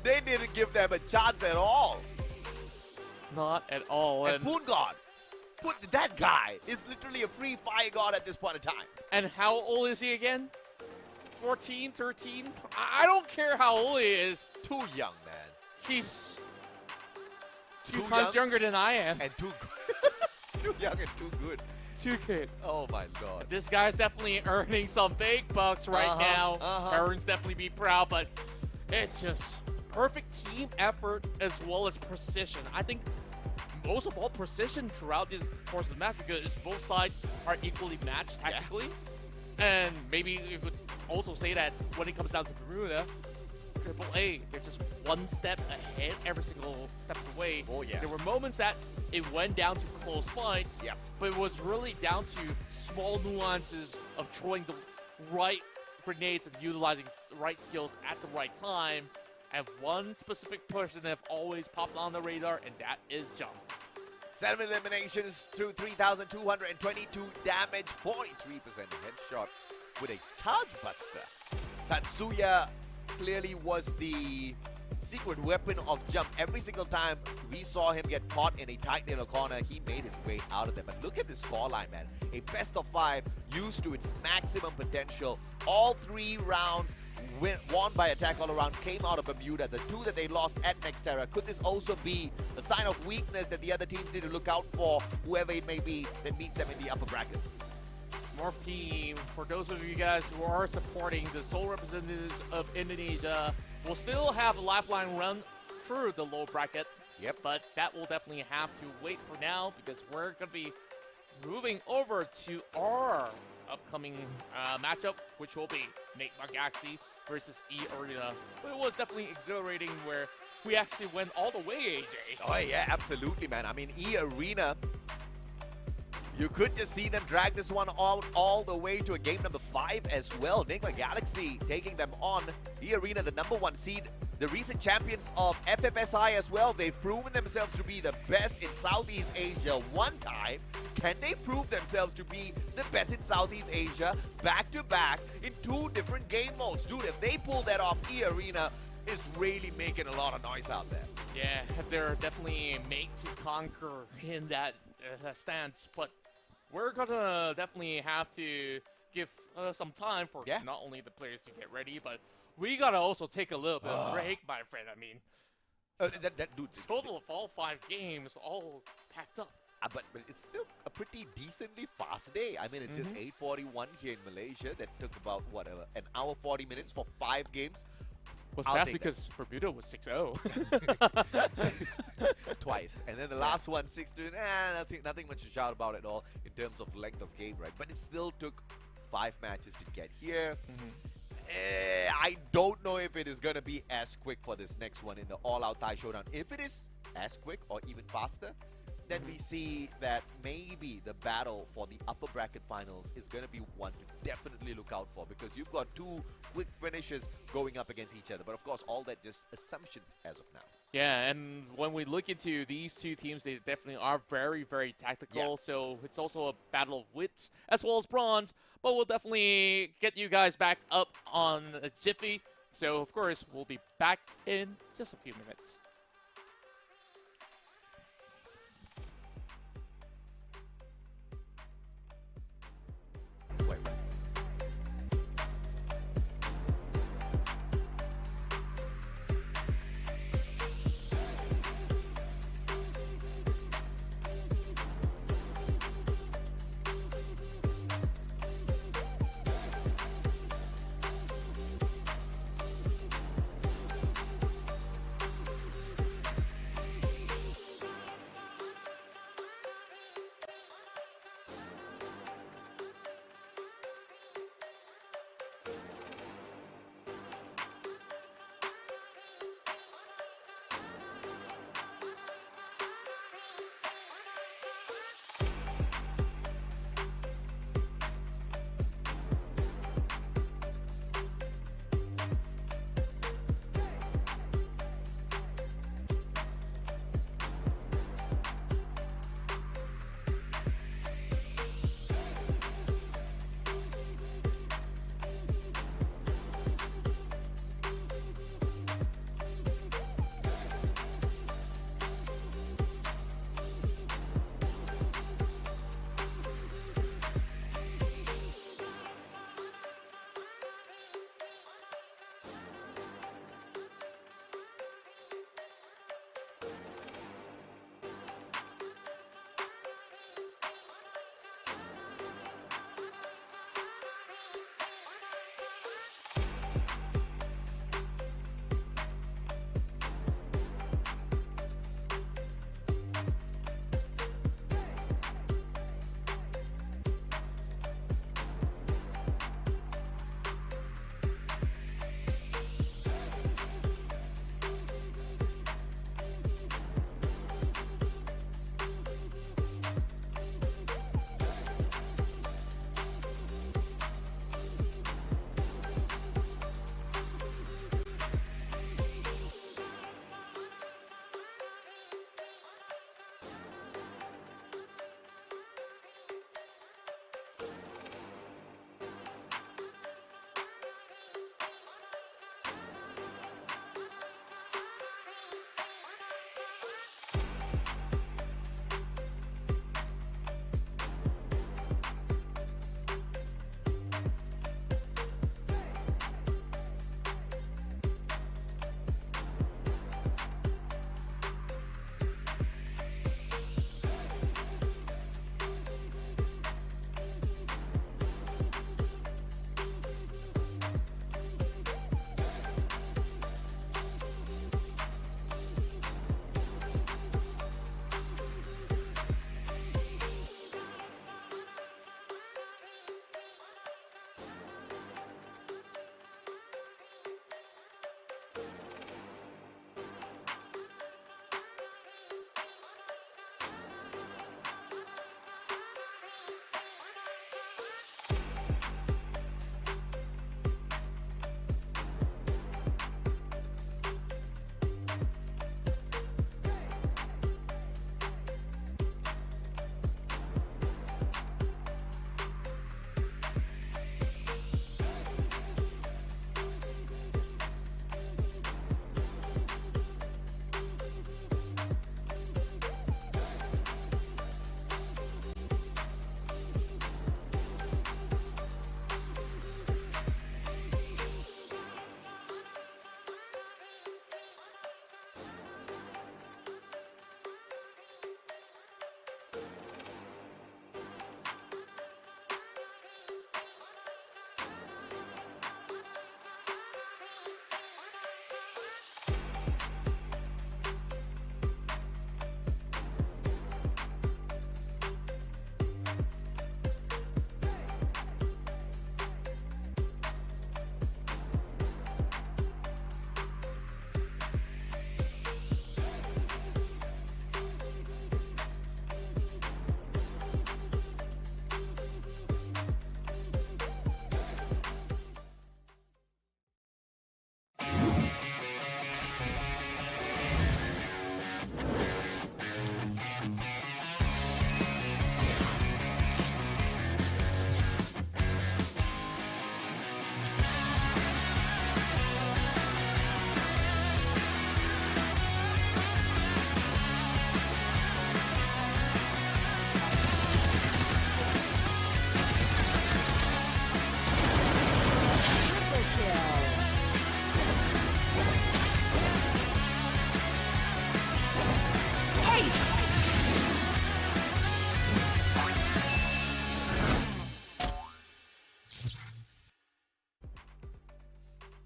A: They didn't give them a chance at all.
B: Not at all.
A: And Pungot, that guy is literally a free fire god at this point in time.
B: And how old is he again? 14, 13? I don't care how old he is.
A: Too young, man.
B: He's two times younger than I am.
A: And too good. Too young and too good.
B: 2K.
A: Oh my god.
B: This guy's definitely earning some big bucks right now. Parents definitely be proud, but it's just perfect team effort as well as precision. I think most of all precision throughout this course of the match because both sides are equally matched tactically. And maybe you could also say that when it comes down to Bermuda, AAA, they're just one step ahead every single step of the way.
A: Oh, yeah.
B: There were moments that it went down to close fights, but it was really down to small nuances of throwing the right grenades and utilizing right skills at the right time. And one specific person that have always popped on the radar, and that is Jump.
A: 7 eliminations through 3,222 damage, 43% headshot with a charge buster. Tatsuya clearly was the secret weapon of Jump. Every single time we saw him get caught in a tight little corner, he made his way out of them. And look at this scoreline, man. A best of 5 used to its maximum potential. All 3 rounds won by attack all around came out of Bermuda. The 2 that they lost at Nextera. Could this also be a sign of weakness that the other teams need to look out for, whoever it may be that meets them in the upper bracket?
B: Morph team, for those of you guys who are supporting the sole representatives of Indonesia, will still have a lifeline run through the low bracket.
A: Yep.
B: But that will definitely have to wait for now because we're going to be moving over to our upcoming matchup, which will be Nate Magaxi versus E Arena. But it was definitely exhilarating where we actually went all the way, AJ.
A: Oh yeah, absolutely, man. I mean, E Arena, you could just see them drag this one all the way to a game number 5 as well. Enigma Galaxy taking them on. E Arena, the #1 seed, the recent champions of FFSI as well. They've proven themselves to be the best in Southeast Asia one time. Can they prove themselves to be the best in Southeast Asia back-to-back in 2 different game modes? Dude, if they pull that off, E Arena is really making a lot of noise out there.
B: Yeah, they're definitely made to conquer in that stance, but we're gonna definitely have to give some time for not only the players to get ready, but we gotta also take a little bit of break, my friend. I mean,
A: that dude.
B: Total of all 5 games, all packed up.
A: But it's still a pretty decently fast day. I mean, it's just 8:41 here in Malaysia. That took about, whatever, an hour 40 minutes for 5 games.
B: Was that because Bermuda was 6-0?
A: Twice. And then the last one, 6-2. Nothing much to shout about at all in terms of length of game, right? But it still took 5 matches to get here. I don't know if it is going to be as quick for this next one in the all-out Thai Showdown. If it is as quick or even faster, then we see that maybe the battle for the upper bracket finals is going to be one to definitely look out for, because you've got 2 quick finishes going up against each other. But of course, all that just assumptions as of now.
B: Yeah, and when we look into these 2 teams, they definitely are very, very tactical. So it's also a battle of wits as well as bronze. But we'll definitely get you guys back up on a jiffy. So of course, we'll be back in just a few minutes.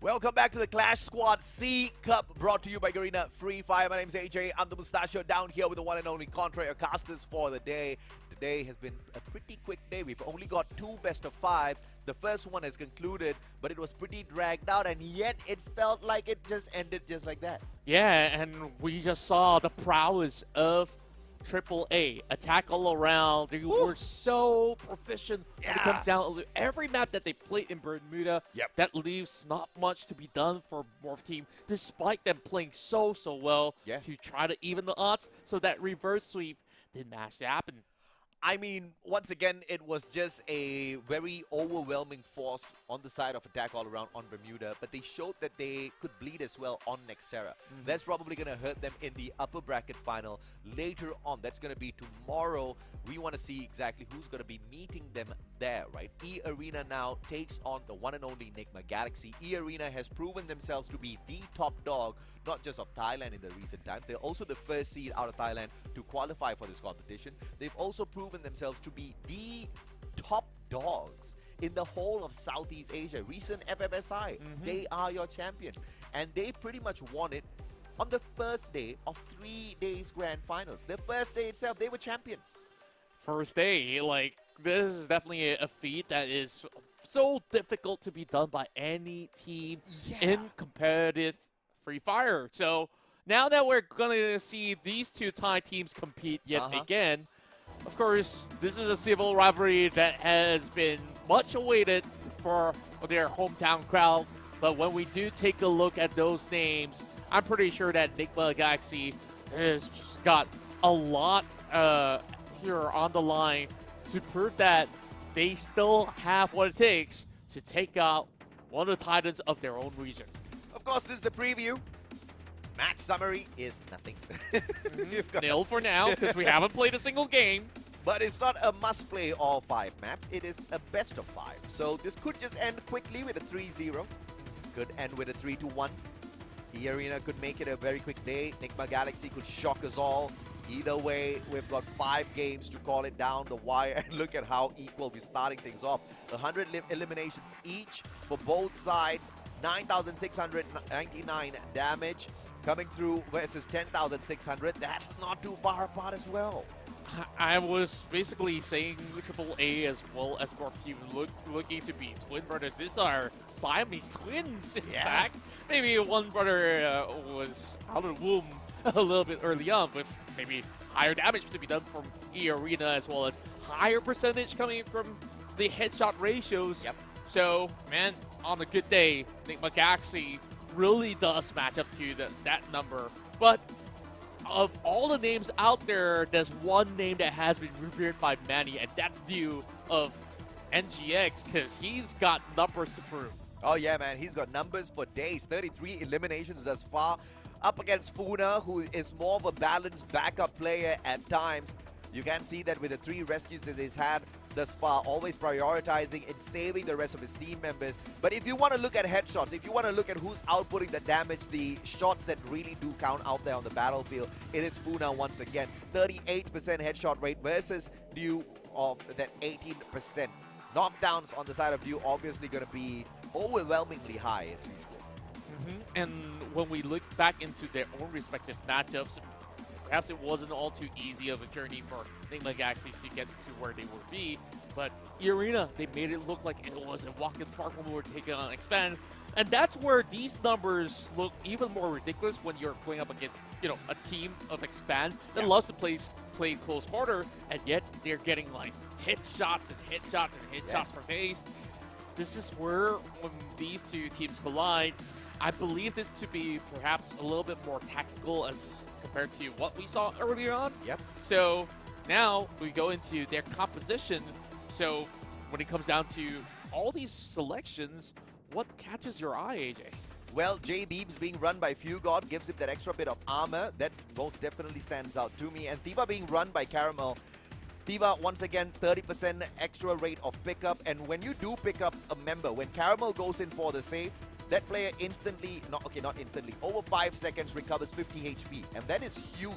A: Welcome back to the Clash Squad C Cup, brought to you by Garena Free Fire. My name's AJ. I'm the Mustachio down here with the one and only Contra, your casters for the day. Today has been a pretty quick day. We've only got 2 best of 5s. The first one has concluded, but it was pretty dragged out, and yet it felt like it just ended just like that.
B: Yeah, and we just saw the prowess of AAA. Attack all around. They were so proficient when it comes down to every map that they played in Bermuda. That leaves not much to be done for Morph Team, despite them playing so well to try to even the odds. So that reverse sweep didn't manage to happen.
A: I mean, once again, it was just a very overwhelming force on the side of Attack All Around on Bermuda, but they showed that they could bleed as well on Nextera. That's probably going to hurt them in the upper bracket final later on. That's going to be tomorrow. We want to see exactly who's going to be meeting them there, right? E-Arena now takes on the one and only Enigma Galaxy. E-Arena has proven themselves to be the top dog, not just of Thailand in the recent times. They're also the first seed out of Thailand to qualify for this competition. They've also proven themselves to be the top dogs in the whole of Southeast Asia. Recent FFSI, they are your champions. And they pretty much won it on the first day of 3 days grand finals. The first day itself, they were champions.
B: First day, like, this is definitely a feat that is so difficult to be done by any team in competitive Free Fire. So now that we're going to see these two Thai teams compete yet again, of course, this is a civil rivalry that has been much awaited for their hometown crowd. But when we do take a look at those names, I'm pretty sure that Enigma Galaxy has got a lot here on the line to prove that they still have what it takes to take out one of the titans of their own region.
A: Of course, this is the preview. Match summary is nothing.
B: Nil for now, because we haven't played a single game.
A: But it's not a must-play all 5 maps. It is a best of 5. So this could just end quickly with a 3-0. Could end with a 3-1. E-Arena could make it a very quick day. Enigma Galaxy could shock us all. Either way, we've got 5 games to call it down the wire. And look at how equal we're starting things off. 100 eliminations each for both sides. 9,699 damage coming through versus 10,600. That's not too far apart as well.
B: I was basically saying AAA as well as Morph Team looking to be twin brothers. These are Siamese twins, in fact. Maybe one brother was out of the womb a little bit early on, with maybe higher damage to be done from E-Arena, as well as higher percentage coming from the headshot ratios. So, man, on a good day, Enigma Galaxy really does match up to that number. But of all the names out there, there's one name that has been revered by many, and that's due of NGX, because he's got numbers to prove.
A: Oh yeah, man, he's got numbers for days. 33 eliminations thus far. Up against Funa, who is more of a balanced backup player at times. You can see that with the 3 rescues that he's had thus far, always prioritizing and saving the rest of his team members. But if you want to look at headshots, if you want to look at who's outputting the damage, the shots that really do count out there on the battlefield, it is Funa once again. 38% headshot rate versus Dew of that 18%. Knockdowns on the side of Dew obviously going to be overwhelmingly high as usual.
B: And when we look back into their own respective matchups, perhaps it wasn't all too easy of a journey for Enigma Galaxy to get to where they would be. But E-Arena, they made it look like it was a walk in the park when we were taking on Expand. And that's where these numbers look even more ridiculous when you're going up against, you know, a team of Expand that loves to play close quarter, and yet they're getting like headshots and headshots and headshots for days. This is where, when these two teams collide, I believe this to be perhaps a little bit more tactical as compared to what we saw earlier on. So now we go into their composition. So when it comes down to all these selections, what catches your eye, AJ?
A: Well, J-Beams being run by Fugod gives him that extra bit of armor. That most definitely stands out to me. And Thiva being run by Caramel. Thiva, once again, 30% extra rate of pickup. And when you do pick up a member, when Caramel goes in for the save, that player instantly, not instantly, over 5 seconds recovers 50 HP. And that is huge.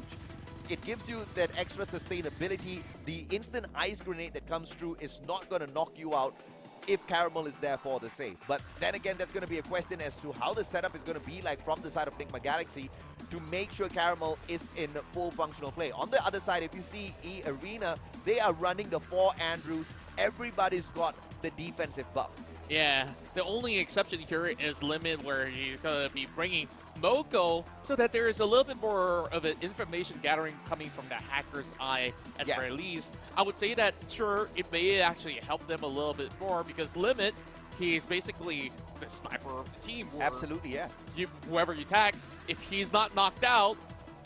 A: It gives you that extra sustainability. The instant ice grenade that comes through is not going to knock you out if Caramel is there for the save. But then again, that's going to be a question as to how the setup is going to be like from the side of Nigma Galaxy to make sure Caramel is in full functional play. On the other side, if you see E-Arena, they are running the 4 Andrews. Everybody's got the defensive buff.
B: Yeah, the only exception here is Limit, where he's going to be bringing Moko so that there is a little bit more of an information gathering coming from the hacker's eye at the very least. I would say that, sure, it may actually help them a little bit more because Limit, he's basically the sniper of the team.
A: Absolutely, yeah.
B: Whoever you attack, if he's not knocked out,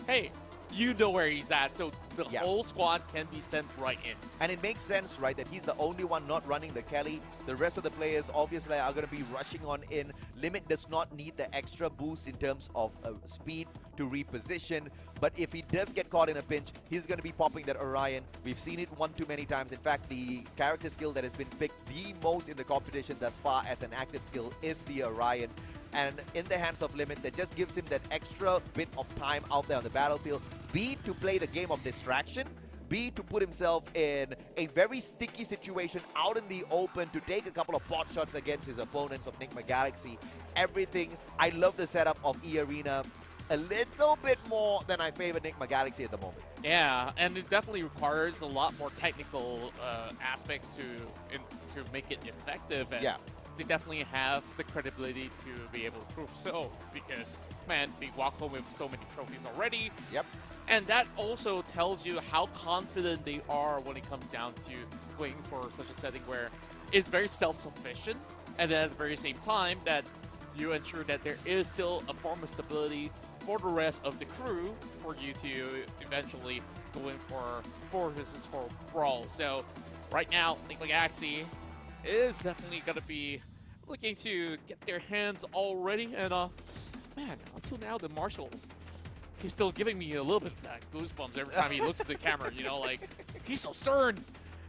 B: hey, you know where he's at, so the whole squad can be sent right in.
A: And it makes sense, right, that he's the only one not running the Kelly. The rest of the players obviously are going to be rushing on in. Limit does not need the extra boost in terms of speed to reposition. But if he does get caught in a pinch, he's going to be popping that Orion. We've seen it one too many times. In fact, the character skill that has been picked the most in the competition thus far as an active skill is the Orion. And in the hands of Limit, that just gives him that extra bit of time out there on the battlefield. B, to play the game of distraction. B, to put himself in a very sticky situation out in the open to take a couple of pot shots against his opponents of Nigma Galaxy. Everything. I love the setup of E-Arena a little bit more than I favor Nigma Galaxy at the moment.
B: Yeah, and it definitely requires a lot more technical aspects to make it effective. And they definitely have the credibility to be able to prove so, because, man, they walk home with so many trophies already. And that also tells you how confident they are when it comes down to going for such a setting where it's very self-sufficient, and then at the very same time that you ensure that there is still a form of stability for the rest of the crew for you to eventually go in for 4 versus 4 brawl. So right now, Nigma Galaxy is definitely going to be looking to get their hands already. And man, until now, the Marshall, he's still giving me a little bit of that goosebumps every time he looks at the camera, you know, like, he's so stern.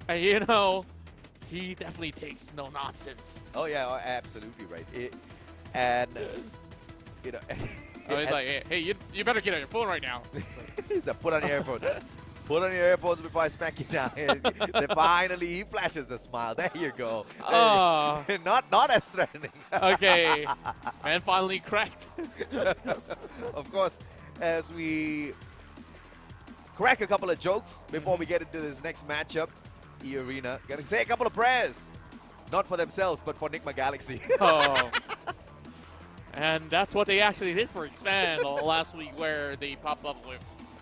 B: And, you know, he definitely takes no nonsense.
A: Oh, yeah, absolutely right. And, you know...
B: he's like, hey, you better get on your phone right now.
A: Put on your earphones. Put on your earphones before I smack you down. Then finally, he flashes a smile. There you go.
B: Oh.
A: Not as threatening.
B: Okay. Man finally cracked.
A: Of course, as we crack a couple of jokes before we get into this next matchup, E-Arena, gotta say a couple of prayers. Not for themselves, but for Nigma Galaxy.
B: Oh. And that's what they actually did for Expand last week, where they popped up with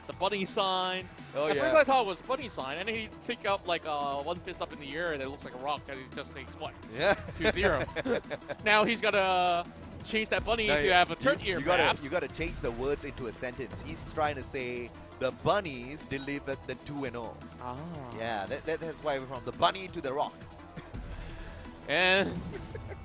B: the bunny sign. At first I thought it was a bunny sign, and then he take up like one fist up in the air, and it looks like a rock, and he just says what? 2-0. Now he's got to change that bunny to have a turn ear, perhaps.
A: You got to change the words into a sentence. He's trying to say, the bunnies delivered the 2-0.
B: Ah.
A: Yeah, that's why we're from the bunny to the rock.
B: And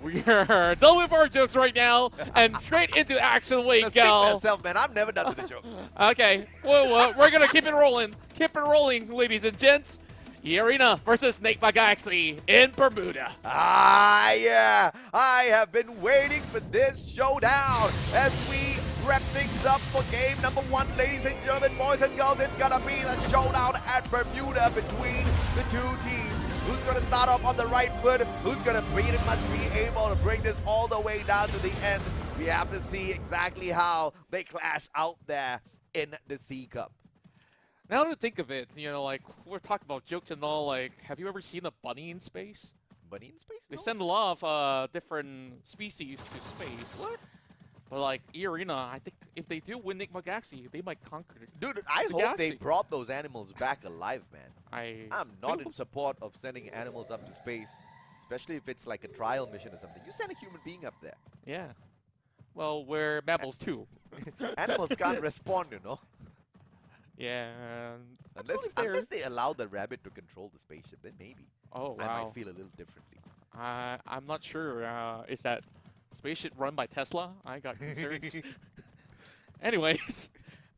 B: we are done with our jokes right now, and straight into action we go.
A: Speak for yourself, man. I'm never done with the jokes.
B: Okay, well, we're gonna keep it rolling. Keep it rolling, ladies and gents. E-Arena versus Nigma Galaxy in Bermuda.
A: Yeah. I have been waiting for this showdown as we wrap things up for game number 1, ladies and gentlemen, boys and girls. It's gonna be the showdown at Bermuda between the two teams. Who's going to start off on the right foot? Who's going to pretty much be able to bring this all the way down to the end? We have to see exactly how they clash out there in the C Cup.
B: Now to think of it, you know, like, we're talking about jokes and all, like, have you ever seen a bunny in space?
A: Bunny in space?
B: They
A: No.
B: send a lot of different species to space.
A: What?
B: But, like, E-Arena, I think if they do win Nigma Galaxy, they might conquer it.
A: Dude, I hope they brought those animals back alive, man. I'm not in support of sending animals up to space, especially if it's like a trial mission or something. You send a human being up there.
B: Yeah. Well, we're mammals too.
A: Animals can't respond, you know.
B: Yeah.
A: Unless they allow the rabbit to control the spaceship, then maybe.
B: Oh, wow.
A: I might feel a little differently.
B: I'm not sure. Is that spaceship run by Tesla? I got concerns. Anyways,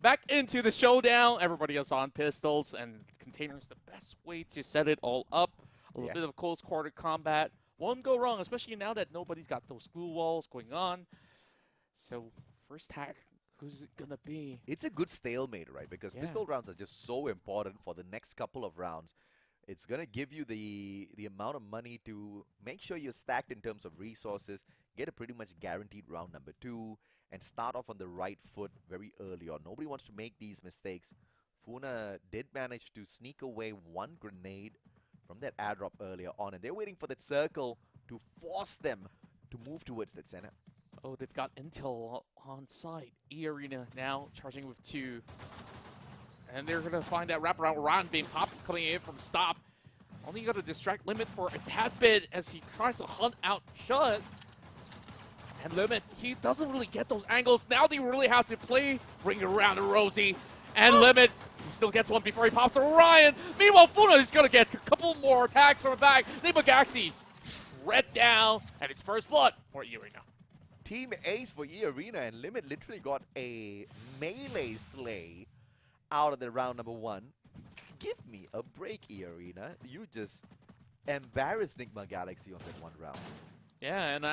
B: back into the showdown. Everybody is on pistols, and containers the best way to set it all up. A little bit of close quarter combat won't go wrong, especially now that nobody's got those glue walls going on. So first hack, who's it gonna be?
A: It's a good stalemate, right? Because pistol rounds are just so important for the next couple of rounds. It's going to give you the amount of money to make sure you're stacked in terms of resources, get a pretty much guaranteed round number 2, and start off on the right foot very early on. Nobody wants to make these mistakes. Funa did manage to sneak away one grenade from that airdrop earlier on, and they're waiting for that circle to force them to move towards that center.
B: Oh, they've got intel on site. E-Arena now charging with 2. And they're going to find that wraparound Ron being popped coming in from stop. Only got to distract Limit for a tad bit as he tries to hunt out Shut. And Limit, he doesn't really get those angles. Now they really have to play Ring Around the Rosie. And Limit, he still gets one before he pops to Ryan. Meanwhile, Funa is going to get a couple more attacks from the back. Nimagaxi shred down, and it's first blood for E-Arena.
A: Team Ace for E-Arena, and Limit literally got a melee slay out of the round number 1. Give me a break, E-Arena. You just embarrassed Nigma Galaxy on that one round.
B: Yeah, and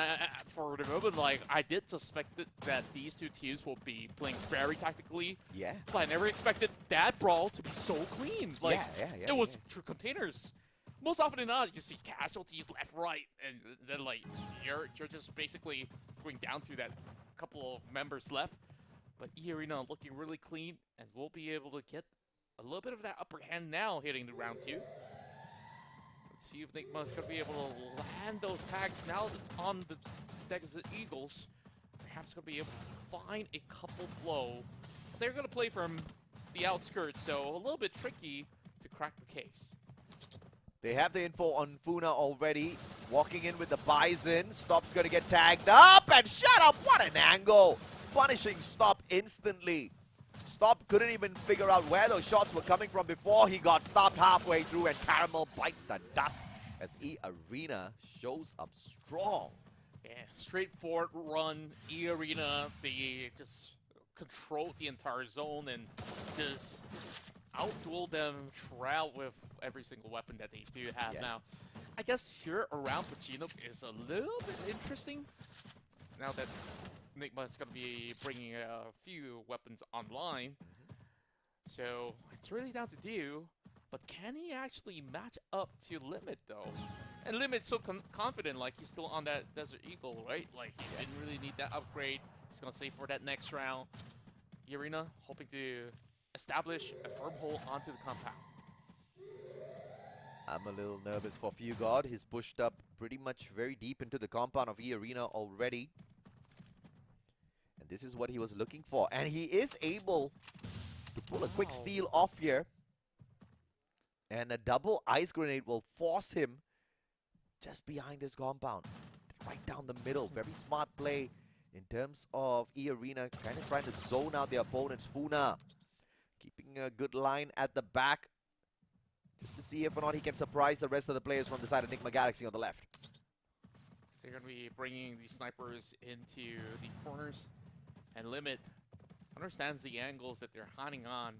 B: for the moment, like, I did suspect that these two teams will be playing very tactically.
A: Yeah.
B: But I never expected that brawl to be so clean. Like,
A: yeah,
B: it was true containers. Most often than not, you see casualties left, right, and then, like, you're just basically going down to that couple of members left. But E-Arena looking really clean, and we'll be able to get a little bit of that upper hand now hitting the round 2. Let's see if Nigma's going to be able to land those tags now on the Desert Eagles. Perhaps going to be able to find a couple blow. But they're going to play from the outskirts, so a little bit tricky to crack the case.
A: They have the info on Funa already. Walking in with the Bison. Stop's going to get tagged up, and shut up! What an angle! Punishing Stop instantly. Stop couldn't even figure out where those shots were coming from before he got stopped halfway through, and Caramel bites the dust as E-Arena shows up strong.
B: Yeah, straightforward run. E-Arena, they just controlled the entire zone and just outduel them throughout with every single weapon that they do have now. I guess here around Pacino is a little bit interesting now that Nigma is going to be bringing a few weapons online. So it's really down to do, but can he actually match up to Limit though? And Limit's so confident, like he's still on that Desert Eagle, right? Like he didn't really need that upgrade. He's going to save for that next round. E-Arena hoping to establish a firm hold onto the compound.
A: I'm a little nervous for Fugard. He's pushed up pretty much very deep into the compound of E-Arena already. And this is what he was looking for. And he is able to pull a quick steal off here. And a double ice grenade will force him just behind this compound. Right down the middle. Very smart play in terms of E-Arena kind of trying to zone out the opponent's Funa. Keeping a good line at the back, just to see if or not he can surprise the rest of the players from the side of Nigma Galaxy on the left.
B: They're going to be bringing these snipers into the corners, and Limit understands the angles that they're hunting on.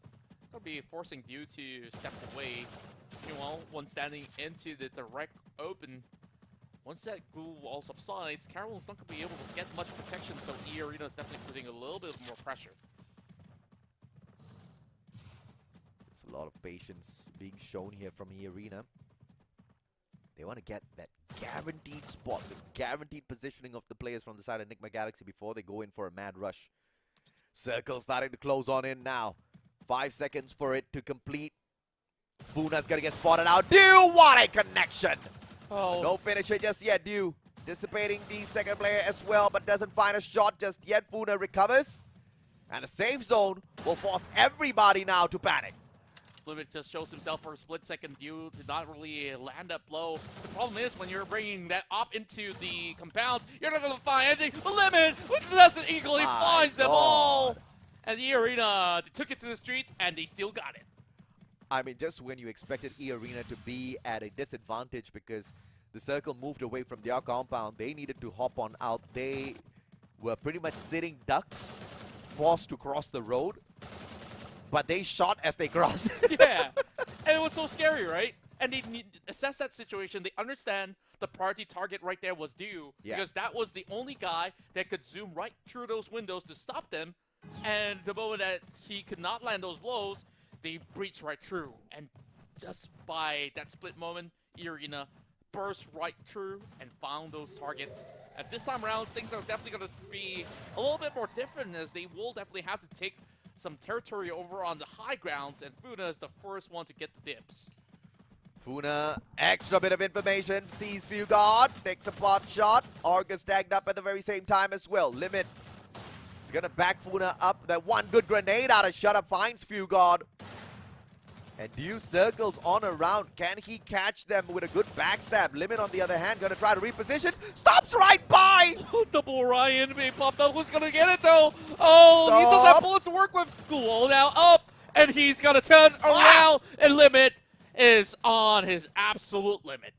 B: They'll be forcing Dew to step away. Meanwhile, one standing into the direct open. Once that glue wall subsides, Carol's not going to be able to get much protection, so E-Arena is definitely putting a little bit more pressure. A lot of patience being shown here from E-Arena. They want to get that guaranteed spot, the guaranteed positioning of the players from the side of Nigma Galaxy before they go in for a mad rush. Circle starting to close on in now. 5 seconds for it to complete. Funa's going to get spotted out. Dew, what a connection! Oh. No finisher just yet, Dew. Dissipating the second player as well, but doesn't find a shot just yet. Funa recovers. And a safe zone will force everybody now to panic. Limit just shows himself for a split second. Dew did not really land that blow. The problem is when you're bringing that up into the compounds, you're not going to find anything. The Limit, which doesn't equally finds them all. And E-Arena, they took it to the streets and they still got it. I mean, just when you expected E-Arena to be at a disadvantage because the circle moved away from their compound, they needed to hop on out. They were pretty much sitting ducks, forced to cross the road. But they shot as they crossed. Yeah, and it was so scary, right? And they assess that situation. They understand the priority target right there was Dew. Yeah. Because that was the only guy that could zoom right through those windows to stop them. And the moment that he could not land those blows, they breached right through and just by that split moment, Irina burst right through and found those targets. At this time around, things are definitely going to be a little bit more different, as they will definitely have to take some territory over on the high grounds, and Funa is the first one to get the dibs.
A: Funa, extra bit of information, sees Fugard, takes a pot shot. Argus tagged up at the very same time as well. Limit is going to back Funa up. That one good grenade out of Shut Up finds Fugard. And Dew circles on around. Can he catch them with a good backstab? Limit, on the other hand, going to try to reposition. Stops right by!
B: Double Orion being popped up. Who's going to get it, though? Oh,
A: Stop.
B: he doesn't have bullets to work with. Ghoul now up, and he's going to turn around, and Limit is on his absolute limit.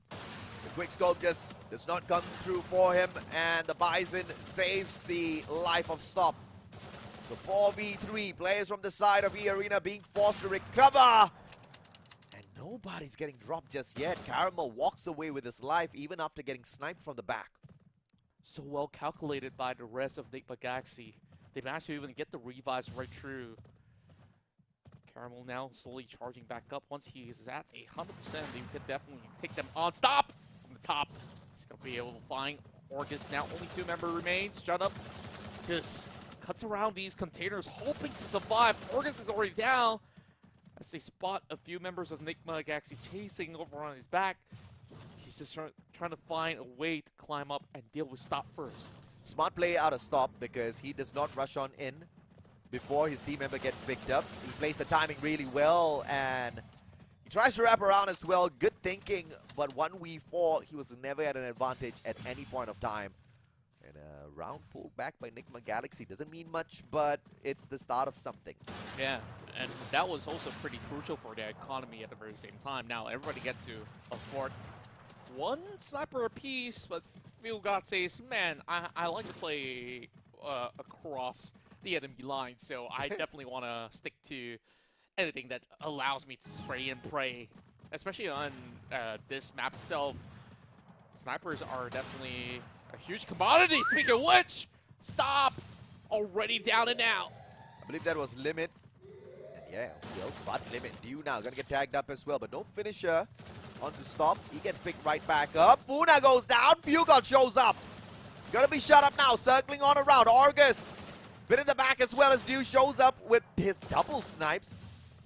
A: The quick scope just does not come through for him, and the Bison saves the life of Stop. So 4v3, players from the side of E-Arena being forced to recover. And nobody's getting dropped just yet. Caramel walks away with his life even after getting sniped from the back.
B: So well calculated by the rest of Enigma Galaxy. They managed to even get the revives right through. Caramel now slowly charging back up. Once he is at 100%, they could definitely take them on. Stop! From the top. He's going to be able to find Orgus now. Only 2 members remains. Shut Up. Just cuts around these containers, hoping to survive. Orgus is already down. As they spot a few members of Enigma Galaxy chasing over on his back. He's just trying to find a way to climb up and deal with Stop first.
A: Smart play out of Stop because he does not rush on in before his team member gets picked up. He plays the timing really well, and he tries to wrap around as well. Good thinking, but 1v4, he was never at an advantage at any point of time. And a round pulled back by Enigma Galaxy doesn't mean much, but it's the start of something.
B: Yeah, and that was also pretty crucial for their economy at the very same time. Now everybody gets to afford 1 sniper apiece, but Fugard says, man, I like to play across the enemy line, so I definitely want to stick to anything that allows me to spray and pray, especially on this map itself. Snipers are definitely a huge commodity. Speaking of which, Stop already down and out.
A: I believe that was Limit. And yeah, who else but Limit? Dew now gonna get tagged up as well, but no finisher onto Stop. He gets picked right back up. Funa goes down. Fugard shows up. It's gonna be Shut Up now, circling on around. Argus bit in the back as well as Dew shows up with his double snipes.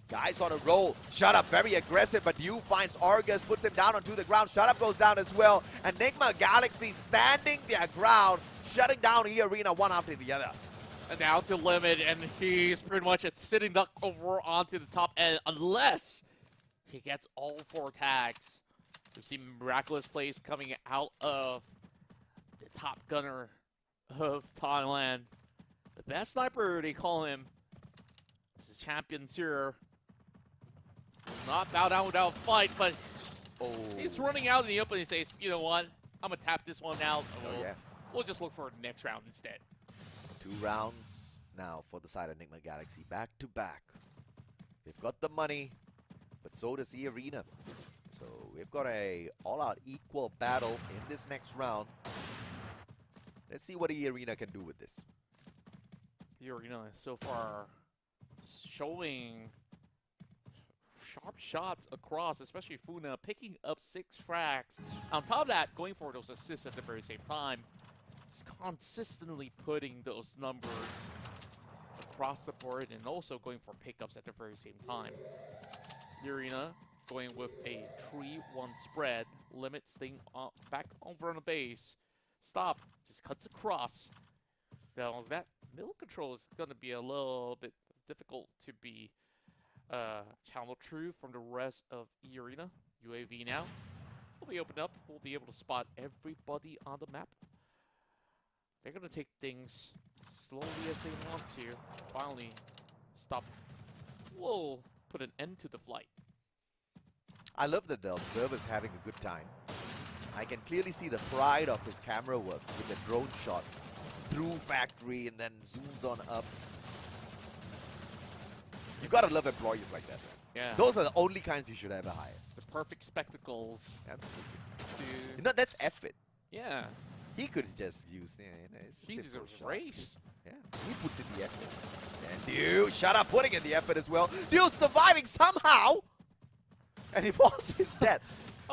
A: Guys on a roll. Shut Up very aggressive, but Dew finds Argus, puts him down onto the ground. Shut Up goes down as well. Enigma Galaxy standing their ground, shutting down E-Arena one after the other.
B: And now to Limit, and he's pretty much sitting duck over onto the top end unless he gets all 4 tags. We've seen miraculous plays coming out of the top gunner of Thailand. The best sniper, they call him. He's a champion here. Not bow down without a fight, but he's running out in the open. He says, you know what? I'm going to tap this one out. We'll just look for the next round instead.
A: 2 rounds now for the side of Enigma Galaxy. Back to back. They've got the money, but so does E-Arena. So we've got a all-out equal battle in this next round. Let's see what E-Arena can do with this.
B: E-Arena so far showing sharp shots across, especially Funa picking up 6 frags. On top of that, going for those assists at the very same time. He's consistently putting those numbers across the board and also going for pickups at the very same time. E-Arena going with a 3-1 spread. Limit staying back over on the base. Stop. Just cuts across. Now that middle control is going to be a little bit difficult to be channeled through from the rest of E-Arena. UAV now will be opened up. We'll be able to spot everybody on the map. They're going to take things slowly as they want to. Finally, Stop. We'll put an end to the flight.
A: I love that the observer's having a good time. I can clearly see the pride of his camera work with the drone shot through factory and then zooms on up. You gotta love employees like that, man.
B: Yeah.
A: Those are the only kinds you should ever hire.
B: The perfect spectacles.
A: Absolutely. You know, that's effort.
B: Yeah.
A: He could just use,
B: He's a race.
A: Yeah, he puts in the effort. And Dew, Shut Up, putting in the effort as well. Dew surviving somehow. And he falls to his death.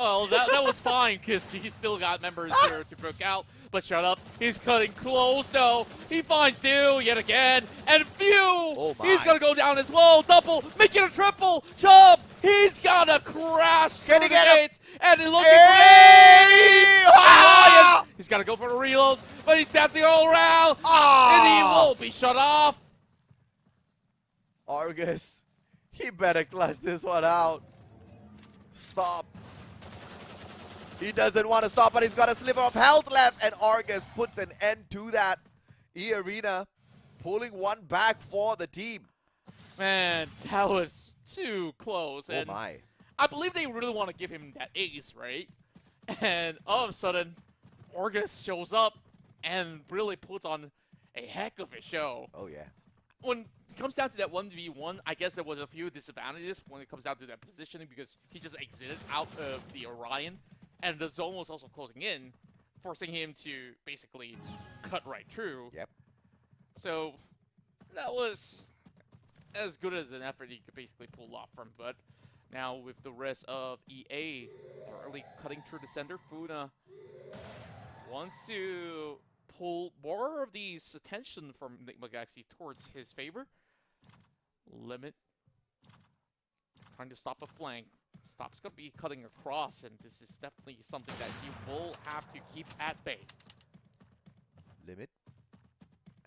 B: Oh, that was fine, because he still got members here to break out. But shut up. He's cutting close, though. He finds Dew yet again. And Few!
A: Oh my.
B: He's going to go down as well. Double, making a triple. Jump! He's going to crash.
A: Can he get him?
B: And looking
A: Hey!
B: for
A: Ah!
B: Ryan. He's got to go for a reload, but he's dancing all around.
A: Ah!
B: And he will be shut off.
A: Argus, he better clutch this one out. Stop. He doesn't want to stop, but he's got a sliver of health left, and Argus puts an end to that. E-Arena pulling one back for the team.
B: Man, that was too close.
A: Oh
B: And
A: my.
B: I believe they really want to give him that ace, right? And all of a sudden, Argus shows up and really puts on a heck of a show.
A: Oh yeah.
B: When it comes down to that 1v1, I guess there was a few disadvantages when it comes down to that positioning because he just exited out of the Orion. And the zone was also closing in, forcing him to basically cut right through.
A: Yep.
B: So that was as good as an effort he could basically pull off from. But now with the rest of EA thoroughly cutting through the center, Funa wants to pull more of these attention from Enigma Galaxy towards his favor. Limit trying to stop a flank. Stop's going to be cutting across, and this is definitely something that he will have to keep at bay.
A: Limit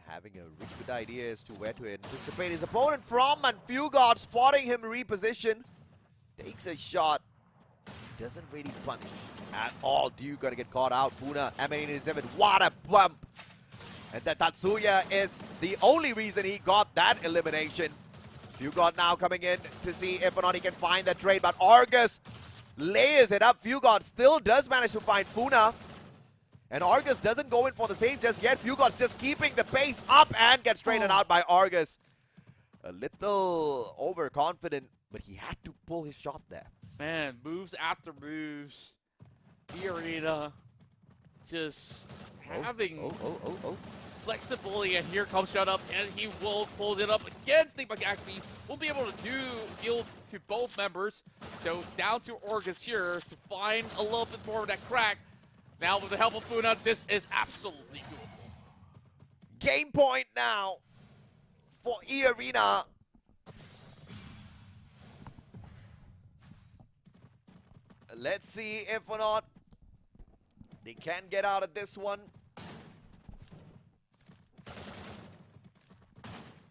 A: having a really good idea as to where to anticipate his opponent from, and Fugard spotting him reposition. Takes a shot. Doesn't really punish at all. Dew gonna get caught out. Funa, M87, what a bump! And that Tatsuya is the only reason he got that elimination. Fugard now coming in to see if or not he can find that trade, but Argus layers it up. Fugard still does manage to find Funa. And Argus doesn't go in for the save just yet. Fugard's just keeping the pace up and gets straightened out by Argus. A little overconfident, but he had to pull his shot there.
B: Man, moves after moves. E-Arena just having flexibility, and here comes Shut Up, and he will close it up against Enigma Galaxy. Won't be able to deal to both members, so it's down to Argus here to find a little bit more of that crack. Now with the help of Funa, this is absolutely doable.
A: Game point now for E-Arena. Let's see if or not they can get out of this one.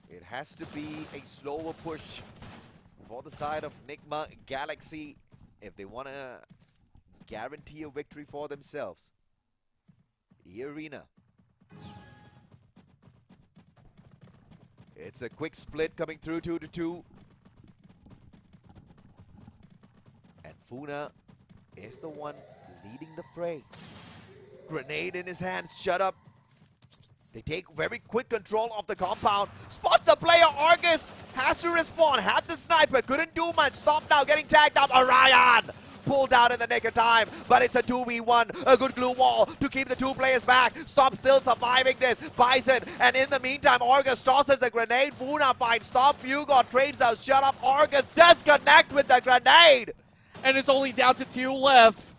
A: It has to be a slower push for the side of Enigma Galaxy if they want to guarantee a victory for themselves. E-Arena. It's a quick split coming through 2-2. And Funa is the one leading the fray. Grenade in his hands, Shut Up. They take very quick control of the compound. Spots a player, Argus has to respond. Had the sniper, couldn't do much. Stop now, getting tagged up. Orion pulled out in the nick of time, but it's a 2v1. A good glue wall to keep the two players back. Stop still surviving this. Bison, and in the meantime, Argus tosses a grenade. Funa finds Stop. Fugard trades out. Shut Up. Argus does connect with the grenade.
B: And it's only down to 2 left.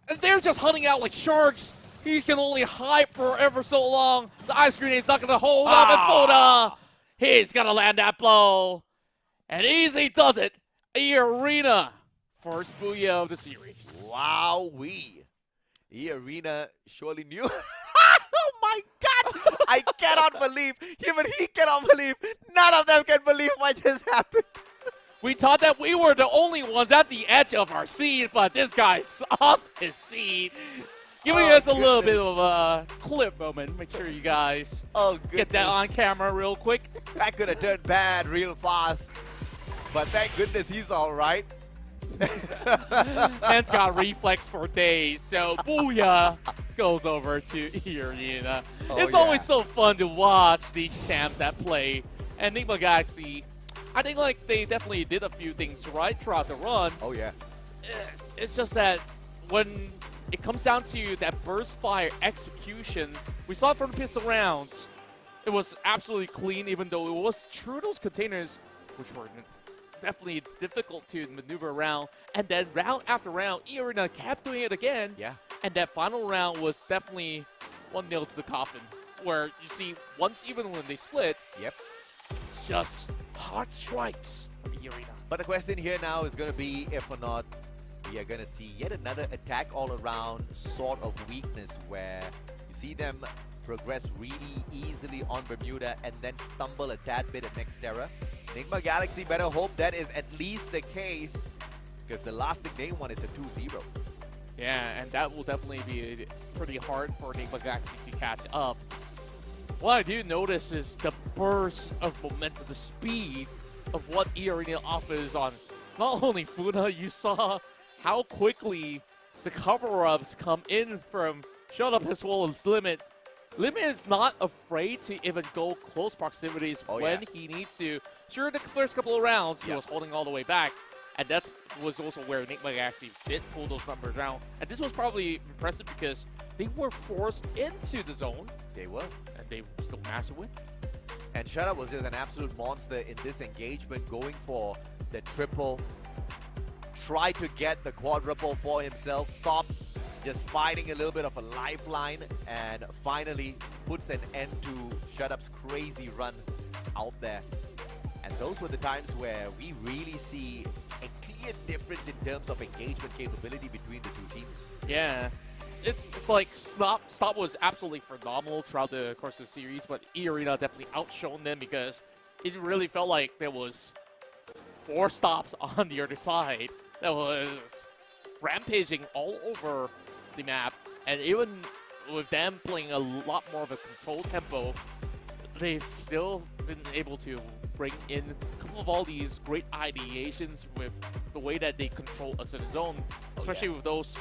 B: And they're just hunting out like sharks. He can only hide for ever so long. The ice grenade's not going to hold up, and Funa, he's going to land that blow. And easy does it. E-Arena, first booyah of the series.
A: Wowee. E-Arena surely knew. Oh my God! I cannot believe, even he cannot believe, none of them can believe what just happened.
B: We thought that we were the only ones at the edge of our seat, but this guy's off his seat. Giving us a little bit of a clip moment. Make sure you guys get that on camera real quick.
A: That could have turned bad real fast. But thank goodness he's all right.
B: Man's got reflex for days, so booyah goes over to E-Arena. It's always so fun to watch these champs at play. And Enigma Galaxy, I think like they definitely did a few things right throughout the run.
A: Oh yeah.
B: It's just that when it comes down to that burst fire execution, we saw it from the pistol rounds. It was absolutely clean, even though it was through those containers, which were definitely difficult to maneuver around. And then round after round, E-Arena kept doing it again.
A: Yeah.
B: And that final round was definitely one nail to the coffin, where you see once even when they split,
A: Yep.
B: it's just hard strikes from E-Arena.
A: But the question here now is going to be if or not we are going to see yet another attack all around sort of weakness where you see them progress really easily on Bermuda and then stumble a tad bit at Nextera. Enigma Galaxy better hope that is at least the case, because the last thing they want is a 2-0.
B: Yeah, and that will definitely be pretty hard for Enigma Galaxy to catch up. What I do notice is the burst of momentum, the speed of what E-Arena offers on not only Funa, you saw how quickly the cover-ups come in from Shut Up as well as Limit. Limit is not afraid to even go close proximities when he needs to. Sure, the first couple of rounds, he was holding all the way back. And that was also where Enigma Galaxy did pull those numbers down. And this was probably impressive because they were forced into the zone.
A: They were.
B: And they still managed to win.
A: And Shut Up was just an absolute monster in this engagement, going for the triple. Try to get the quadruple for himself. Stop just fighting a little bit of a lifeline, and finally puts an end to Shut Up's crazy run out there. And those were the times where we really see a clear difference in terms of engagement capability between the two teams.
B: Yeah. It's like Stop was absolutely phenomenal throughout the course of the series, but E-Arena definitely outshone them because it really felt like there was 4 stops on the other side that was rampaging all over the map. And even with them playing a lot more of a controlled tempo, they've still been able to bring in a couple of all these great ideations with the way that they control a certain zone, especially with those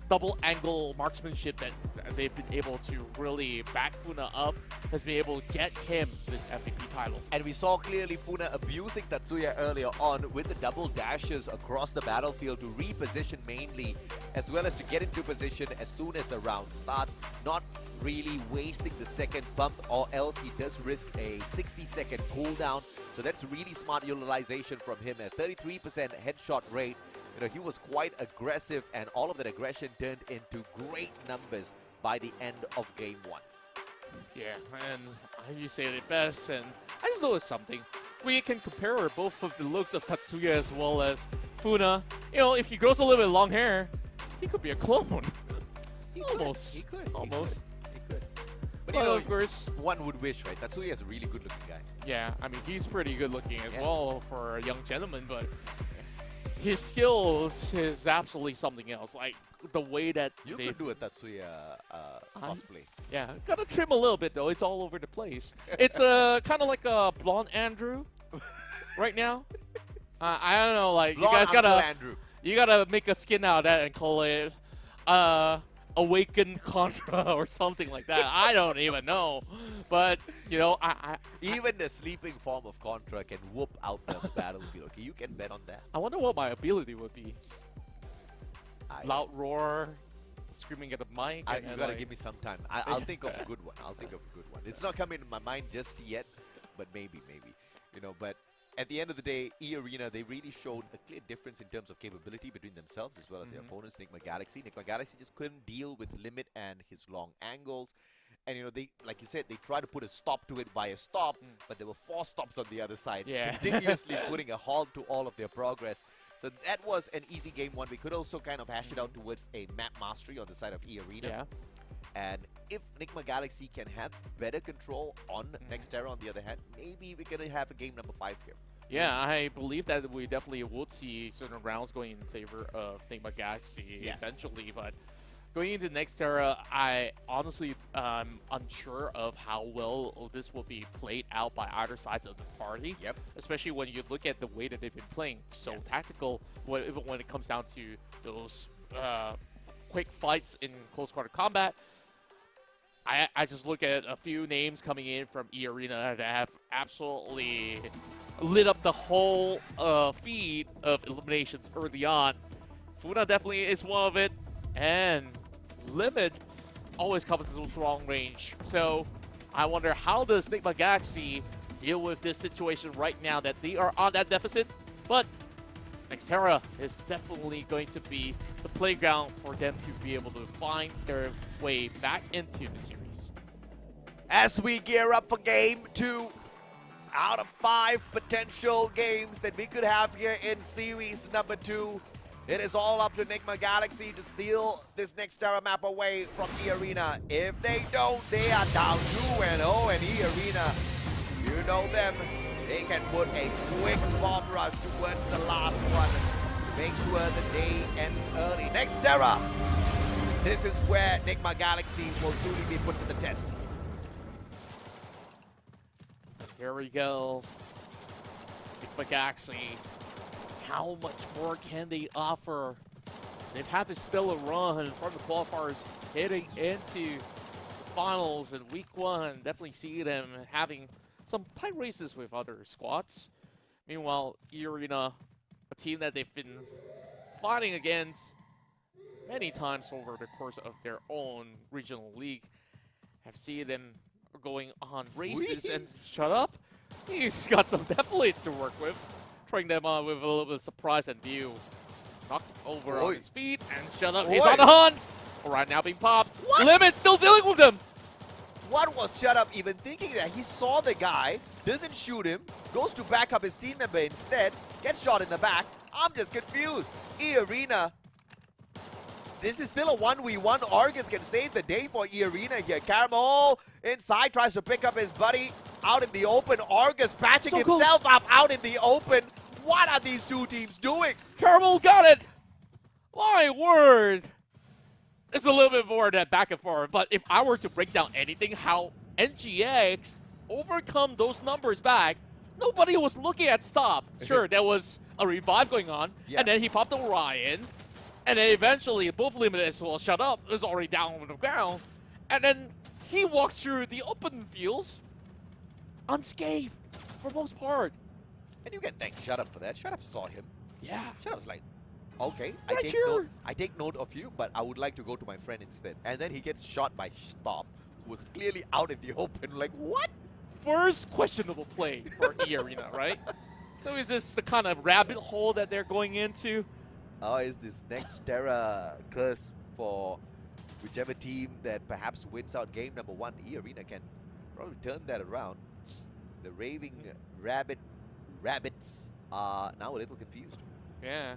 B: double angle marksmanship that they've been able to really back Funa up, has been able to get him this MVP title.
A: And we saw clearly Funa abusing Tatsuya earlier on with the double dashes across the battlefield to reposition mainly, as well as to get into position as soon as the round starts, not really wasting the second bump, or else he does risk a 60-second cooldown. So that's really smart utilization from him. At 33% headshot rate, you know, he was quite aggressive, and all of that aggression turned into great numbers by the end of game 1.
B: Yeah, and you say it best, and I just noticed something. We can compare both of the looks of Tatsuya as well as Funa. You know, if he grows a little bit of long hair, he could be a clone. Almost.
A: He could.
B: Almost.
A: He could. But
B: Well,
A: you know,
B: of course,
A: one would wish, right? Tatsuya is a really good-looking guy.
B: yeah, I mean, he's pretty good looking as well for a young gentleman, but his skills is absolutely something else. Like, the way that
A: You
B: they
A: could do a Tatsuya cosplay.
B: Yeah, gotta trim a little bit though. It's all over the place. It's kind of like a blonde Andrew right now. I don't know, like
A: Blonde
B: you guys
A: Uncle
B: gotta
A: Andrew.
B: make a skin out of that and call it Awakened Contra or something like that. I don't even know, but you know,
A: Even the sleeping form of Contra can whoop out the battlefield. Okay, you can bet on that.
B: I wonder what my ability would be. Loud roar, screaming at the mic.
A: You gotta give me some time. I'll think of a good one. I'll think of a good one. It's not coming to my mind just yet, but maybe. You know, but at the end of the day, E-Arena, they really showed a clear difference in terms of capability between themselves as well as their opponents, Enigma Galaxy. Enigma Galaxy just couldn't deal with Limit and his long angles. And, you know, they, like you said, they tried to put a stop to it by a stop, but there were 4 stops on the other side, continuously putting a halt to all of their progress. So that was an easy game 1. We could also kind of hash it out towards a map mastery on the side of E-Arena.
B: Yeah.
A: And if Enigma Galaxy can have better control on Nextera on the other hand, maybe we're going to have a game number 5 here.
B: Yeah, I believe that we definitely would see certain rounds going in favor of Enigma Galaxy eventually, but going into Nextera, I honestly am unsure of how well this will be played out by either sides of the party.
A: Yep.
B: Especially when you look at the way that they've been playing, so tactical, even when it comes down to those quick fights in close quarter combat. I just look at a few names coming in from E-Arena that have absolutely lit up the whole feed of eliminations early on. Funa definitely is one of it, and Limit always comes in strong range. So I wonder, how does Enigma Galaxy deal with this situation right now that they are on that deficit? But Nextera is definitely going to be the playground for them to be able to find their way back into the series.
A: As we gear up for game 2, out of 5 potential games that we could have here in series number 2, it is all up to Enigma Galaxy to steal this Nextera map away from E-Arena. If they don't, they are down 2-0, and E-Arena, you know them, they can put a quick bomb rush towards the last one to make sure the day ends early. Nextera, this is where Enigma Galaxy will truly be put to the test.
B: Here we go. Enigma Galaxy. How much more can they offer? They've had to still a run from the qualifiers heading into the finals in week 1. Definitely see them having some tight races with other squads. Meanwhile, E-Arena, a team that they've been fighting against many times over the course of their own regional league, have seen them going on races and shut up. He's got some deflates to work with. Trying them on with a little bit of surprise and view. Knocked over on his feet and shut up. He's on the hunt. Right now being popped.
A: What?
B: Limit still dealing with them.
A: What was Shut Up even thinking that? He saw the guy, doesn't shoot him, goes to back up his team member instead, gets shot in the back. I'm just confused. E-Arena, this is still a 1v1. Argus can save the day for E-Arena here. Caramel inside tries to pick up his buddy out in the open. Argus patching himself up out in the open. What are these two teams doing?
B: Caramel got it. My word. It's a little bit more than back and forth, but if I were to break down anything, how NGX overcome those numbers back, nobody was looking at stop. Sure, there was a revive going on, and then he popped the Orion, and then eventually both limited as well. Shut Up is already down on the ground, and then he walks through the open fields unscathed for most part.
A: And you can thank Shut Up for that. Shut Up saw him.
B: Yeah.
A: Shut Up's like, okay, I take note of you, but I would like to go to my friend instead. And then he gets shot by Stop, who was clearly out in the open. Like, what?
B: First questionable play for E-Arena, right? So is this the kind of rabbit hole that they're going into?
A: Oh, is this Nextera curse for whichever team that perhaps wins out game number 1? E-Arena can probably turn that around. The raving rabbits are now a little confused.
B: Yeah.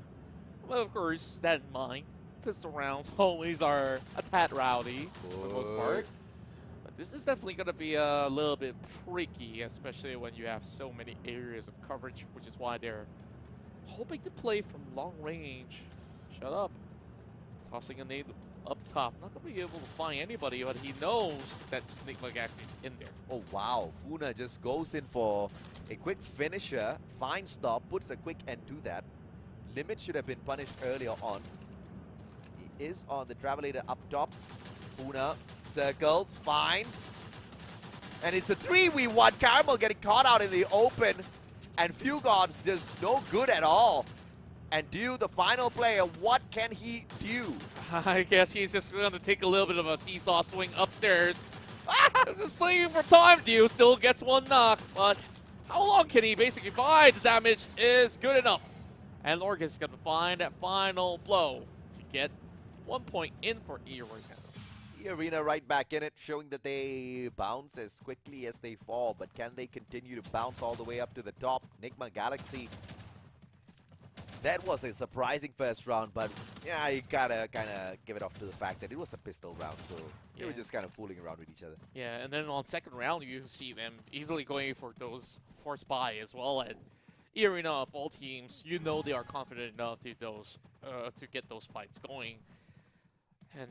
B: Well, of course, that in mind, pistol rounds always are a tad rowdy for the most part. But this is definitely going to be a little bit tricky, especially when you have so many areas of coverage, which is why they're hoping to play from long range. Shut Up. Tossing a nade up top. Not going to be able to find anybody, but he knows that Enigma Galaxy's in there.
A: Oh, wow. Funa just goes in for a quick finisher. Fine Stop, puts a quick end to that. Limit should have been punished earlier on. He is on the Travelator up top. Funa circles, finds. And it's a 3v1. Caramel getting caught out in the open. And Fugon's just no good at all. And Dew, the final player, what can he do?
B: I guess he's just going to take a little bit of a seesaw swing upstairs. Just playing for time. Dew still gets one knock, but how long can he basically buy? The damage is good enough. And Lorg is going to find that final blow to get 1 point in for E-Arena.
A: E-Arena right back in it, showing that they bounce as quickly as they fall, but can they continue to bounce all the way up to the top? Enigma Galaxy, that was a surprising first round, but yeah, you gotta kind of give it off to the fact that it was a pistol round, so they were just kind of fooling around with each other.
B: Yeah, and then on second round, you see them easily going for those force buy as well. And E-Arena of all teams, you know they are confident enough to get those fights going. And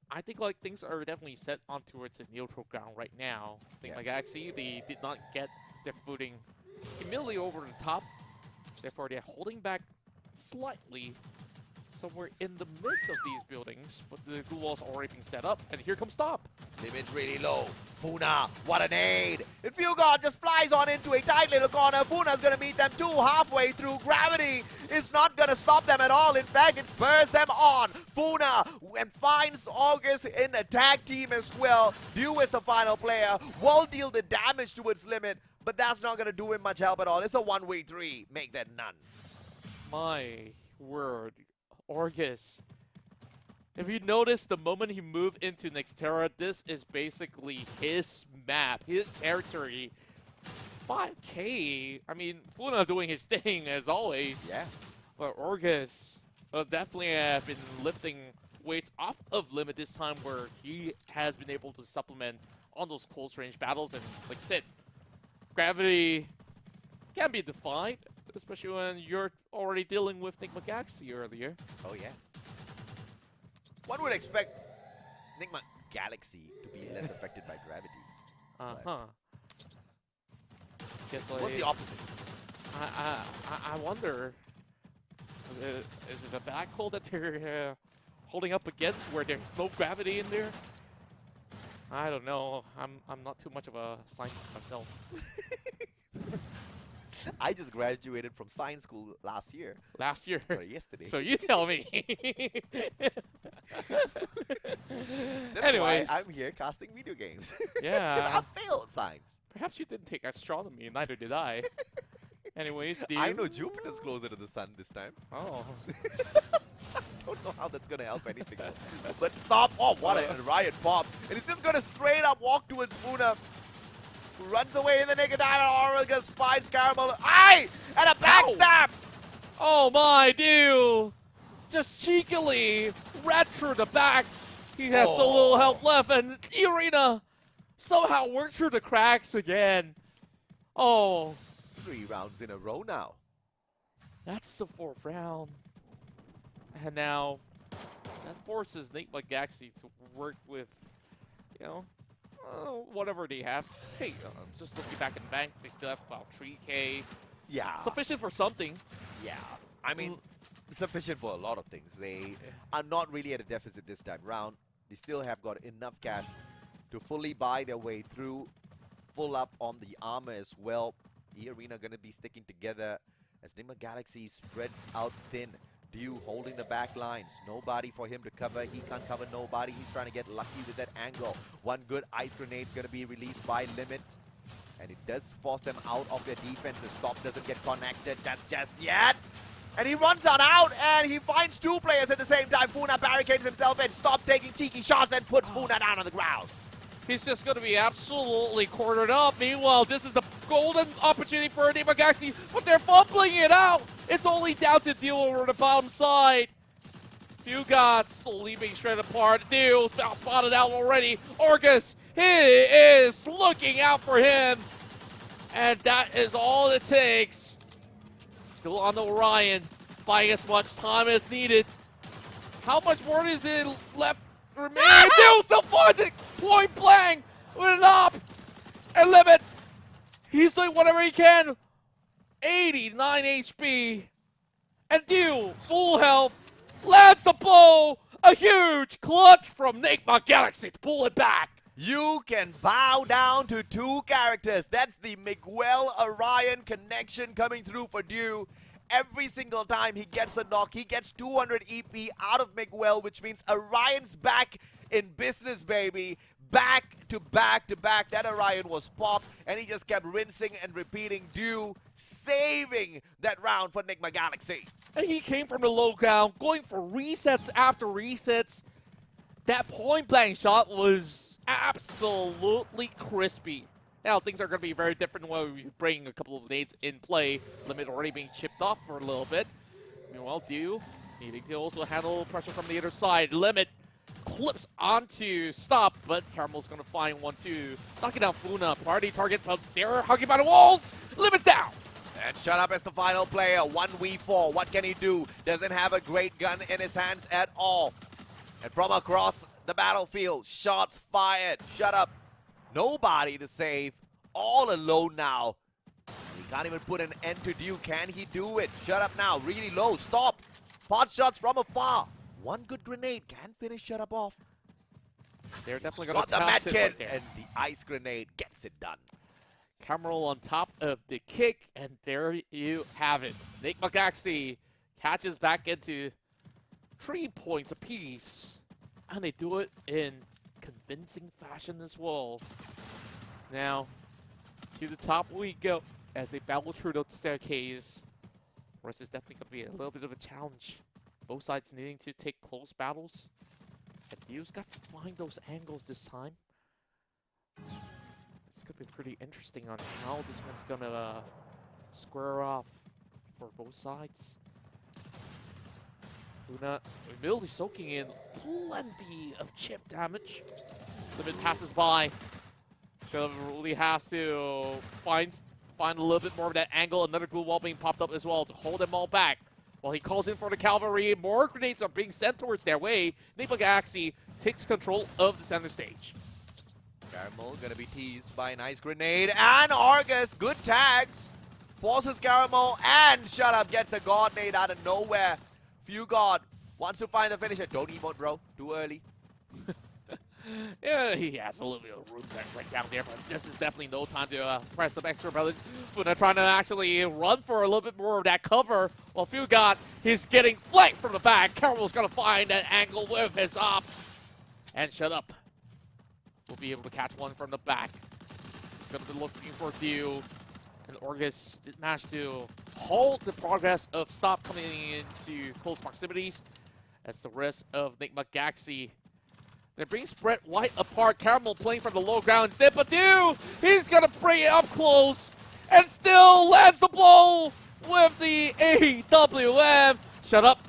B: I think like things are definitely set on towards a neutral ground right now. I think like actually they did not get their footing immediately over the top. Therefore, they're holding back slightly somewhere in the midst of these buildings, but the glue wall's already being set up, and here comes Stop.
A: Limit's really low. Funa, what a nade! And Fugon just flies on into a tight little corner. Funa's gonna meet them too halfway through. Gravity is not gonna stop them at all. In fact, it spurs them on. Funa and finds August in a tag team as well. Dew is the final player. Will deal the damage towards Limit, but that's not going to do him much help at all. It's a 1v3. Make that none.
B: My word. Orgus. If you notice, the moment he moved into Nextera, this is basically his map, his territory. 5K, I mean, Funa doing his thing as always.
A: Yeah.
B: But Orgus definitely have been lifting weights off of Limit this time, where he has been able to supplement on those close range battles. And like I said, gravity can be defied, especially when you're already dealing with Enigma Galaxy earlier.
A: Oh, yeah. One would expect Enigma Galaxy to be less affected by gravity.
B: Guess like,
A: What's the opposite?
B: I wonder, is it a black hole that they're holding up against where there's no gravity in there? I don't know. I'm not too much of a scientist myself.
A: I just graduated from science school last year.
B: Last year?
A: Sorry, yesterday.
B: So you tell me.
A: That's
B: Anyways.
A: why I'm here casting video games.
B: Yeah.
A: Because I failed science.
B: Perhaps you didn't take astronomy, and neither did I. Anyways,
A: I know Jupiter's closer to the sun this time.
B: Oh.
A: I don't know how that's going to help anything. But stop. Oh, what a riot pop. And it's just going to straight up walk towards Funa. Who runs away in the naked diamond. Orgus finds Caramel. Aye! And a backstab!
B: Oh my, dude! Just cheekily ran through the back. He has so little health left, and Irina somehow worked through the cracks again. Oh.
A: 3 rounds in a row now.
B: That's the 4th round. And now that forces Enigma Galaxy to work with, you know, whatever they have. Hey, just looking back in the bank, they still have about 3K.
A: Yeah.
B: Sufficient for something.
A: Yeah. I mean, sufficient for a lot of things. They are not really at a deficit this time round. They still have got enough cash to fully buy their way through, full up on the armor as well. The arena going to be sticking together as Enigma Galaxy spreads out thin. Dew holding the back lines. Nobody for him to cover. He can't cover nobody. He's trying to get lucky with that angle. One good ice grenade is going to be released by Limit. And it does force them out of their defense. The stop doesn't get connected just yet. And he runs on out, and he finds 2 players at the same time. Funa barricades himself and stops taking cheeky shots and puts Funa down on the ground.
B: He's just going to be absolutely cornered up. Meanwhile, this is the golden opportunity for Enigma Galaxy, but they're fumbling it out. It's only down to Deal over the bottom side. Dew got slowly being shredded apart. Dew spotted out already. Orgus, he is looking out for him. And that is all it takes. Still on the Orion, buying as much time as needed. How much more is it left remaining? Dew still finds it point blank with an op and Limit. He's doing whatever he can. 89 HP. And Dew, full health, lands the blow. A huge clutch from Enigma Galaxy to pull it back.
A: You can bow down to 2 characters. That's the Miguel Orion connection coming through for Dew. Every single time he gets a knock, he gets 200 EP out of Miguel, which means Orion's back in business, baby. Back to back to back. That Orion was popped, and he just kept rinsing and repeating. Dew saving that round for Enigma Galaxy.
B: And he came from the low ground, going for resets after resets. That point-blank shot was absolutely crispy. Now, things are going to be very different when we bring a couple of nades in play. Limit already being chipped off for a little bit. Meanwhile, Dew needing to also handle pressure from the other side. Limit clips onto stop, but Caramel's going to find 1-2. Knocking down Funa. Party target, but they're hugging by the walls. Limit's down.
A: And Shut Up as the final player. 1v4. What can he do? Doesn't have a great gun in his hands at all. And from across the battlefield, shots fired. Shut Up. Nobody to save. All alone now. He can't even put an end to Dew. Can he do it? Shut Up now. Really low. Stop. Pot shots from afar. One good grenade can finish Shut Up off.
B: They're definitely going
A: Got
B: to
A: the
B: toss
A: med
B: it
A: kit,
B: right there.
A: and the ice grenade gets it done.
B: Cameral on top of the kick, and there you have it. Enigma Galaxy catches back into 3 points apiece, and they do it in convincing fashion as well. Now, To the top we go as they battle through the staircase. This is definitely going to be a little bit of a challenge. Both sides needing to take close battles. And Dio's got to find those angles this time. This could be pretty interesting on how this one's going to square off for both sides. Funa immediately soaking in plenty of chip damage. Limit passes by. Should really has to find a little bit more of that angle. Another glue wall being popped up as well to hold them all back. While he calls in for the cavalry, more grenades are being sent towards their way. Nipa Galaxy takes control of the center stage.
A: Caramel gonna be teased by a nice grenade, and Argus, good tags. Forces Caramel, and Shut Up gets a God nade out of nowhere. Fugod wants to find the finisher. Don't emote, bro. Too early.
B: Yeah, he has a little bit of room right down there, but this is definitely no time to press some extra bullets. But they're trying to actually run for a little bit more of that cover. While Fugod, he's getting flanked from the back. Caramel's going to find that angle with his up. And Shut Up will be able to catch one from the back. He's going to be looking for Dio. And Orgus did manage to hold the progress of Stop coming into close proximities. As the rest of Nigma Galaxy, they're being spread wide apart. Caramel playing from the low ground instead, but Dio, he's gonna bring it up close and still lands the blow with the AWM. Shut Up.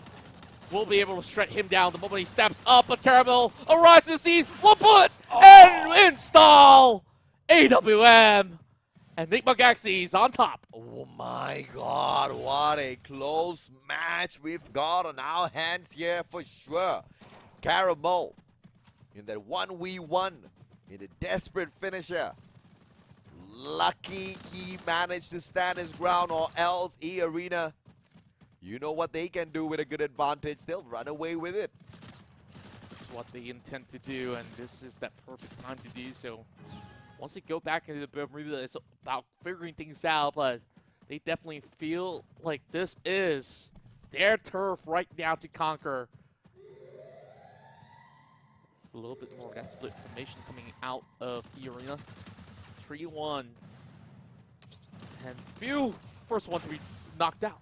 B: We'll be able to shred him down the moment he steps up, but Caramel arrives to the scene. One bullet and install AWM. And Nigma Galaxy's on top.
A: Oh my God, what a close match we've got on our hands here for sure. Caramel in that 1v1 in a desperate finisher. Lucky he managed to stand his ground, or else E-Arena, you know what they can do with a good advantage. They'll run away with it.
B: That's what they intend to do, and this is that perfect time to do so. Once they go back into the Bermuda, it's about figuring things out, but they definitely feel like this is their turf right now to conquer. A little bit more of that split formation coming out of the arena. 3-1. And Few, first one to be knocked out.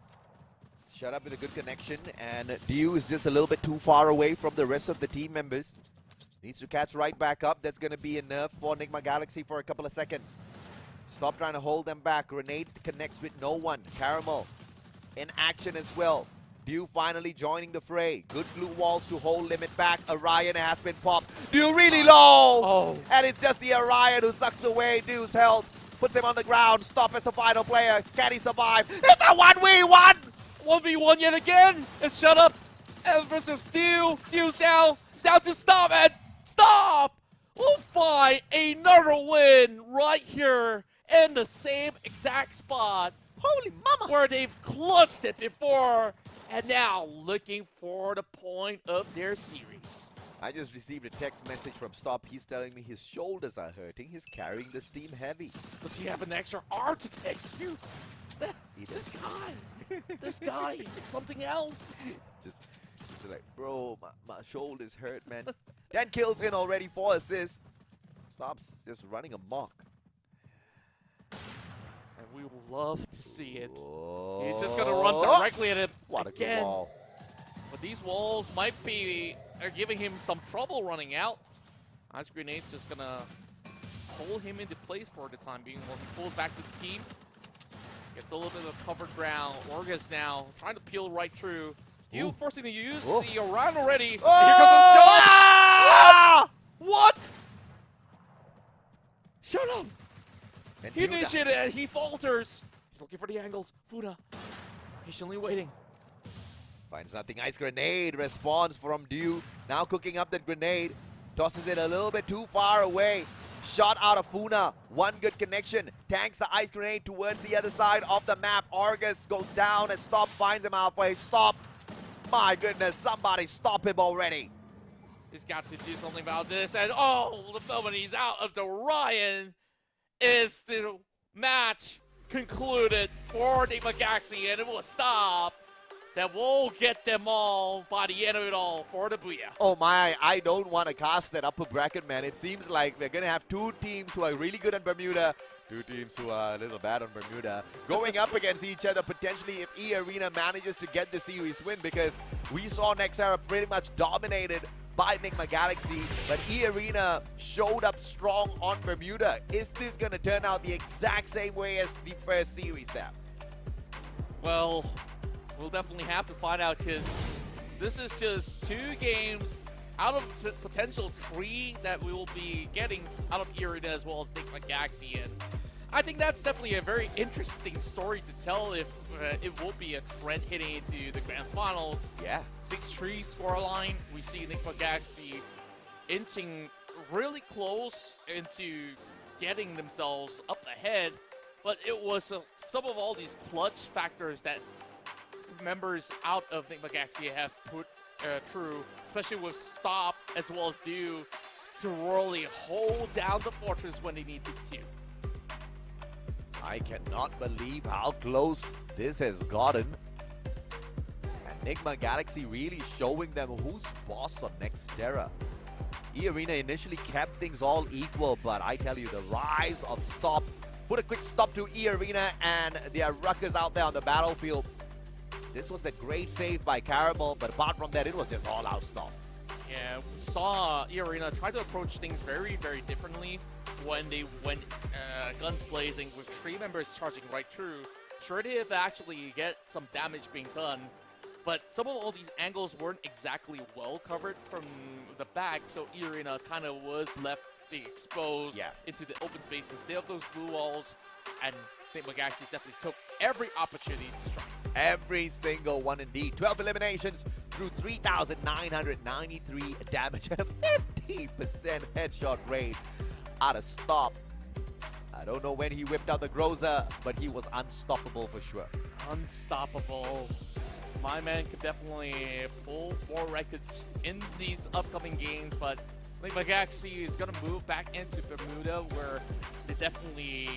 A: Shut Up with a good connection, and Dio is just a little bit too far away from the rest of the team members. Needs to catch right back up. That's going to be enough for Nigma Galaxy for a couple of seconds. Stop trying to hold them back. Grenade connects with no one. Caramel in action as well. Dio finally joining the fray. Good glue walls to hold Limit back. Orion has been popped. Dio really low!
B: Oh.
A: And it's just the Orion who sucks away Dio's health. Puts him on the ground. Stop as the final player. Can he survive? It's a 1v1!
B: 1v1 yet again. It's Shut Up and versus Dio. Dio's down. It's down to Stop, and Stop will find another win right here in the same exact spot.
A: Holy mama!
B: Where they've clutched it before, and now looking for the point of their series.
A: I just received a text message from Stop. He's telling me his shoulders are hurting. He's carrying this team heavy.
B: Does he have an extra arm to execute? This guy is something else.
A: Just like, bro, my shoulders hurt, man. 10 kills in already, 4 assists. Stop's just running amok.
B: And we will love to see it.
A: Whoa.
B: He's just going to run directly at it
A: What
B: again.
A: a good wall.
B: But these walls are giving him some trouble running out. Ice Grenade's just going to hold him into place for the time being while he pulls back to the team. Gets a little bit of covered ground. Orgus now trying to peel right through. Dio forcing to use the Orion already.
A: Oh!
B: Here comes the jump.
A: Ah!
B: What? Shut up.
A: And
B: He initiated and he falters. He's looking for the angles. Funa patiently waiting.
A: Finds nothing. Ice grenade response from Dio. Now cooking up that grenade. Tosses it a little bit too far away. Shot out of Funa. One good connection. Tanks the ice grenade towards the other side of the map. Argus goes down and Stop finds him halfway. Stop. My goodness, somebody stop him already.
B: He's got to do something about this. And oh, the moment he's out of the Orion is the match concluded for Nigma Galaxy, and it will stop. that will get them all by the end of it all for the Booyah.
A: Oh my, I don't want to cast that upper bracket, man. It seems like we're going to have two teams who are really good on Bermuda, two teams who are a little bad on Bermuda, going up against each other potentially if E-Arena manages to get the series win, because we saw Nexera pretty much dominated by Enigma Galaxy, but E-Arena showed up strong on Bermuda. Is this going to turn out the exact same way as the first series there?
B: Well, we'll definitely have to find out, because this is just 2 games out of the potential 3 that we will be getting out of E-Arena as well as Enigma Galaxy. And I think that's definitely a very interesting story to tell if it will be a trend heading into the grand finals.
A: Yeah.
B: 6-3 scoreline. We see Enigma Galaxy inching really close into getting themselves up ahead, but it was some of all these clutch factors that members out of Enigma Galaxy have put through, especially with Stop as well as Do, to really hold down the fortress when they needed to.
A: I cannot believe how close this has gotten. Enigma Galaxy really showing them who's boss on Nextera. E-Arena initially kept things all equal, but I tell you, the rise of Stop put a quick stop to E-Arena and their ruckers out there on the battlefield. This was that great save by Caramel, but apart from that, it was just all out Stop.
B: Yeah, we saw E-Arena try to approach things very, very differently when they went guns blazing with 3 members charging right through. Sure did actually get some damage being done, but some of all these angles weren't exactly well covered from the back, so E-Arena kind of was left being exposed into the open space instead of those blue walls, and Enigma Galaxy definitely took every opportunity to strike.
A: Every single one indeed. 12 eliminations through 3,993 damage and a 50% headshot rate out of Stop. I don't know when he whipped out the Groza, but he was unstoppable for sure.
B: Unstoppable. My man could definitely pull more records in these upcoming games, but Enigma Galaxy is going to move back into Bermuda, where they definitely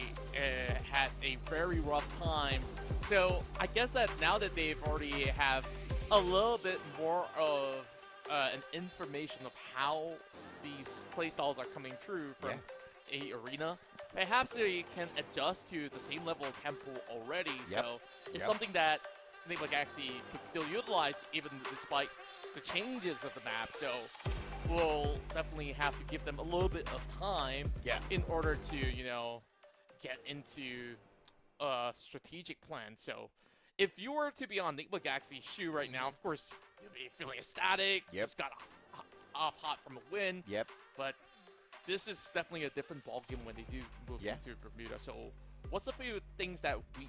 B: had a very rough time. So I guess that now that they've already have a little bit more of an information of how these playstyles are coming through from E-Arena, perhaps they can adjust to the same level of tempo already. So it's something that Enigma Galaxy could still utilize even despite the changes of the map. So we'll definitely have to give them a little bit of time in order to, you know, get into a strategic plan. So if you were to be on Enigma Galaxy's shoe right now, of course, you'll be feeling ecstatic, just got off hot from a win. But this is definitely a different ballgame when they do move into Bermuda. So what's the few things that we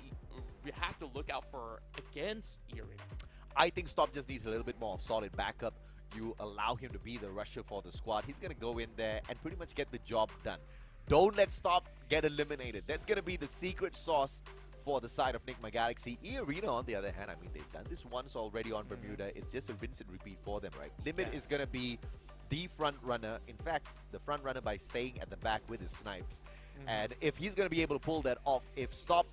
B: have to look out for against E-Arena?
A: I think Stop just needs a little bit more of solid backup. You allow him to be the rusher for the squad. He's going to go in there and pretty much get the job done. Don't let Stop get eliminated. That's going to be the secret sauce for the side of Enigma Galaxy. E-Arena, on the other hand, I mean, they've done this once already on Bermuda. It's just a rinse and repeat for them, right? Limit is going to be the front runner. In fact, the front runner by staying at the back with his snipes. And if he's going to be able to pull that off, if Stop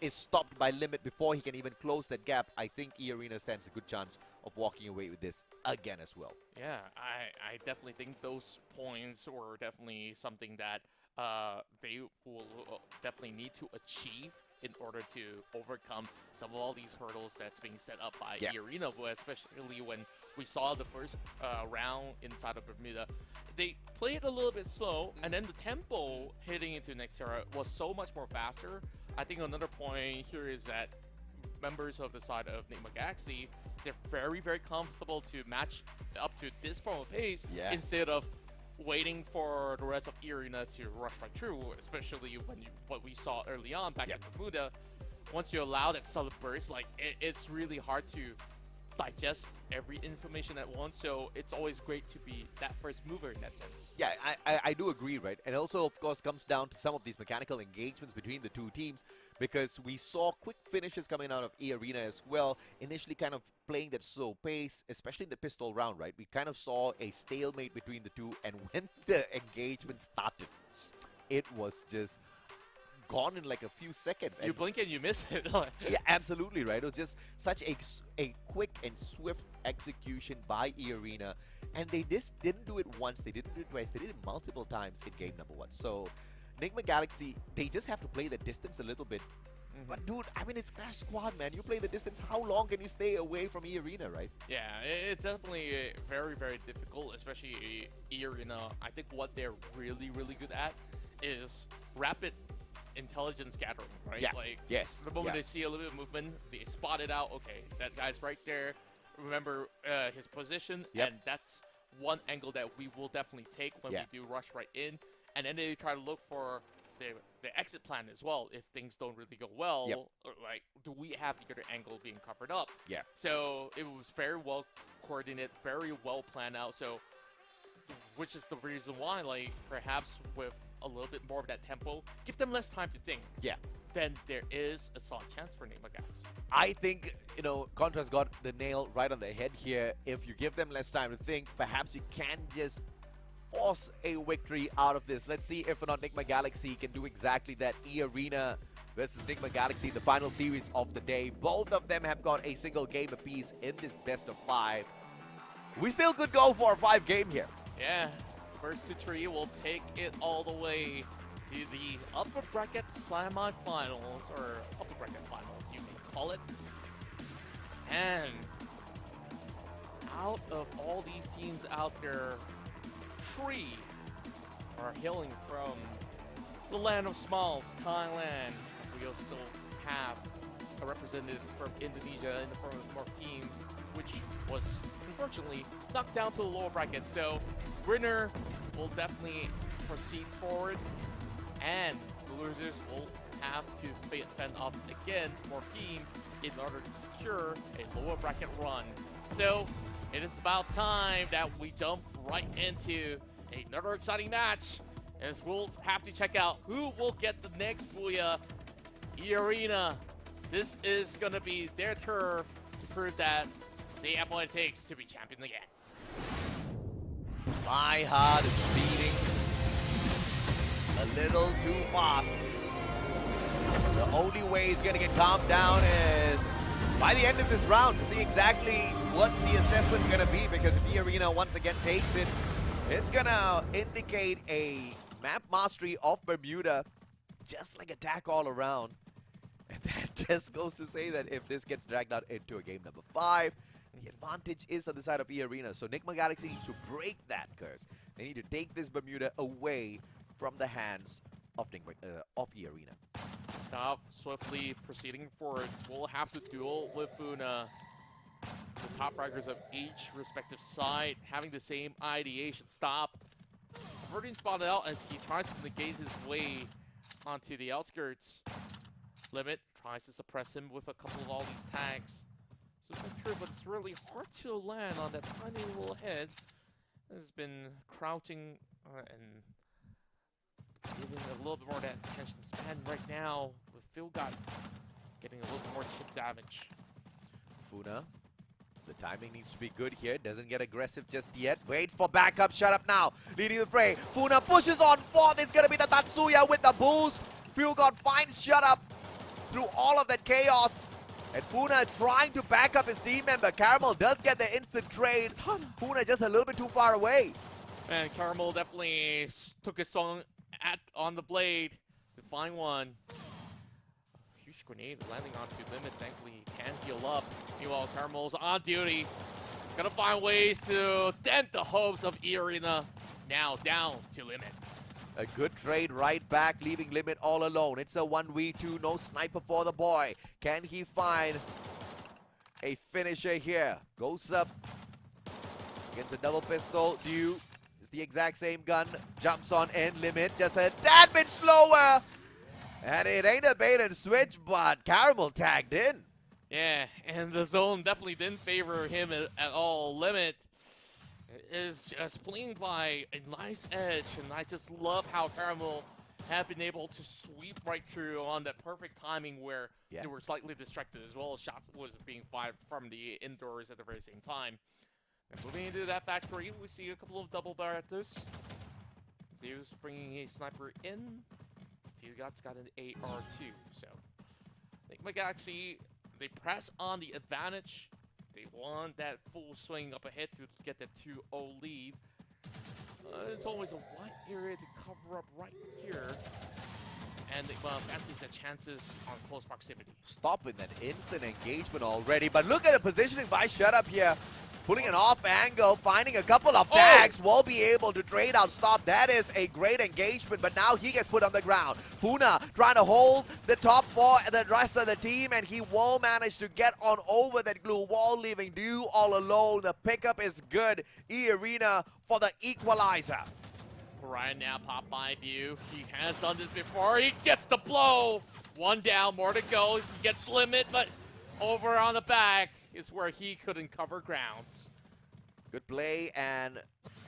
A: is stopped by Limit before he can even close that gap, I think E-Arena stands a good chance of walking away with this again as well.
B: Yeah, I definitely think those points were definitely something that they will definitely need to achieve in order to overcome some of all these hurdles that's being set up by E-Arena, especially when we saw the first round inside of Bermuda. They played a little bit slow, and then the tempo heading into Nextera was so much more faster. I think another point here is that members of the side of Enigma Galaxy, they're very, very comfortable to match up to this form of pace instead of waiting for the rest of E-Arena to rush right through, especially when what we saw early on back in Bermuda. Once you allow that solid burst, like it's really hard to digest every information at once, so it's always great to be that first mover in that sense.
A: Yeah, I do agree, right? And also, of course, comes down to some of these mechanical engagements between the two teams, because we saw quick finishes coming out of E-Arena as well, initially kind of playing that slow pace, especially in the pistol round, right? We kind of saw a stalemate between the two, and when the engagement started, it was just gone in like a few seconds.
B: You blink and you miss it.
A: Yeah, absolutely right. It was just such a quick and swift execution by eArena, and they just didn't do it once, they didn't do it twice, they did it multiple times in game number 1. So Enigma Galaxy, they just have to play the distance a little bit. But dude, I mean, it's Clash Squad, man. You play the distance, how long can you stay away from eArena, right?
B: Yeah, it's definitely very, very difficult, especially eArena. I think what they're really, really good at is rapid intelligence gathering, right?
A: Yeah.
B: Like,
A: Yes.
B: the moment
A: Yeah.
B: they see a little bit of movement, they spot it out. Okay, that guy's right there. Remember his position,
A: Yep.
B: and that's one angle that we will definitely take when we do rush right in. And then they try to look for the exit plan as well. If things don't really go well,
A: Yep.
B: or, like, do we have the other angle being covered up?
A: Yeah.
B: So it was very well coordinated, very well planned out. So, which is the reason why, like, perhaps with a little bit more of that tempo, give them less time to think.
A: Yeah.
B: Then there is a solid chance for Enigma Galaxy.
A: I think, you know, Contra's got the nail right on the head here. If you give them less time to think, perhaps you can just force a victory out of this. Let's see if or not Enigma Galaxy can do exactly that. eArena versus Enigma Galaxy, the final series of the day. Both of them have got a single game apiece in this best of 5. We still could go for a 5 game here.
B: Yeah, first to 3 will take it all the way to the upper bracket semi-finals, or upper bracket finals, you may call it. And out of all these teams out there, 3 are hailing from the land of smiles, Thailand. We also still have a representative from Indonesia in the form of Morphine, which was unfortunately knocked down to the lower bracket. So winner will definitely proceed forward, and the losers will have to fend off against Morphine in order to secure a lower bracket run. So it is about time that we jump right into another exciting match, as we'll have to check out who will get the next Booyah. eArena, this is going to be their turf to prove that they have what it takes to be champion again.
A: My heart is beating a little too fast. The only way he's gonna get calmed down is by the end of this round to see exactly what the assessment's gonna be, because if eArena once again takes it, it's gonna indicate a map mastery of Bermuda, just like attack all around. And that just goes to say that if this gets dragged out into a game number 5, the advantage is on the side of eArena. So Enigma Galaxy needs to break that curse. They need to take this Bermuda away from the hands of eArena.
B: Stop swiftly proceeding forward. We'll have to duel with Funa. The top fraggers of each respective side having the same ideation. Stop. Verdine spotted out as he tries to negate his way onto the outskirts. Limit tries to suppress him with a couple of all these tags. So it's true, but it's really hard to land on that tiny little head. Has been crouching and giving a little bit more of that attention span right now, with Phil getting a little bit more chip damage.
A: Funa, the timing needs to be good here. Doesn't get aggressive just yet. Waits for backup. Shut up now. Leading the fray. Funa pushes on fourth. It's going to be the Tatsuya with the boost. Phil finds Shut Up through all of that chaos. And Funa trying to back up his team member. Caramel does get the instant trade. Funa just a little bit too far away.
B: And Caramel definitely took his song on the blade to find one. Huge grenade landing onto Limit. Thankfully, he can heal up. Meanwhile, Caramel's on duty. Gonna find ways to dent the hopes of eArena. Now down to Limit.
A: A good trade right back, leaving Limit all alone. It's a 1v2, no sniper for the boy. Can he find a finisher here? Goes up against a double pistol. Dew is the exact same gun. Jumps on in. Limit just a tad bit slower. And it ain't a bait and switch, but Caramel tagged in.
B: Yeah, and the zone definitely didn't favor him at all. Limit is just playing by a nice edge, and I just love how Caramel have been able to sweep right through on that perfect timing where they were slightly distracted, as well as shots was being fired from the indoors at the very same time. And moving into that factory, we see a couple of double barretters. Dew's bringing a sniper in. Hugat's got an AR too, so Enigma Galaxy, they press on the advantage. They want that full swing up ahead to get that 2-0 lead. It's always a wide area to cover up right here. And fancies the chances on close proximity.
A: Stop with that instant engagement already, but look at the positioning by Shut Up here. Putting an off angle, finding a couple of tags, will be able to trade out Stop. That is a great engagement, but now he gets put on the ground. Funa trying to hold the top four and the rest of the team, and he will manage to get on over that glue wall, leaving Dew all alone. The pickup is good. E-Arena for the equalizer.
B: Right now, pop by Dew. He has done this before. He gets the blow. One down, more to go. He gets Limit, but over on the back is where he couldn't cover grounds.
A: Good play, and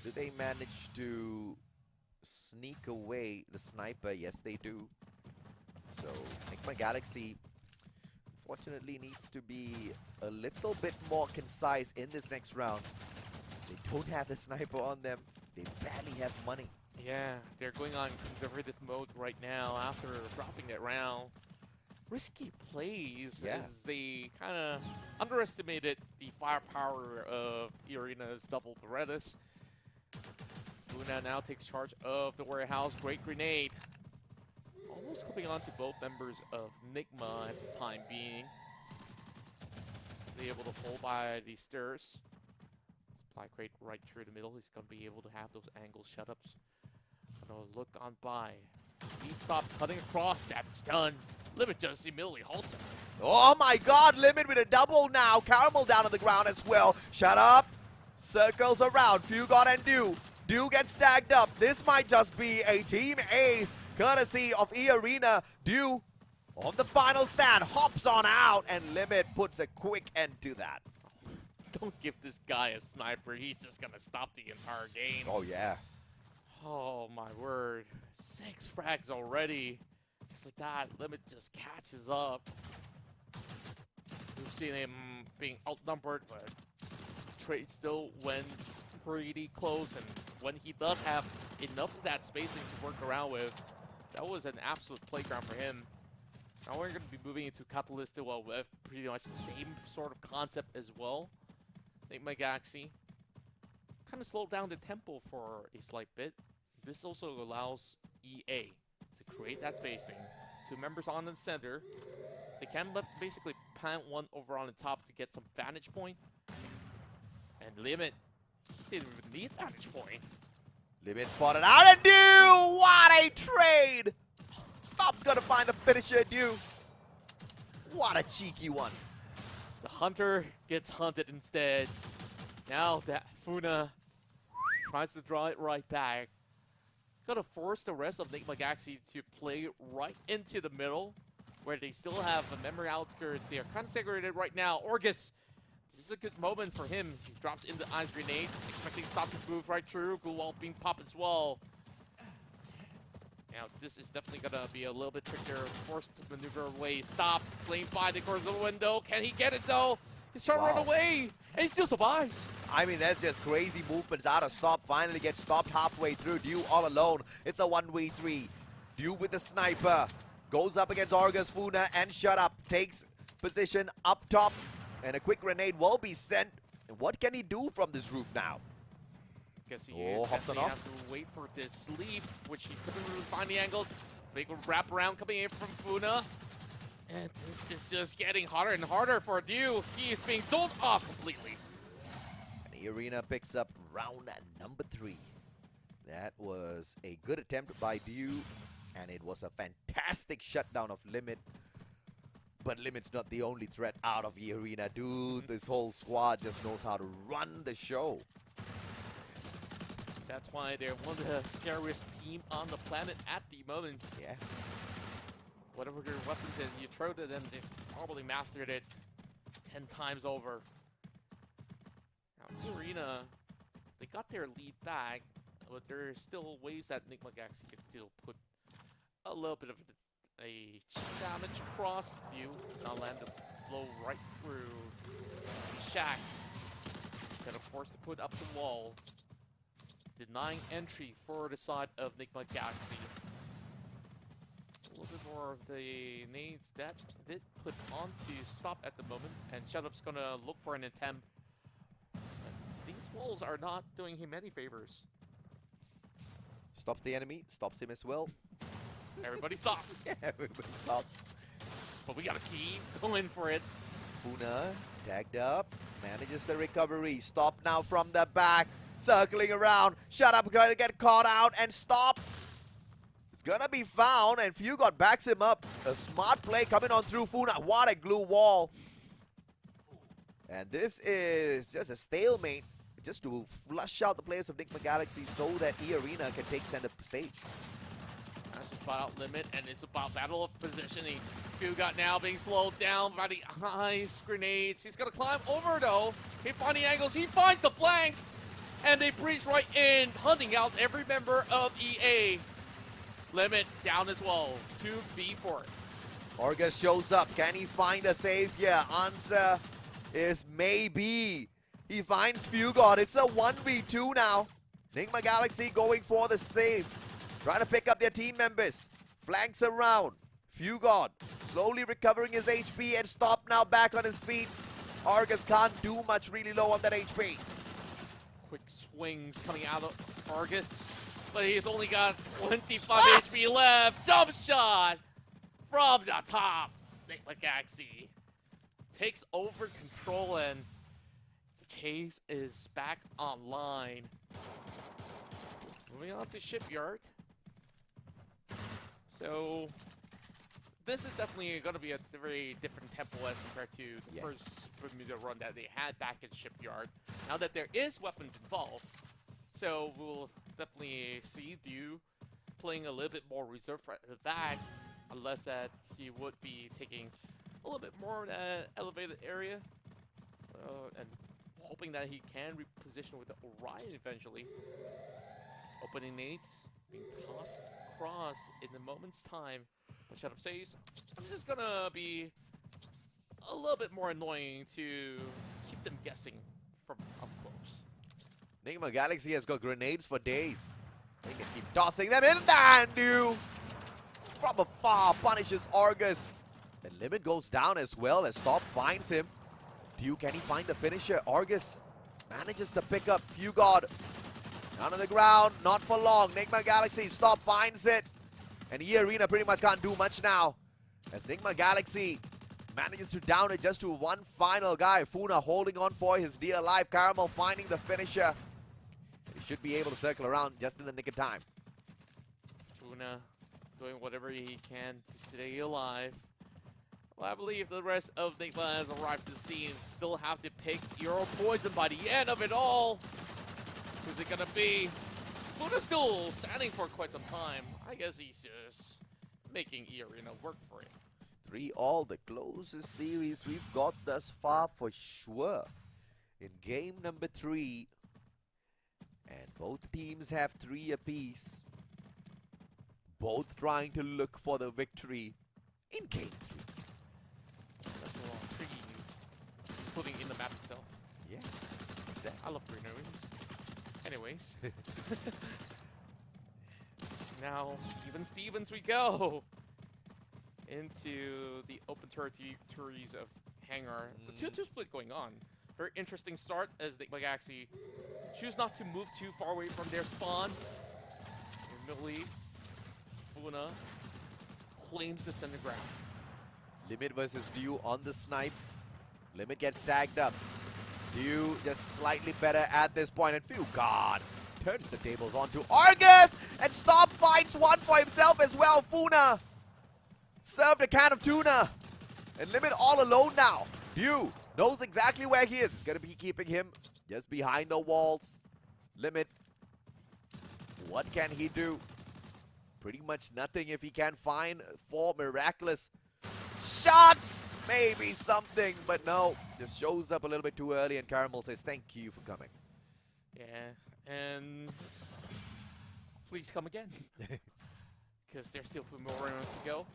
A: do they manage to sneak away the sniper? Yes, they do. So, Enigma Galaxy, fortunately, needs to be a little bit more concise in this next round. They don't have the sniper on them. They barely have money.
B: Yeah, they're going on conservative mode right now after dropping that round. Risky plays as they kind of underestimated the firepower of E-Arena's double Berettas. Funa now takes charge of the warehouse. Great grenade. Almost clipping onto both members of Nigma at the time being. Be able to hold by the stairs. Supply crate right through the middle. He's going to be able to have those angle shut-ups. Gonna look on by. Does he stop cutting across? Damage done. Limit just immediately halts him.
A: Oh my god, Limit with a double now. Caramel down on the ground as well. Shut up. Circles around. Fugot and Dew. Dew gets tagged up. This might just be a team ace, courtesy of E-Arena. Dew on the final stand, hops on out, and Limit puts a quick end to that.
B: Don't give this guy a sniper. He's just gonna stop the entire game.
A: Oh yeah.
B: Oh my word. 6 frags already. Just like that, Limit just catches up. We've seen him being outnumbered, but trade still went pretty close. And when he does have enough of that spacing to work around with, that was an absolute playground for him. Now we're going to be moving into Catalyst well with pretty much the same sort of concept as well. Enigma Galaxy kind of slowed down the tempo for a slight bit. This also allows EA to create that spacing. 2 members on the center. They can basically plant one over on the top to get some vantage point. And Limit didn't even need vantage point.
A: Limit spotted out and Dew! What a trade! Stop's gonna find the finisher, Dew. What a cheeky one.
B: The Hunter gets hunted instead. Now that Funa tries to draw it right back. Gonna force the rest of Enigma Galaxy to play right into the middle, where they still have the memory outskirts. They are kind of segregated right now. Orgus, this is a good moment for him. He drops in the ice grenade, expecting Stop to move right through. Glue wall being popped as well. Now this is definitely gonna be a little bit trickier. Forced to maneuver away. Stop, flamed by the horizontal window. Can he get it though? He's trying to run away, and he still survives.
A: I mean, that's just crazy movements out of Stop. Finally gets stopped halfway through. Dew all alone. It's a 1v3. Dew with the sniper. Goes up against Orgus, Funa, and Shut Up. Takes position up top. And a quick grenade will be sent. And what can he do from this roof now?
B: Guess he
A: hops on
B: definitely
A: off.
B: have to wait for this sleep, which he couldn't really find the angles. Big wrap around coming in from Funa. And this is just getting harder and harder for Dew. He is being sold off completely.
A: And E-Arena picks up round number 3. That was a good attempt by Dew, and it was a fantastic shutdown of Limit. But Limit's not the only threat out of E-Arena. Dude, this whole squad just knows how to run the show.
B: That's why they're one of the scariest team on the planet at the moment.
A: Yeah.
B: Whatever your weapons is, you throw to them, they've probably mastered it 10 times over. Now, E-Arena, they got their lead back, but there are still ways that Enigma Galaxy can still put a little bit of a damage across you. Now land the blow right through the shack. Gonna force to put up the wall. Denying entry for the side of Enigma Galaxy. A little bit more of the nades that did clip on to stop at the moment, and Shutup's gonna look for an attempt. But these walls are not doing him any favors.
A: Stops the enemy, stops him as well.
B: Everybody stop!
A: Yeah, everybody stops.
B: But we gotta keep going for it.
A: Funa tagged up, manages the recovery. Stop now from the back, circling around. Shut up, going to get caught out and stop. It's gonna be found, and Fugod backs him up. A smart play coming on through Funa. What a glue wall. And this is just a stalemate, just to flush out the players of Nigma Galaxy so that E-Arena can take center stage.
B: That's just spot out limit, and it's about battle of positioning. Fugod now being slowed down by the ice grenades. He's gonna climb over though. He finds the angles, he finds the flank, and they breeze right in, hunting out every member of EA. Limit down as well. 2v for it.
A: Orgus shows up. Can he find a save here? Answer is maybe. He finds Fugod. It's a 1v2 now. Nigma Galaxy going for the save. Trying to pick up their team members. Flanks around. Fugod slowly recovering his HP and stop now back on his feet. Argus can't do much really low on that HP.
B: Quick swings coming out of Argus, but he's only got 25 HP left. Jump shot from the top. Nigma Galaxy takes over control, and the chase is back online. Moving on to Shipyard. So this is definitely going to be a very different tempo as compared to the first Bermuda run that they had back in Shipyard. Now that there is weapons involved, so we'll definitely see Dew playing a little bit more reserved for that, unless that he would be taking a little bit more in that elevated area, and hoping that he can reposition with the Orion eventually. Opening nades being tossed across in the moment's time. But Shut Up says, I'm just gonna be a little bit more annoying to keep them guessing from up close.
A: Nigma Galaxy has got grenades for days. They can keep tossing them in, and Dew from afar punishes Argus. The limit goes down as well as Stop finds him. Dew, can he find the finisher? Argus manages to pick up Fugod. Down on the ground, not for long. Nigma Galaxy, Stop finds it. And E-Arena pretty much can't do much now, as Nigma Galaxy manages to down it just to one final guy. Funa holding on for his dear life. Caramel finding the finisher. He should be able to circle around just in the nick of time.
B: Funa doing whatever he can to stay alive. Well, I believe the rest of Nigma has arrived to the scene. Still have to pick Euro Poison by the end of it all. Who's it gonna be? Funa's still standing for quite some time. I guess he's just making E-Arena work for him.
A: 3-all, the closest series we've got thus far for sure. In game number 3. And both teams have 3 apiece. Both trying to look for the victory in game 3.
B: That's a lot of trees, including in the map itself.
A: Yeah, exactly.
B: I love green areas. Anyways. Now, even Stevens we go into the open territories of Hangar. The 2-2 split going on. Very interesting start as Nigma Galaxy choose not to move too far away from their spawn. Immediately, Funa claims the center ground.
A: Limit versus Dew on the snipes. Limit gets tagged up. Dew just slightly better at this point, and Fugod turns the tables onto Argus, and Stop finds one for himself as well. Funa served a can of tuna, and Limit all alone now. Dew knows exactly where he is. It's going to be keeping him just behind the walls. Limit, what can he do? Pretty much nothing if he can find 4 miraculous shots. Maybe something, but no. Just shows up a little bit too early, and Caramel says, thank you for coming.
B: Yeah, and please come again. Because there's still 4 more rounds to go.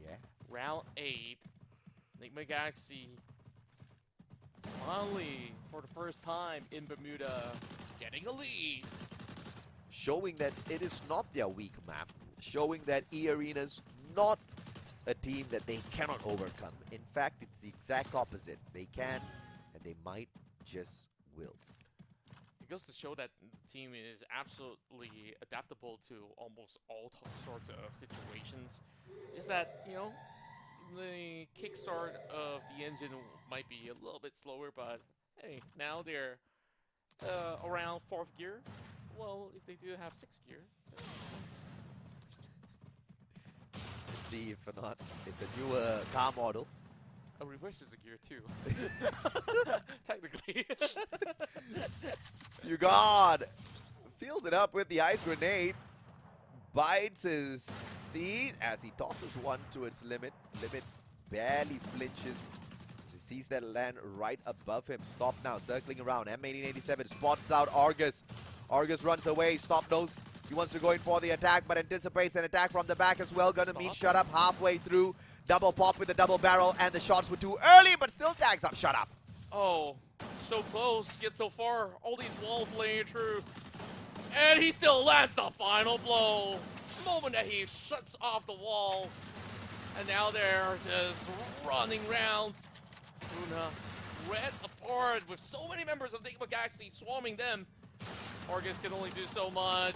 A: Yeah.
B: Round 8. Nigma Galaxy finally, for the first time in Bermuda, getting a lead.
A: Showing that it is not their weak map. Showing that E-Arena's not a team that they cannot overcome. In fact, it's the exact opposite. They can, and they might just will.
B: It goes to show that the team is absolutely adaptable to almost all sorts of situations. Just that, you know, the kickstart of the engine might be a little bit slower, but hey, now they're around 4th gear. Well, if they do have 6th gear, that's 6 points.
A: Let's see if or not. It's a newer car model.
B: A reverse is a gear too. Technically.
A: Fugard fields it up with the ice grenade. Bites his feet as he tosses one to its limit. Limit barely flinches. He sees that land right above him. Stop now, circling around. M1887 spots out Argus. Argus runs away. Stop knows he wants to go in for the attack, but anticipates an attack from the back as well. Gonna meet Shut Up halfway through. Double pop with the double barrel, and the shots were too early, but still tags up Shut Up.
B: Oh, so close, yet so far. All these walls laying through. And he still lands the final blow. The moment that he shuts off the wall. And now they're just running rounds. Luna red apart with so many members of the Enigma Galaxy swarming them. Argus can only do so much.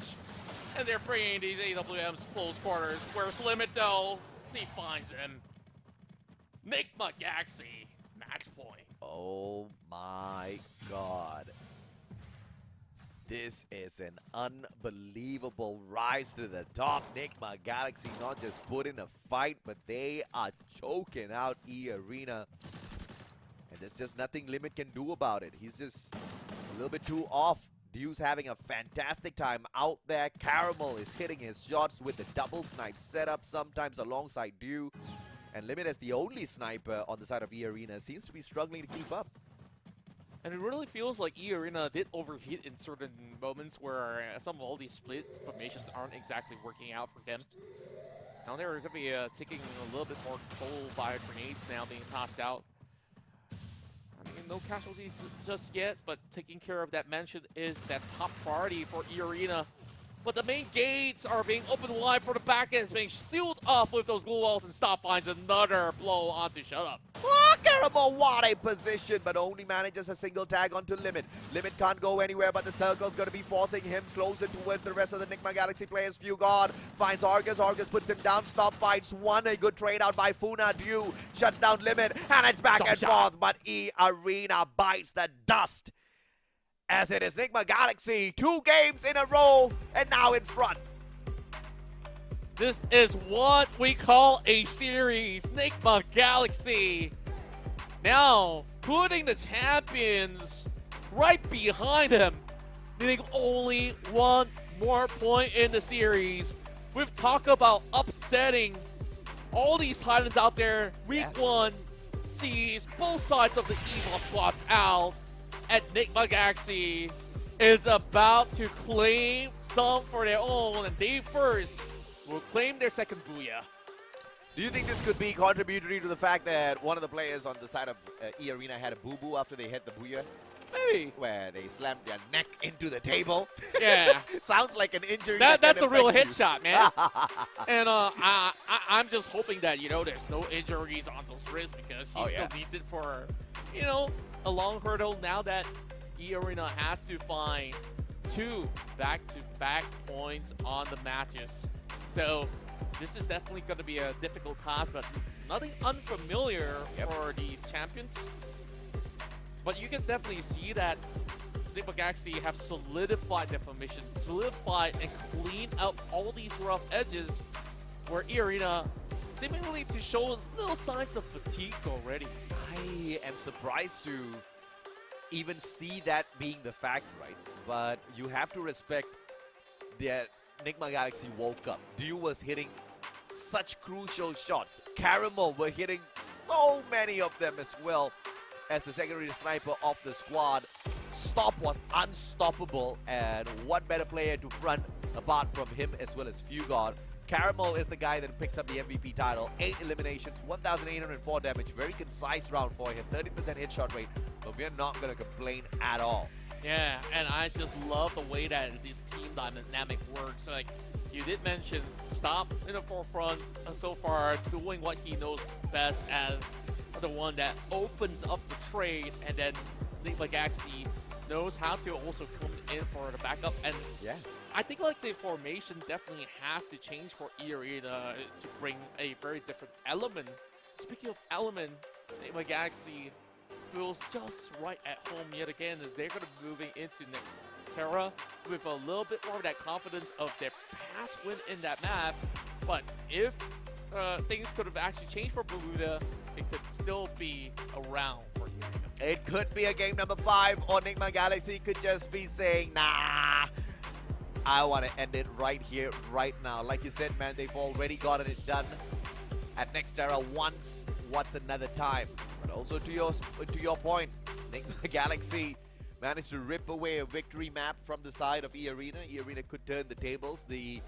B: And they're bringing these AWMs close quarters. Where's Limit though? He finds him. Enigma Galaxy, match point.
A: Oh my god. This is an unbelievable rise to the top. Enigma Galaxy not just put in a fight, but they are choking out E-Arena. And there's just nothing Limit can do about it. He's just a little bit too off. Dew's having a fantastic time out there. Caramel is hitting his shots with the double snipe setup, sometimes alongside Dew. And Limit as the only sniper on the side of E-Arena seems to be struggling to keep up.
B: And it really feels like E-Arena did overheat in certain moments where some of all these split formations aren't exactly working out for them. Now they're going to be taking a little bit more toll by grenades now being tossed out. I mean, no casualties just yet, but taking care of that mansion is that top priority for E-Arena. But the main gates are being opened wide for the back end. It's being sealed off with those glue walls, and Stop finds another blow onto Shut Up.
A: Oh, Caramel, what a position, but only manages a single tag onto Limit. Limit can't go anywhere, but the circle's going to be forcing him closer towards the rest of the Enigma Galaxy players. Fugard finds Argus. Argus puts him down. Stop finds one. A good trade out by Funa. Dew shuts down Limit, and it's back and forth, but E-Arena bites the dust. As it is Enigma Galaxy, 2 games in a row, and now in front.
B: This is what we call a series. Enigma Galaxy now putting the champions right behind him, needing only 1 more point in the series. We've talked about upsetting all these Titans out there. Week 1 sees both sides of the EVOL squads out. And Enigma Galaxy is about to claim some for their own, and they first will claim their second Booyah.
A: Do you think this could be contributory to the fact that one of the players on the side of E-Arena had a boo-boo after they hit the Booyah?
B: Maybe.
A: Where they slammed their neck into the table?
B: Yeah.
A: Sounds like an injury.
B: That's a real headshot, man. And I'm just hoping that, you know, there's no injuries on those wrists, because he still needs it for, you know, a long hurdle now that E-Arena has to find 2 back-to-back points on the matches. So this is definitely going to be a difficult task, but nothing unfamiliar for these champions. But you can definitely see that Enigma Galaxy have solidified their formation, solidified and cleaned up all these rough edges, where E-Arena seemingly to show little signs of fatigue already.
A: I am surprised to even see that being the fact, right? But you have to respect that Enigma Galaxy woke up. Dew was hitting such crucial shots. Caramel were hitting so many of them as well as the secondary sniper of the squad. Stop was unstoppable, and what better player to front apart from him as well as Fugard. Caramel is the guy that picks up the MVP title. 8 eliminations, 1,804 damage. Very concise round for him. 30% headshot rate, but we're not going to complain at all.
B: Yeah, and I just love the way that this team dynamic works. Like, you did mention, Stop in the forefront so far, doing what he knows best as the one that opens up the trade, and then Nick Galaxy knows how to also come in for the backup. And
A: Yeah.
B: I think like the formation definitely has to change for E-Arena to bring a very different element. Speaking of element, Nick Galaxy feels just right at home yet again as they're going to be moving into next Terra with a little bit more of that confidence of their past win in that map. But if things could have actually changed for Bermuda, it could still be around for you.
A: It could be a game number 5, or Enigma Galaxy could just be saying, nah, I want to end it right here, right now. Like you said, man, they've already gotten it done at Nextera once. What's another time? But also to your point, Enigma Galaxy managed to rip away a victory map from the side of E-Arena. E-Arena could turn the tables. The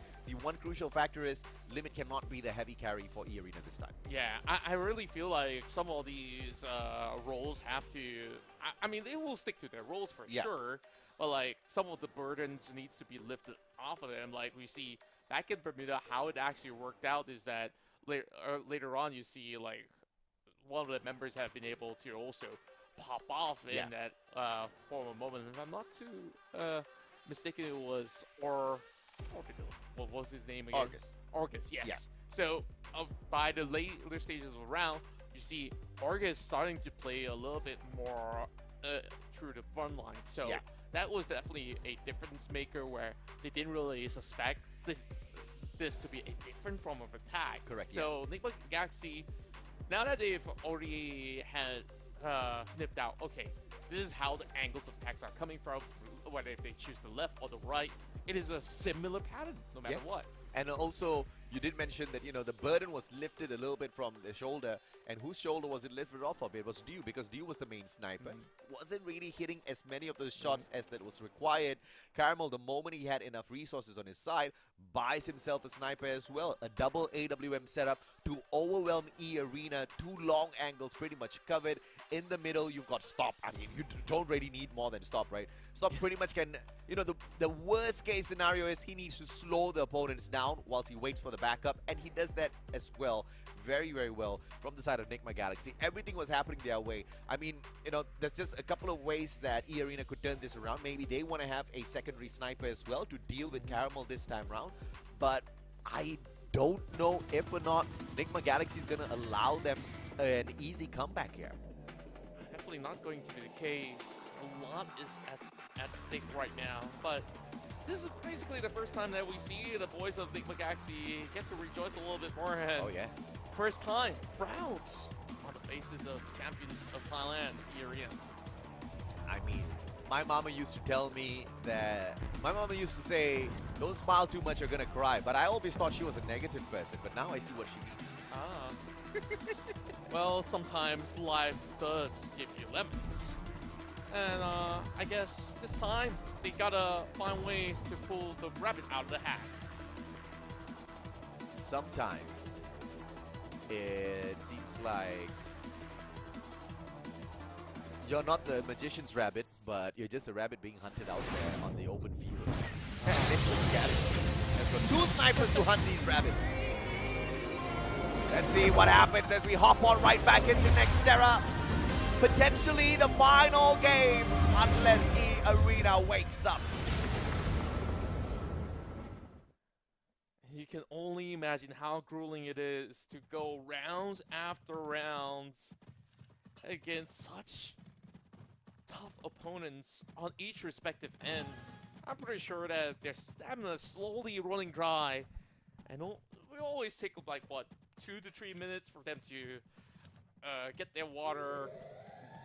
A: one crucial factor is Limit cannot be the heavy carry for E-Arena this time.
B: Yeah, I really feel like some of these roles have to... I mean, they will stick to their roles for sure, but like some of the burdens needs to be lifted off of them. Like we see back in Bermuda, how it actually worked out is that later on you see like one of the members have been able to also pop off in that formal moment. If I'm not too mistaken, it was what was his name again? Argus, yes. Yeah. So by the later stages of the round, you see Argus starting to play a little bit more through the front line. So that was definitely a difference maker where they didn't really suspect this to be a different form of attack.
A: Correct.
B: So Enigma Galaxy, now that they've already had snipped out, okay, this is how the angles of attacks are coming from, whether if they choose the left or the right, it is a similar pattern no matter what.
A: And also, you did mention that, you know, the burden was lifted a little bit from the shoulder. And whose shoulder was it lifted off of? It was Dew, because Dew was the main sniper. Wasn't really hitting as many of those shots as that was required. Caramel, the moment he had enough resources on his side, buys himself a sniper as well. A double AWM setup to overwhelm E-Arena. 2 long angles pretty much covered. In the middle, you've got Stop. I mean, you don't really need more than Stop, right? Stop pretty much can, you know, the worst case scenario is he needs to slow the opponents down whilst he waits for the backup. And he does that as well. Very, very well from the side of Enigma Galaxy. Everything was happening their way. I mean, you know, there's just a couple of ways that E-Arena could turn this around. Maybe they want to have a secondary sniper as well to deal with Caramel this time around. But I don't know if or not Enigma Galaxy is going to allow them an easy comeback here.
B: Definitely not going to be the case. A lot is at stake right now, but this is basically the first time that we see the boys of Enigma Galaxy get to rejoice a little bit more. And first time, frowns on the faces of champions of Thailand, E-Arena.
A: I mean, my mama used to tell me that, my mama used to say, don't smile too much, you're gonna cry. But I always thought she was a negative person, but now I see what she means.
B: Well, sometimes life does give you lemons. And I guess this time, they gotta find ways to pull the rabbit out of the hat.
A: Sometimes it seems like you're not the magician's rabbit, but you're just a rabbit being hunted out there on the open fields. There's got 2 snipers to hunt these rabbits. Let's see what happens as we hop on right back into Nextera. Potentially the final game, unless E-Arena wakes up.
B: You can only imagine how grueling it is to go rounds after rounds against such tough opponents on each respective ends. I'm pretty sure that their stamina is slowly running dry, and we always take like what, 2 to 3 minutes for them to get their water,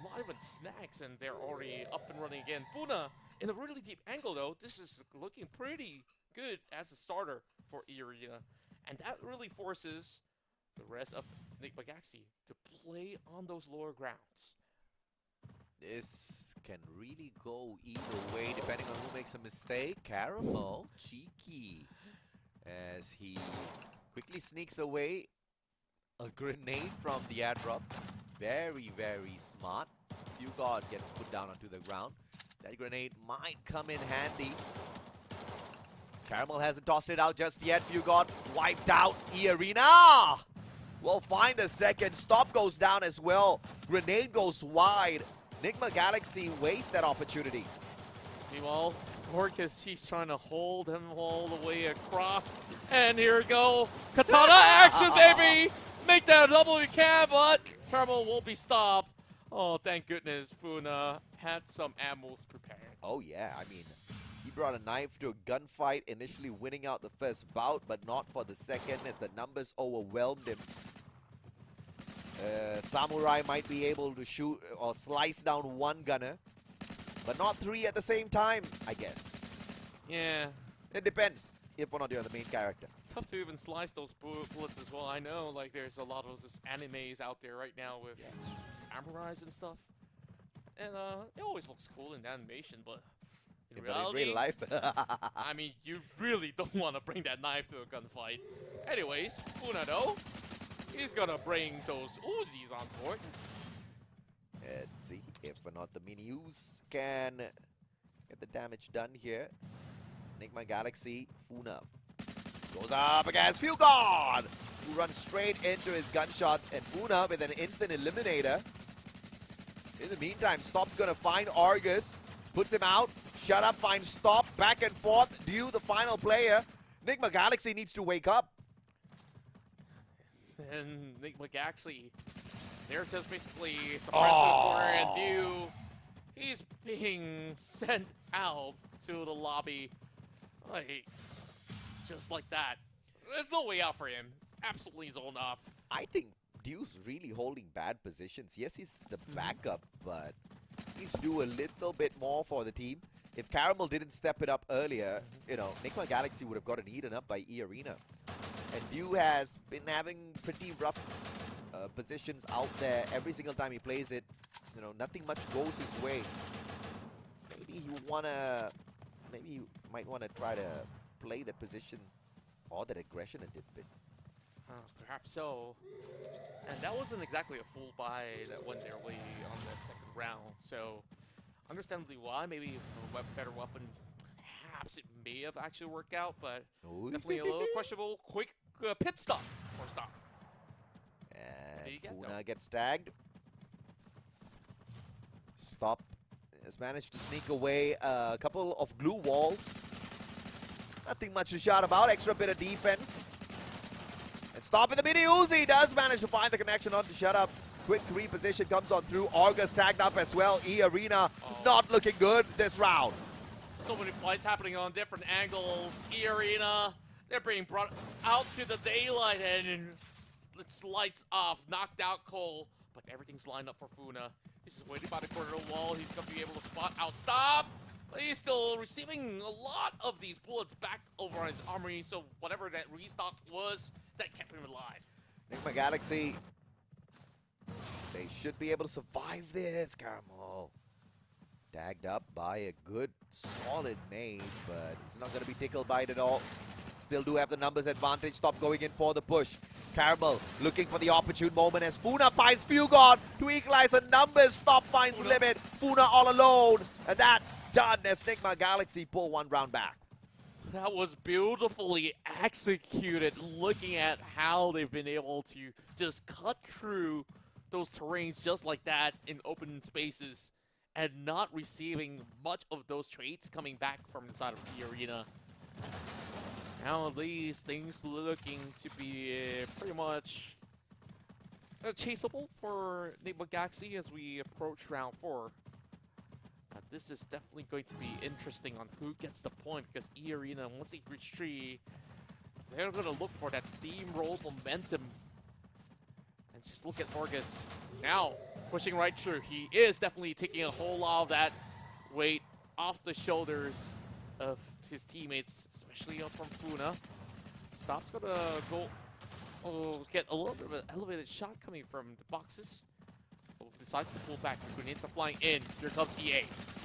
B: not even snacks, and they're already up and running again. Funa in a really deep angle though. This is looking pretty good as a starter for E-Arena, and that really forces the rest of Enigma Galaxy to play on those lower grounds.
A: This can really go either way depending on who makes a mistake. Caramel, cheeky, as he quickly sneaks away a grenade from the airdrop. Very, very smart. Few guard gets put down onto the ground. That grenade might come in handy. Caramel hasn't tossed it out just yet. You got wiped out. E-Arena will find a second. Stop goes down as well. Grenade goes wide. Enigma Galaxy wastes that opportunity.
B: Meanwhile, Orcus, he's trying to hold him all the way across. And here we go. Katana action, baby! Make that a double if you can, but Caramel won't be stopped. Oh, thank goodness Funa had some ammos prepared.
A: Oh, yeah. I mean, he brought a knife to a gunfight, initially winning out the first bout, but not for the second as the numbers overwhelmed him. Samurai might be able to shoot or slice down one gunner, but not three at the same time, I guess.
B: Yeah.
A: It depends if or not you're the main character.
B: Tough to even slice those bullets as well. I know, like, there's a lot of those animes out there right now with samurais and stuff. And it always looks cool in animation, but in reality,
A: in real life,
B: I mean, you really don't want to bring that knife to a gunfight. Anyways, Funa though, he's gonna bring those Uzis on board.
A: Let's see if or not the mini Uz can get the damage done here. Enigma Galaxy, Funa goes up against Fugard, who runs straight into his gunshots, and Funa with an instant eliminator. In the meantime, Stop's gonna find Argus, puts him out. Shut up, finds Stop, back and forth. Dew, the final player. Enigma Galaxy needs to wake up.
B: And Enigma Galaxy, they're just basically suppressing the corner, and Dew, he's being sent out to the lobby. Like, just like that. There's no way out for him. Absolutely zoned off.
A: I think Dew's really holding bad positions. Yes, he's the backup, but he's due a little bit more for the team. If Caramel didn't step it up earlier, you know, Enigma Galaxy would have gotten eaten up by E-Arena. And Dew has been having pretty rough positions out there. Every single time he plays it, you know, nothing much goes his way. Maybe you might want to try to play the position or that aggression a bit.
B: Perhaps so. And that wasn't exactly a full buy that went their way on that second round. So, understandably why. Maybe a better weapon, perhaps it may have actually worked out, but definitely a little questionable. Quick pit stop or stop.
A: And Funa gets tagged. Stop has managed to sneak away a couple of glue walls. Nothing much to shout about. Extra bit of defense. And Stop in the mini Uzi does manage to find the connection on to Shut Up. Quick reposition comes on through. Argus tagged up as well. E-Arena not looking good this round.
B: So many fights happening on different angles. E-Arena, they're being brought out to the daylight, and it's lights off. Knocked out Cole, but everything's lined up for Funa. He's just waiting by the corner of the wall. He's going to be able to spot out Stop. But he's still receiving a lot of these bullets back over on his armory, so whatever that restock was, that kept him alive.
A: Enigma Galaxy, they should be able to survive this. Caramel tagged up by a good, solid nade, but he's not going to be tickled by it at all. Still do have the numbers advantage. Stop going in for the push. Caramel looking for the opportune moment as Funa finds Fugard to equalize the numbers. Stop finds Limit. Funa all alone. And that's done as Enigma Galaxy pull one round back.
B: That was beautifully executed, looking at how they've been able to just cut through those terrains just like that in open spaces and not receiving much of those trades coming back from inside of the arena. Now these things looking to be pretty much chaseable for Enigma Galaxy as we approach round 4. This is definitely going to be interesting on who gets the point, because E-Arena, once they reach 3, they're going to look for that steamroll momentum. And just look at Orgus now pushing right through. He is definitely taking a whole lot of that weight off the shoulders of his teammates, especially from Funa. Stop's gonna go get a little bit of an elevated shot coming from the boxes. Decides to pull back. Grenades are flying in. Here comes EA.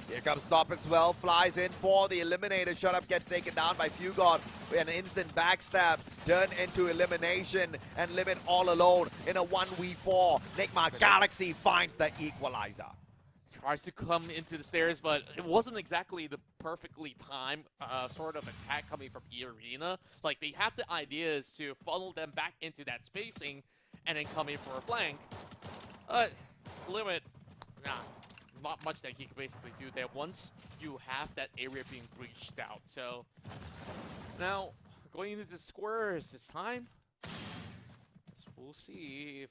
A: Here comes Stop as well. Flies in for the eliminator. Shut Up gets taken down by Fugard with an instant backstab. Turn into elimination and Limit all alone in a 1v4. Enigma Galaxy finds the equalizer.
B: tries to come into the stairs, but it wasn't exactly the perfectly timed sort of attack coming from E-Arena. Like, they had the ideas to funnel them back into that spacing and then come in for a flank. Limit, not much that he can basically do there once you have that area being breached out. So now, going into the squares this time, so we'll see if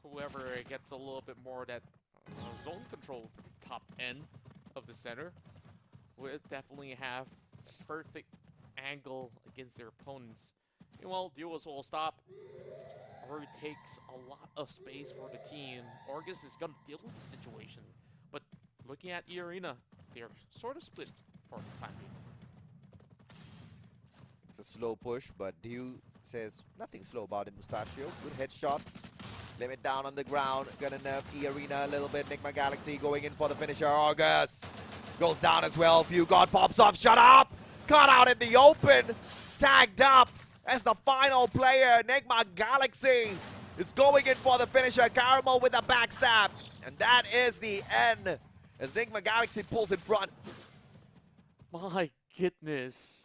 B: whoever gets a little bit more of that zone control top end of the center would definitely have a perfect angle against their opponents. Meanwhile, duos will stop. Already takes a lot of space for the team. Orgus is going to deal with the situation. But looking at E-Arena, they're sort of split for the time being.
A: It's a slow push, but Dew says nothing slow about it, Mustachio. Good headshot. Limit down on the ground. Gonna nerf E-Arena a little bit. Nigma Galaxy going in for the finisher. August goes down as well. Few God pops off. Shut up! Caught out in the open. Tagged up as the final player. Nigma Galaxy is going in for the finisher. Caramel with a backstab. And that is the end as Nigma Galaxy pulls in front.
B: My goodness.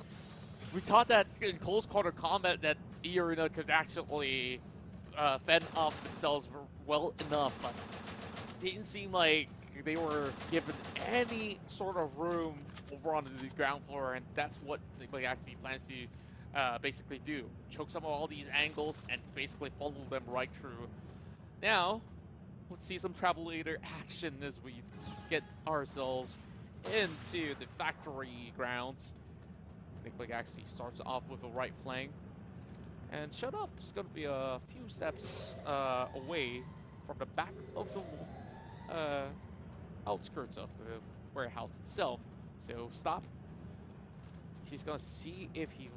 B: We thought that in close quarter combat that E-Arena could actually fend off themselves well enough, but it didn't seem like they were given any sort of room over on the ground floor, and that's what Nigma Galaxy plans to basically do. Choke some of all these angles and basically funnel them right through. Now, let's see some Travelator action as we get ourselves into the factory grounds. Nigma Galaxy starts off with a right flank. And Shut Up is going to be a few steps away from the back of the outskirts of the warehouse itself. So Stop. He's going to see if he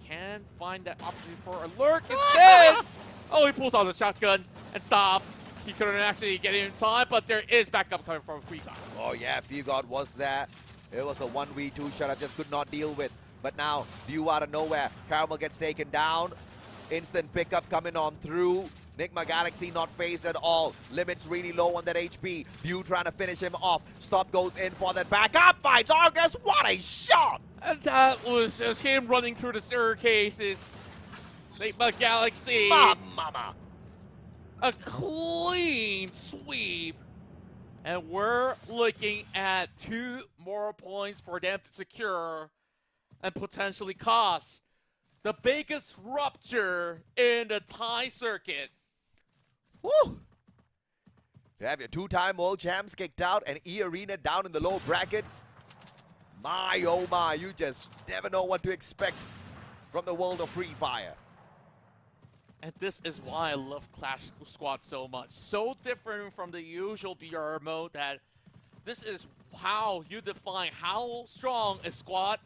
B: can find that opportunity for a lurk instead. Oh, he pulls out the shotgun and Stop. He couldn't actually get in time, but there is backup coming from Fugod.
A: Oh yeah, Fugod was there. It was a 1v2 Shut Up, just could not deal with. But now, View out of nowhere. Caramel gets taken down. Instant pickup coming on through. Nigma Galaxy not phased at all. Limit's really low on that HP. View trying to finish him off. Stop goes in for that backup. Finds August. What a shot!
B: And that was just him running through the staircases. Nigma Galaxy.
A: Mama.
B: A clean sweep. And we're looking at 2 more points for them to secure and potentially cause the biggest rupture in the Thai circuit.
A: Woo! You have your 2-time world champs kicked out and E-Arena down in the low brackets. My, oh my, you just never know what to expect from the world of Free Fire.
B: And this is why I love Clash Squad so much. So different from the usual BR mode that this is how you define how strong a squad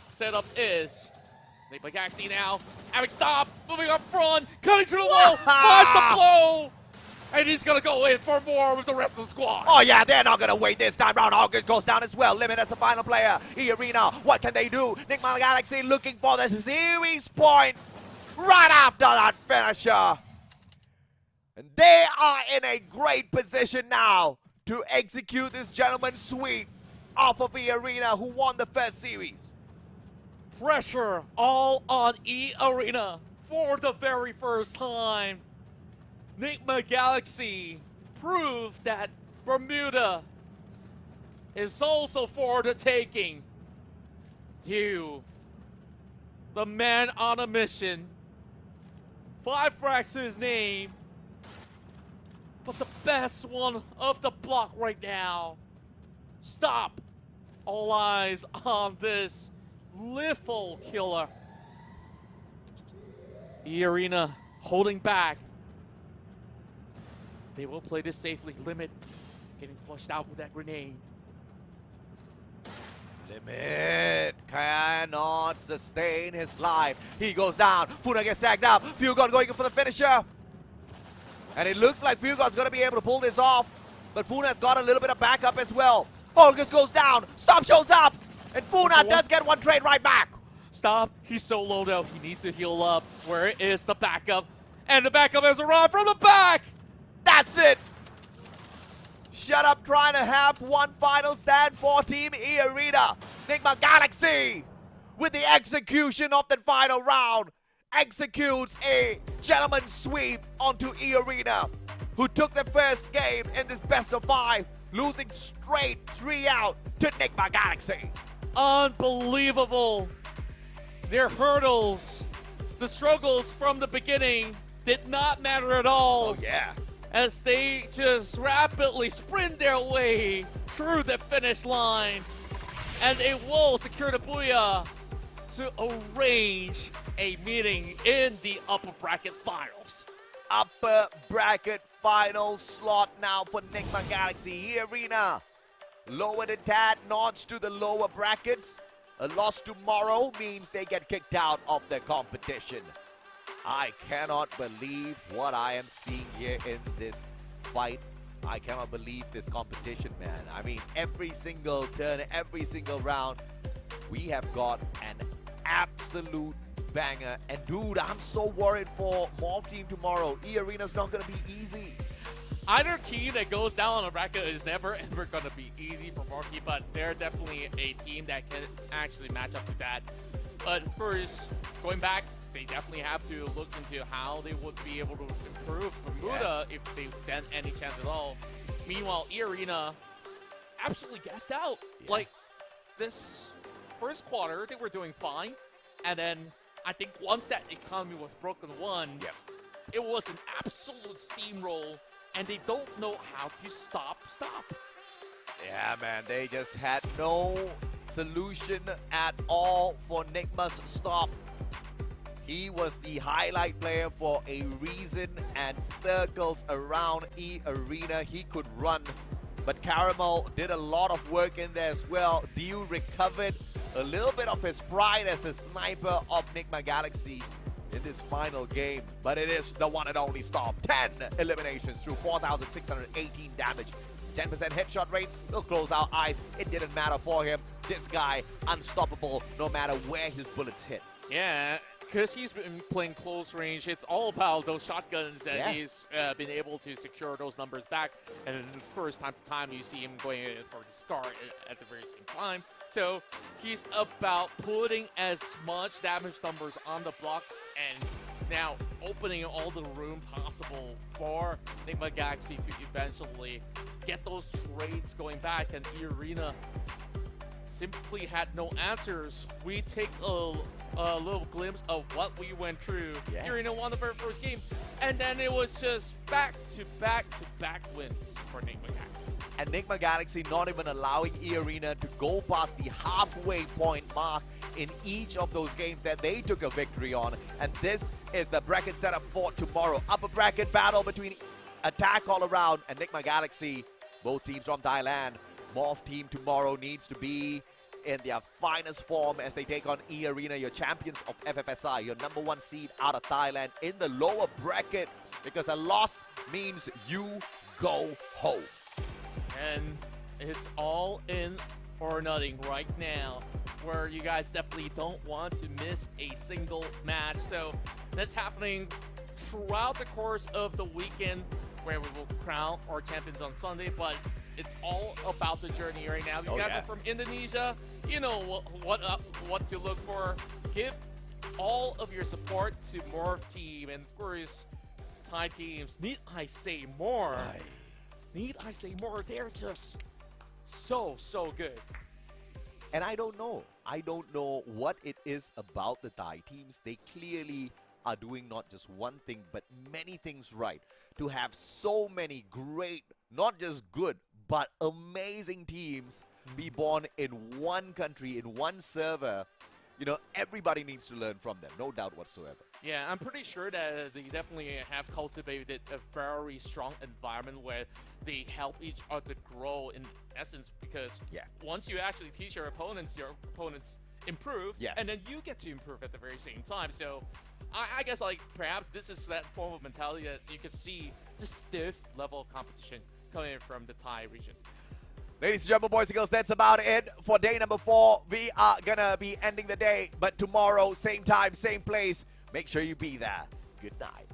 B: setup is. Nigma Galaxy now having Stop, moving up front, cutting through the wall, finds the blow, and he's gonna go in for more with the rest of the squad.
A: Oh yeah, they're not gonna wait this time round. August goes down as well. Limit as the final player. E-Arena, what can they do? Nigma Galaxy looking for the series point right after that finisher. And they are in a great position now to execute this gentleman's sweep off of E-Arena, who won the first series.
B: Pressure all on E-Arena for the very first time. Nigma Galaxy proved that Bermuda is also for the taking. Dew, the man on a mission. 5 frags to his name. But the best one of the block right now. Stop. All eyes on this lethal killer. E-Arena holding back. They will play this safely. Limit getting flushed out with that grenade.
A: Limit cannot sustain his life. He goes down. Funa gets tagged up. Fugod going for the finisher. And it looks like Fugod's going to be able to pull this off. But Funa's got a little bit of backup as well. August goes down. Stop shows up. And Funa does get one trade right back.
B: Stop. He's so low though. He needs to heal up. Where is the backup? And the backup has arrived from the back.
A: That's it. Shut up trying to have one final stand for Team E Arena. Nigma Galaxy, with the execution of the final round, executes a gentleman's sweep onto E Arena, who took the first game in this best of 5, losing straight 3 out to Nigma Galaxy.
B: Unbelievable. Their hurdles, the struggles from the beginning did not matter at all.
A: Oh yeah.
B: As they just rapidly sprint their way through the finish line. And they will secure the booyah to arrange a meeting in the upper bracket finals.
A: Upper bracket final slot now for Nigma Galaxy E Arena. Lower the tad notch to the lower brackets. A loss tomorrow means they get kicked out of the competition. I cannot believe what I am seeing here in this fight. I cannot believe this competition, man. I mean, every single turn, every single round, we have got an absolute banger. And dude, I'm so worried for Morph Team tomorrow. E Arena's not going to be easy.
B: Either team that goes down on a bracket is never ever going to be easy for Morphe, but they're definitely a team that can actually match up with that. But first, going back, they definitely have to look into how they would be able to improve Bermuda if they stand any chance at all. Meanwhile, E Arena absolutely gassed out.
A: Yeah.
B: Like, this first quarter, they were doing fine. And then I think once that economy was broken once, it was an absolute steamroll. And they don't know how to stop.
A: Yeah, man, they just had no solution at all for Nigma's stop. He was the highlight player for a reason, and circles around E Arena. He could run, but Caramel did a lot of work in there as well. Dio recovered a little bit of his pride as the sniper of Nigma Galaxy in this final game, but it is the one and only stop. 10 eliminations through 4,618 damage. 10% headshot rate, he'll close our eyes. It didn't matter for him. This guy, unstoppable no matter where his bullets hit.
B: Yeah, because he's been playing close range, it's all about those shotguns that he's been able to secure those numbers back. And then, of course, time to time, you see him going for the Scar at the very same time. So he's about putting as much damage numbers on the block and now opening all the room possible for Nigma Galaxy to eventually get those trades going back. And E Arena simply had no answers. We take a little glimpse of what we went through. E Arena won the very first game, and then it was just back-to-back wins for Nigma Galaxy.
A: And Nigma Galaxy not even allowing E Arena to go past the halfway point mark in each of those games that they took a victory on. And this is the bracket setup for tomorrow. Upper bracket battle between Attack All Around and Nigma Galaxy. Both teams from Thailand. Morph Team tomorrow needs to be in their finest form as they take on E Arena, your champions of FFSI, your #1 seed out of Thailand in the lower bracket, because a loss means you go home.
B: And it's all in or nothing right now, where you guys definitely don't want to miss a single match. So that's happening throughout the course of the weekend, where we will crown our champions on Sunday. But it's all about the journey right now. If you guys are from Indonesia, you know what to look for. Give all of your support to Morph Team, and of course, Thai teams. Need I say more? Need I say more? They're just so good.
A: And I don't know what it is about the Thai teams. They clearly are doing not just one thing, but many things right. To have so many great, not just good, but amazing teams be born in one country, in one server. You know, everybody needs to learn from them, no doubt whatsoever.
B: Yeah, I'm pretty sure that they definitely have cultivated a very strong environment where they help each other grow in essence, because once you actually teach your opponents improve, and then you get to improve at the very same time. So I guess, like, perhaps this is that form of mentality that you could see the stiff level of competition coming from the Thai region.
A: Ladies and gentlemen, boys and girls, that's about it for day number 4. We are gonna be ending the day, but tomorrow, same time, same place. Make sure you be there. Good night.